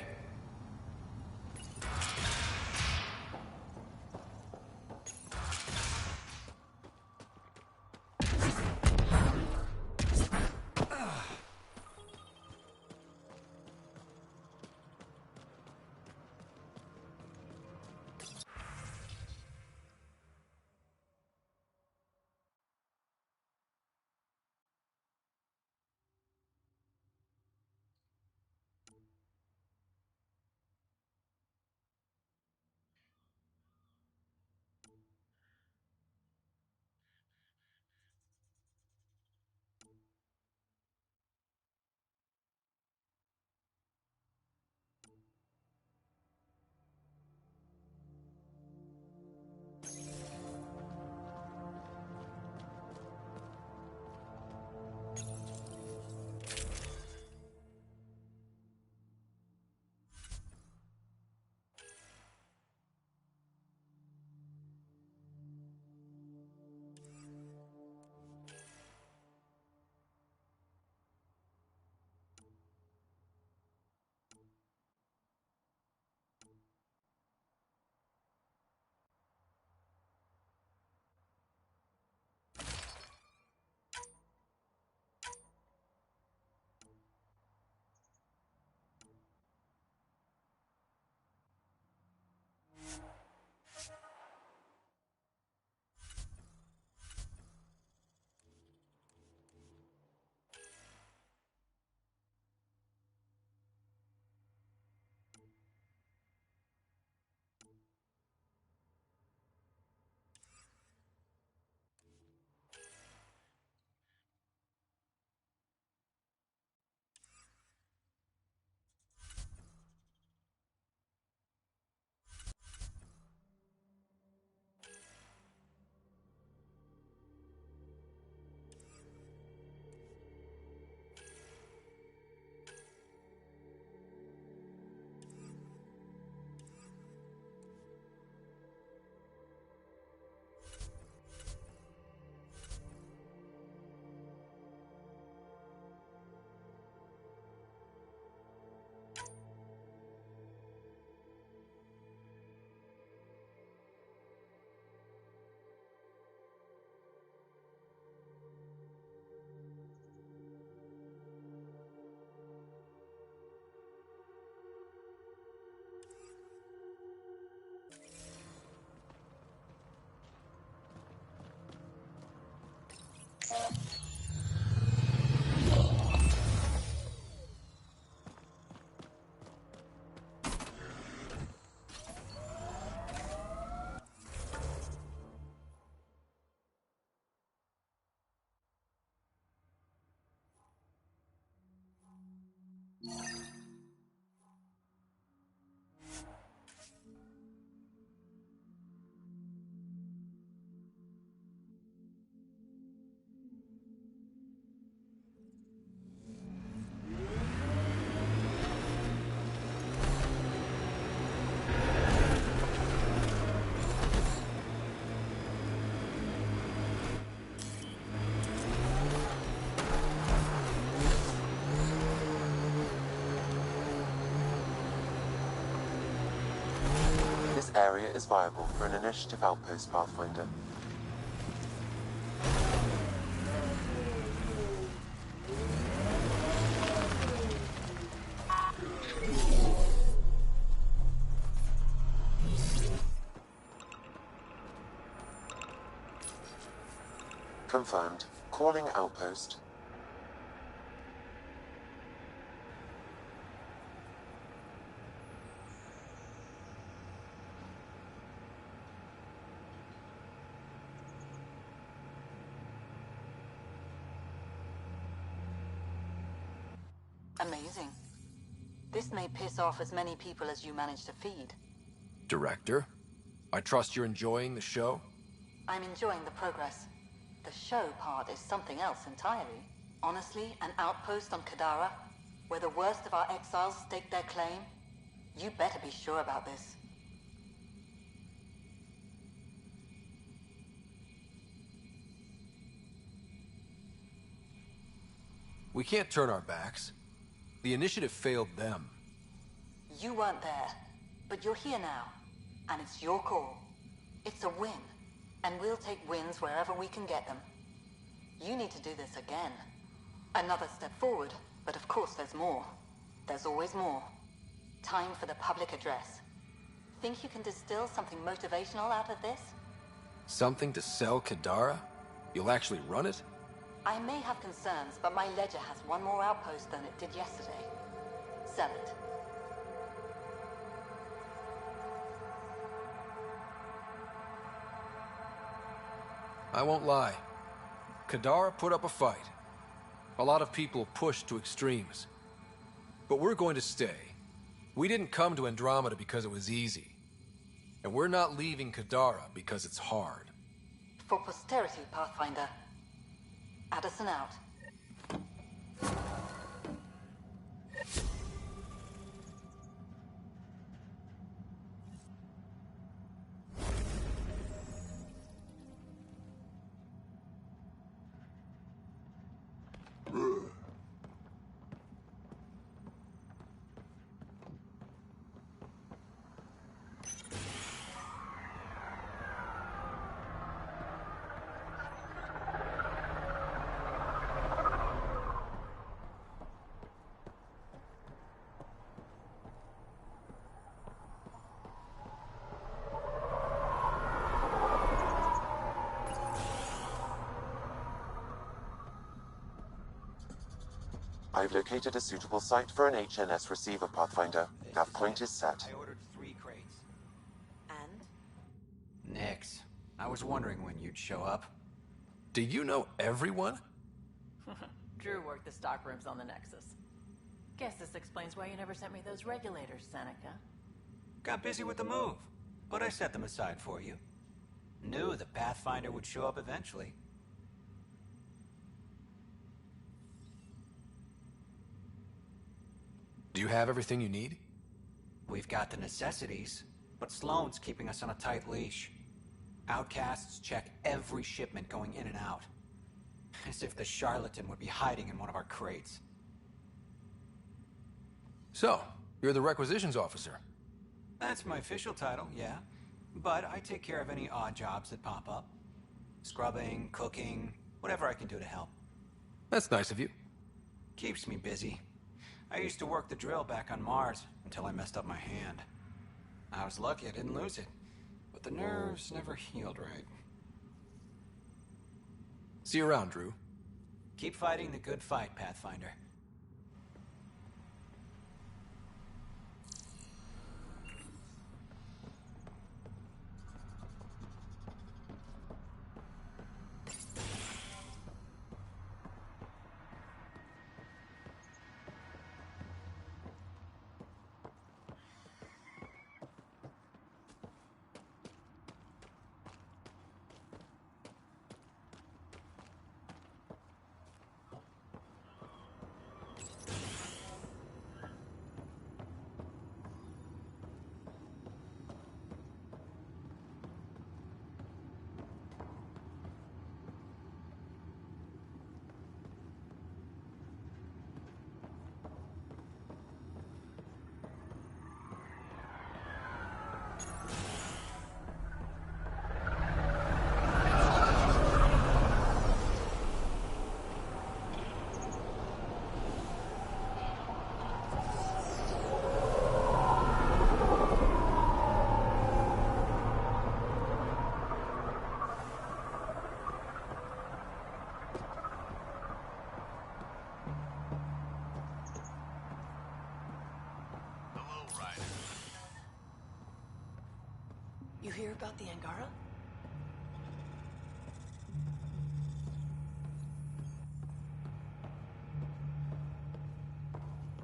area is viable for an initiative outpost, Pathfinder. Confirmed. Calling outpost. Amazing. This may piss off as many people as you manage to feed. Director, I trust you're enjoying the show? I'm enjoying the progress. The show part is something else entirely. Honestly, an outpost on Kadara, where the worst of our exiles stake their claim, you better be sure about this. We can't turn our backs. The initiative failed them. You weren't there, but you're here now, and it's your call. It's a win, and we'll take wins wherever we can get them. You need to do this again. Another step forward, but of course there's more. There's always more. Time for the public address. Think you can distill something motivational out of this? Something to sell Kadara? You'll actually run it? I may have concerns, but my ledger has one more outpost than it did yesterday. Sell it. I won't lie. Kadara put up a fight. A lot of people pushed to extremes. But we're going to stay. We didn't come to Andromeda because it was easy. And we're not leaving Kadara because it's hard. For posterity, Pathfinder. Addison out. I've located a suitable site for an HNS receiver, Pathfinder. Nav point is set. I ordered 3 crates. And? Nix. I was wondering when you'd show up. Do you know everyone? Drew worked the stockrooms on the Nexus. Guess this explains why you never sent me those regulators, Seneca. Got busy with the move, but I set them aside for you. Knew the Pathfinder would show up eventually. Do you have everything you need? We've got the necessities, but Sloane's keeping us on a tight leash. Outcasts check every shipment going in and out. As if the charlatan would be hiding in one of our crates. So, you're the requisitions officer. That's my official title, yeah. But I take care of any odd jobs that pop up. Scrubbing, cooking, whatever I can do to help. That's nice of you. Keeps me busy. I used to work the drill back on Mars until I messed up my hand. I was lucky I didn't lose it, but the nerves never healed right. See you around, Drew. Keep fighting the good fight, Pathfinder. hear about the Angara?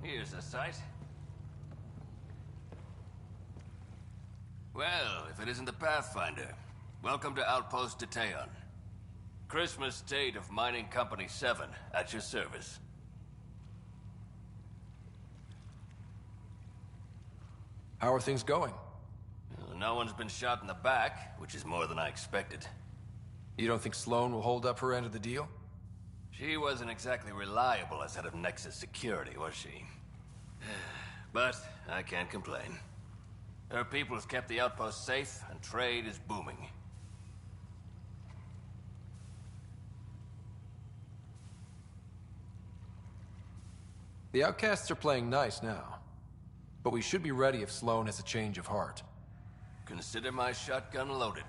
Here's a sight. Well, if it isn't the Pathfinder, welcome to Outpost Detayon. Christmas State of Mining Company 7, at your service. How are things going? Well, no one's been shot in the back, which is more than I expected. You don't think Sloane will hold up her end of the deal? She wasn't exactly reliable as head of Nexus Security, was she? But I can't complain. Her people have kept the outpost safe, and trade is booming. The outcasts are playing nice now. But we should be ready if Sloane has a change of heart. Consider my shotgun loaded.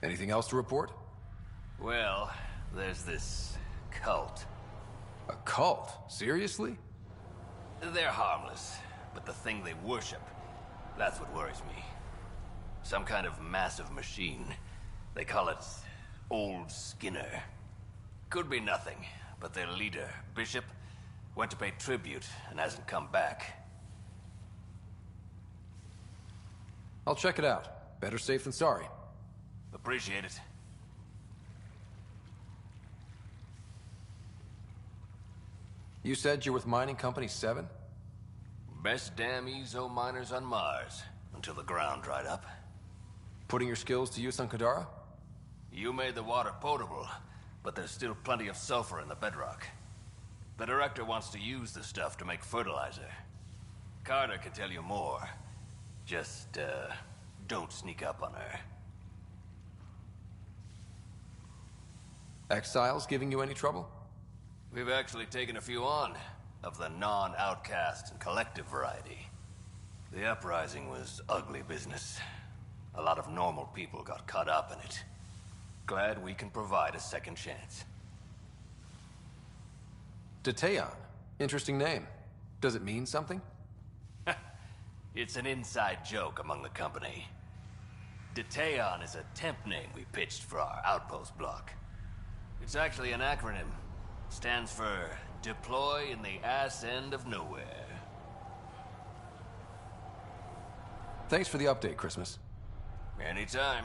Anything else to report? Well, there's this cult. A cult? Seriously? They're harmless, but the thing they worship, that's what worries me. Some kind of massive machine. They call it Old Skinner. Could be nothing, but their leader, Bishop, went to pay tribute and hasn't come back. I'll check it out. Better safe than sorry. Appreciate it. You said you're with Mining Company 7? Best damn Ezo miners on Mars, until the ground dried up. Putting your skills to use on Kadara? You made the water potable, but there's still plenty of sulfur in the bedrock. The director wants to use the stuff to make fertilizer. Carter can tell you more. Just, don't sneak up on her. Exiles giving you any trouble? We've actually taken a few on, of the non-outcast and collective variety. The uprising was ugly business. A lot of normal people got caught up in it. Glad we can provide a second chance. Detayon. Interesting name. Does it mean something? It's an inside joke among the company. Detayon is a temp name we pitched for our outpost block. It's actually an acronym. Stands for Deploy in the Ass End of Nowhere. Thanks for the update, Christmas. Anytime.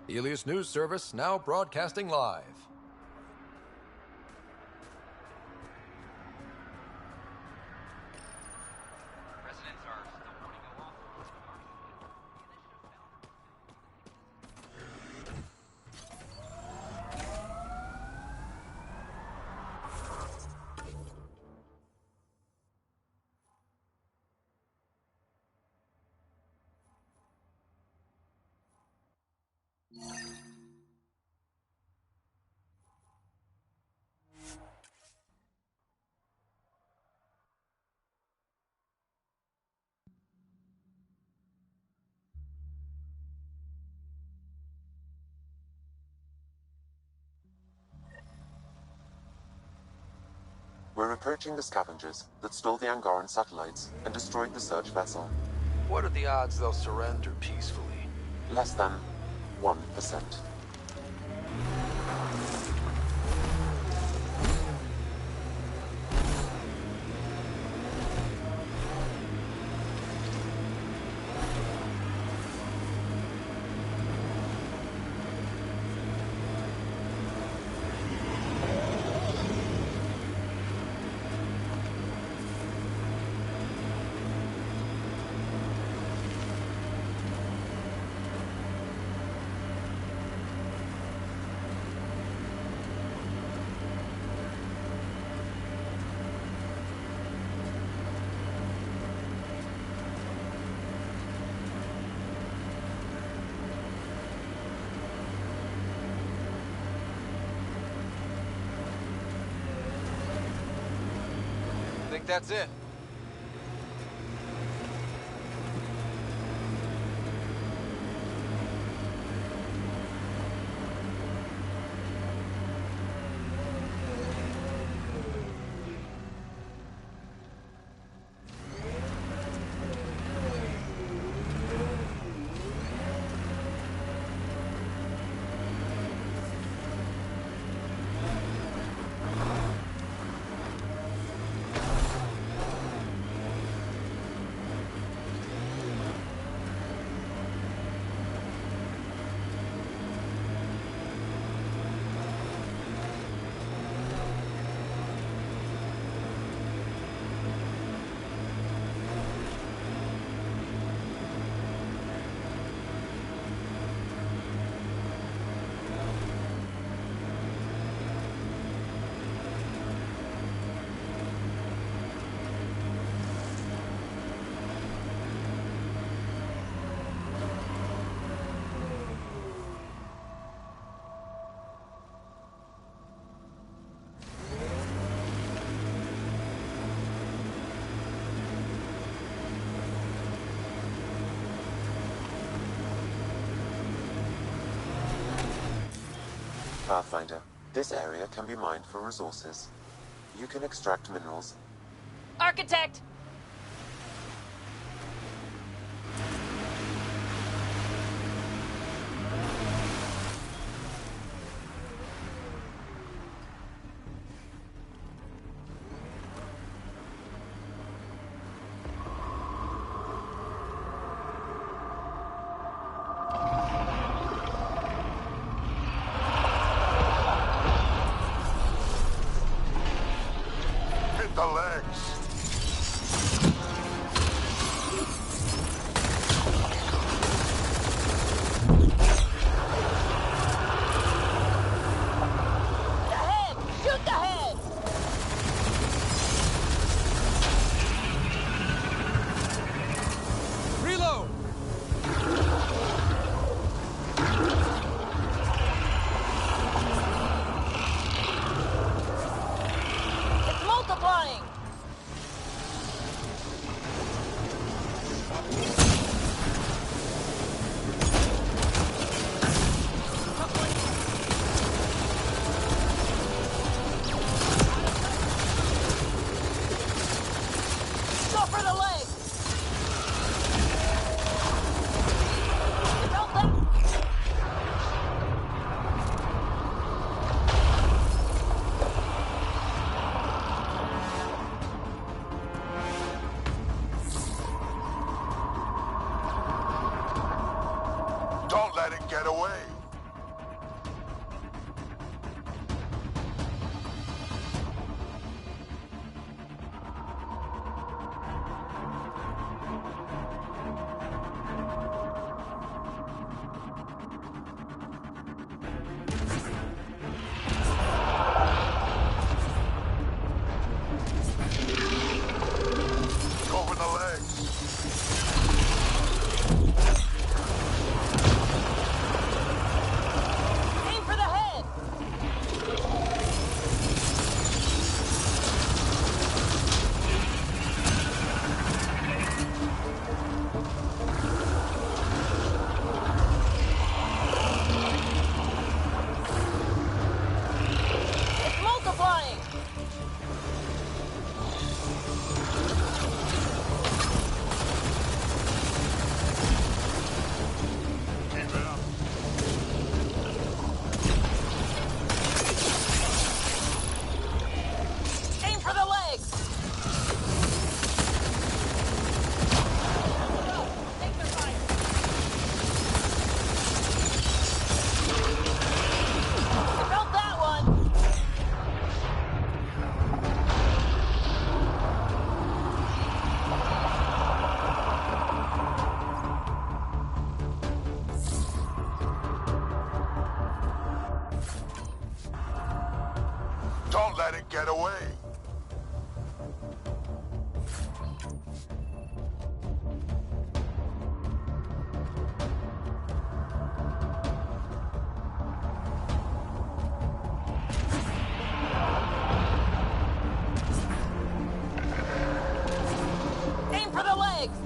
Helios News Service now broadcasting live. We're approaching the scavengers that stole the Angaran satellites and destroyed the search vessel. What are the odds they'll surrender peacefully? Less than 1%. Think that's it? Pathfinder, this area can be mined for resources. You can extract minerals. Architect! The legs. The head! Shoot the head! Reload! It's multiplying! get away. Aim for the legs!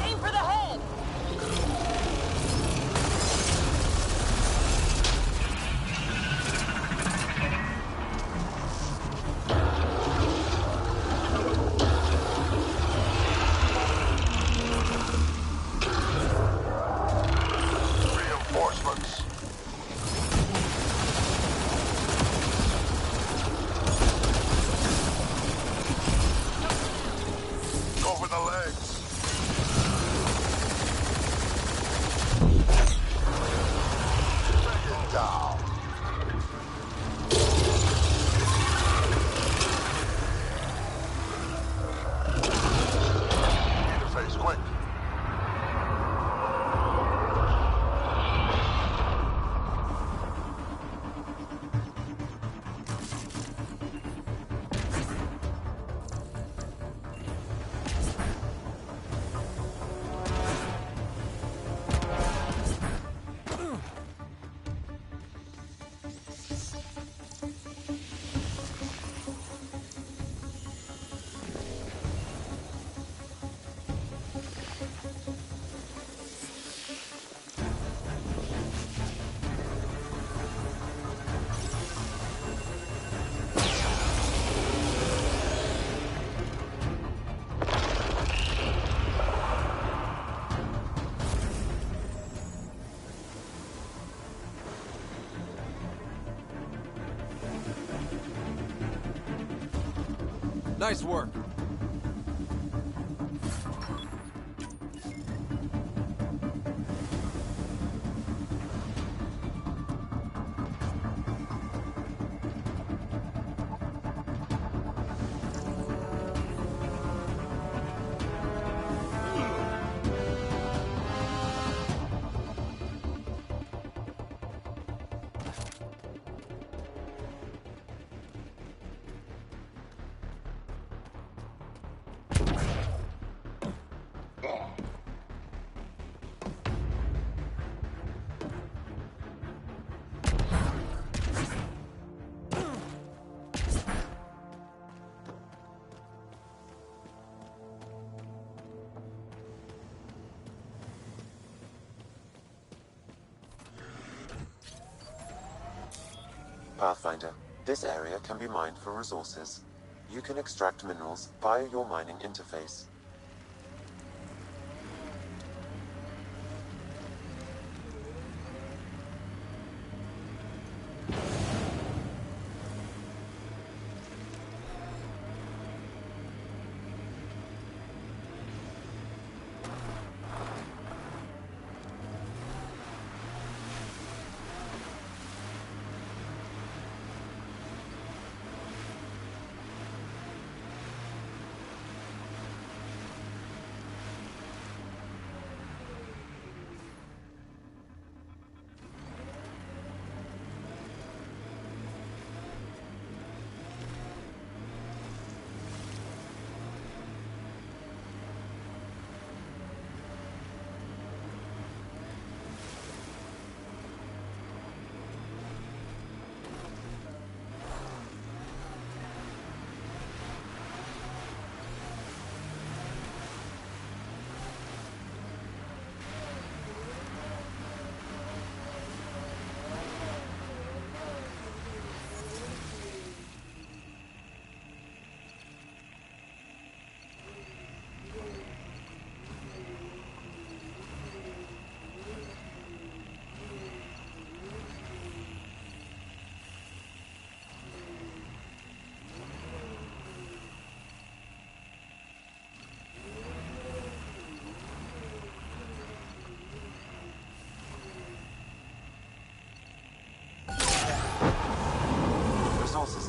Aim for the head! Reinforcements. Go for the legs. Bring it down. Interface, quick. Nice work. Pathfinder, this area can be mined for resources. You can extract minerals via your mining interface.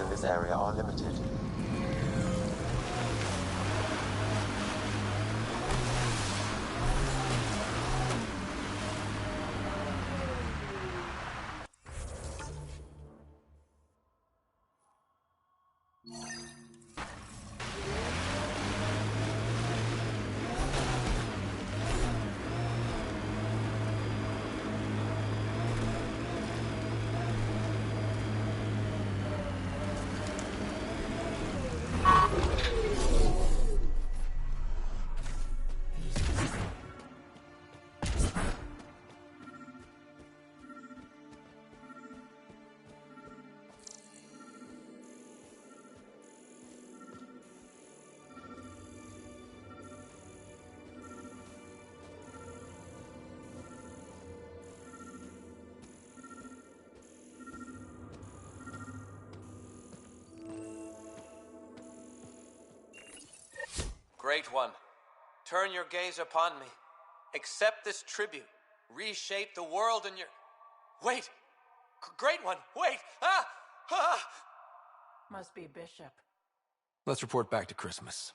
in this area are limited. Great One, turn your gaze upon me. Accept this tribute. Reshape the world in your... Wait! Great One, wait! Ah! Ah! Must be Bishop. Let's report back to Christmas.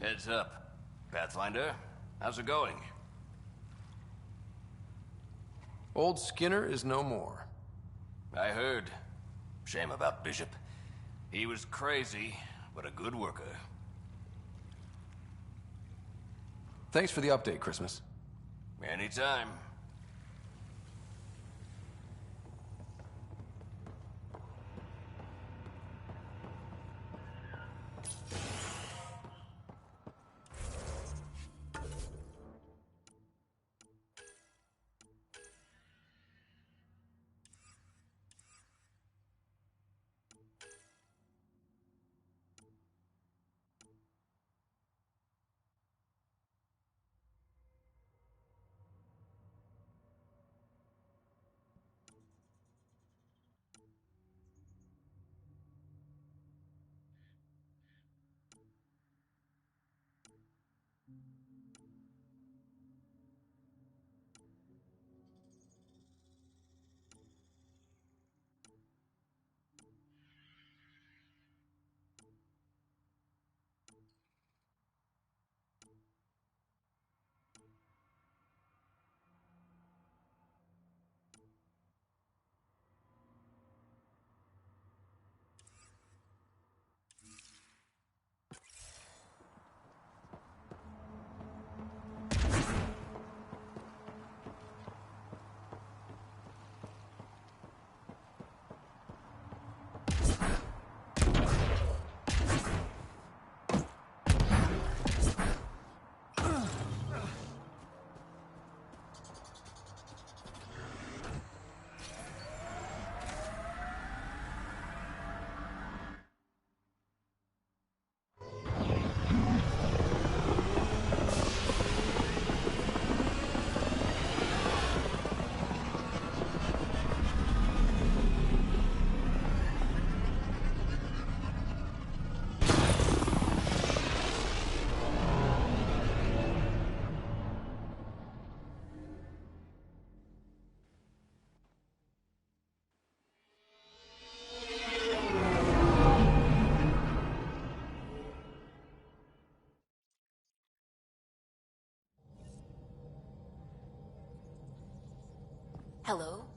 Heads up. Pathfinder, how's it going? Old Skinner is no more. I heard. Shame about Bishop. He was crazy, but a good worker. Thanks for the update, Christmas. Anytime. Hello?